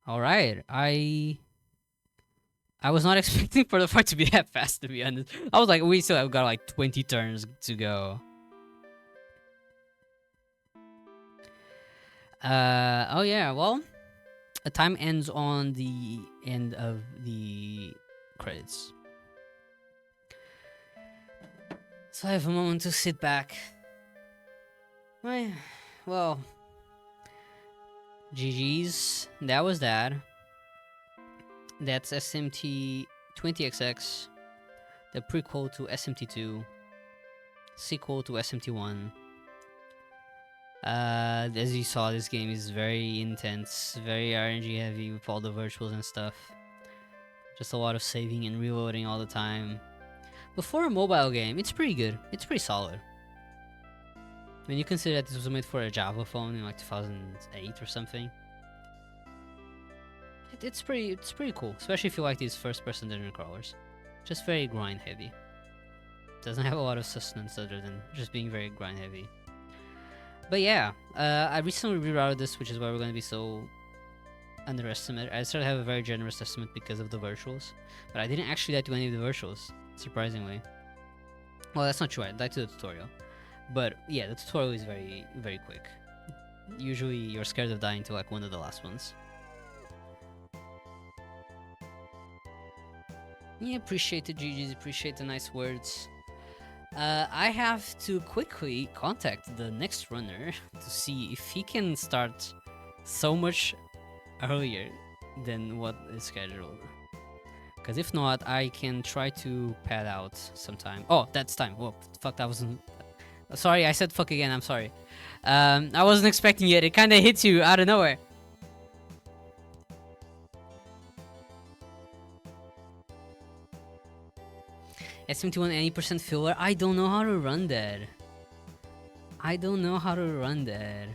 Alright, I was not expecting for the fight to be that fast, to be honest. I was like, we still have got like 20 turns to go. Oh yeah, well, the time ends on the end of the credits. So I have a moment to sit back. Well, GG's, that was that. That's SMT 20XX, the prequel to SMT2, sequel to SMT1. As you saw, this game is very intense, very RNG heavy with all the virtuals and stuff. Just a lot of saving and reloading all the time. But for a mobile game, it's pretty good. It's pretty solid. When you consider that this was made for a Java phone in like 2008 or something. It's pretty cool, especially if you like these first-person dungeon crawlers. Just very grind heavy. Doesn't have a lot of sustenance other than just being very grind heavy. But yeah, I recently rerouted this, which is why we're going to be so underestimated. I started to have a very generous estimate because of the virtuals, but I didn't actually die to any of the virtuals, surprisingly. Well, that's not true. I died to the tutorial, but yeah, the tutorial is very, very quick. Usually, you're scared of dying to like one of the last ones. Yeah, appreciate the GGs, appreciate the nice words. I have to quickly contact the next runner to see if he can start so much earlier than what is scheduled. Because if not, I can try to pad out sometime. Oh, that's time. Whoa, fuck, that wasn't... Sorry, I said fuck again, I'm sorry. I wasn't expecting it. It kind of hits you out of nowhere. S71 80% filler? I don't know how to run that. I don't know how to run that.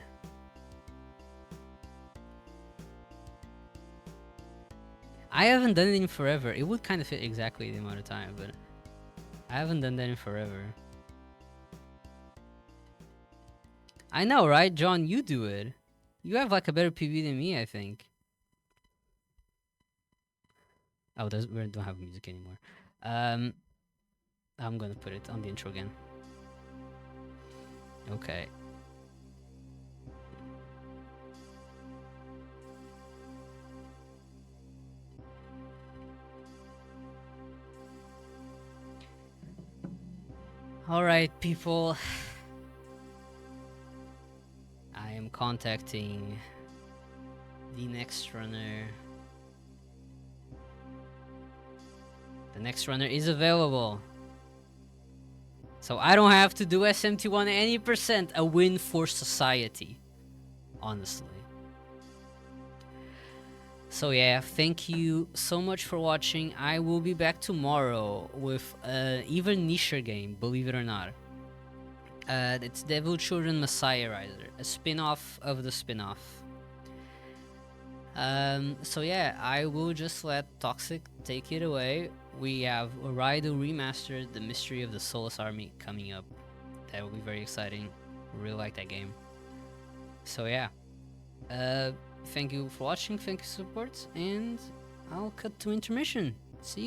I haven't done it in forever. It would kind of fit exactly the amount of time, but I haven't done that in forever. I know, right? John, you do it. You have like a better PV than me, I think. Oh, we don't have music anymore. I'm gonna put it on the intro again. Okay. Alright, people. I am contacting the next runner. The next runner is available. So I don't have to do SMT1 80%. A win for society. Honestly. So yeah, thank you so much for watching. I will be back tomorrow with an even nicher game, believe it or not. It's Devil Children Messiah Riser, a spin-off of the spin-off. So yeah, I will just let Toxic take it away. We have Raido Remastered, The Mystery of the Soulless Army coming up. That will be very exciting. Really like that game. So yeah. thank you for watching, thank you for support, and I'll cut to intermission.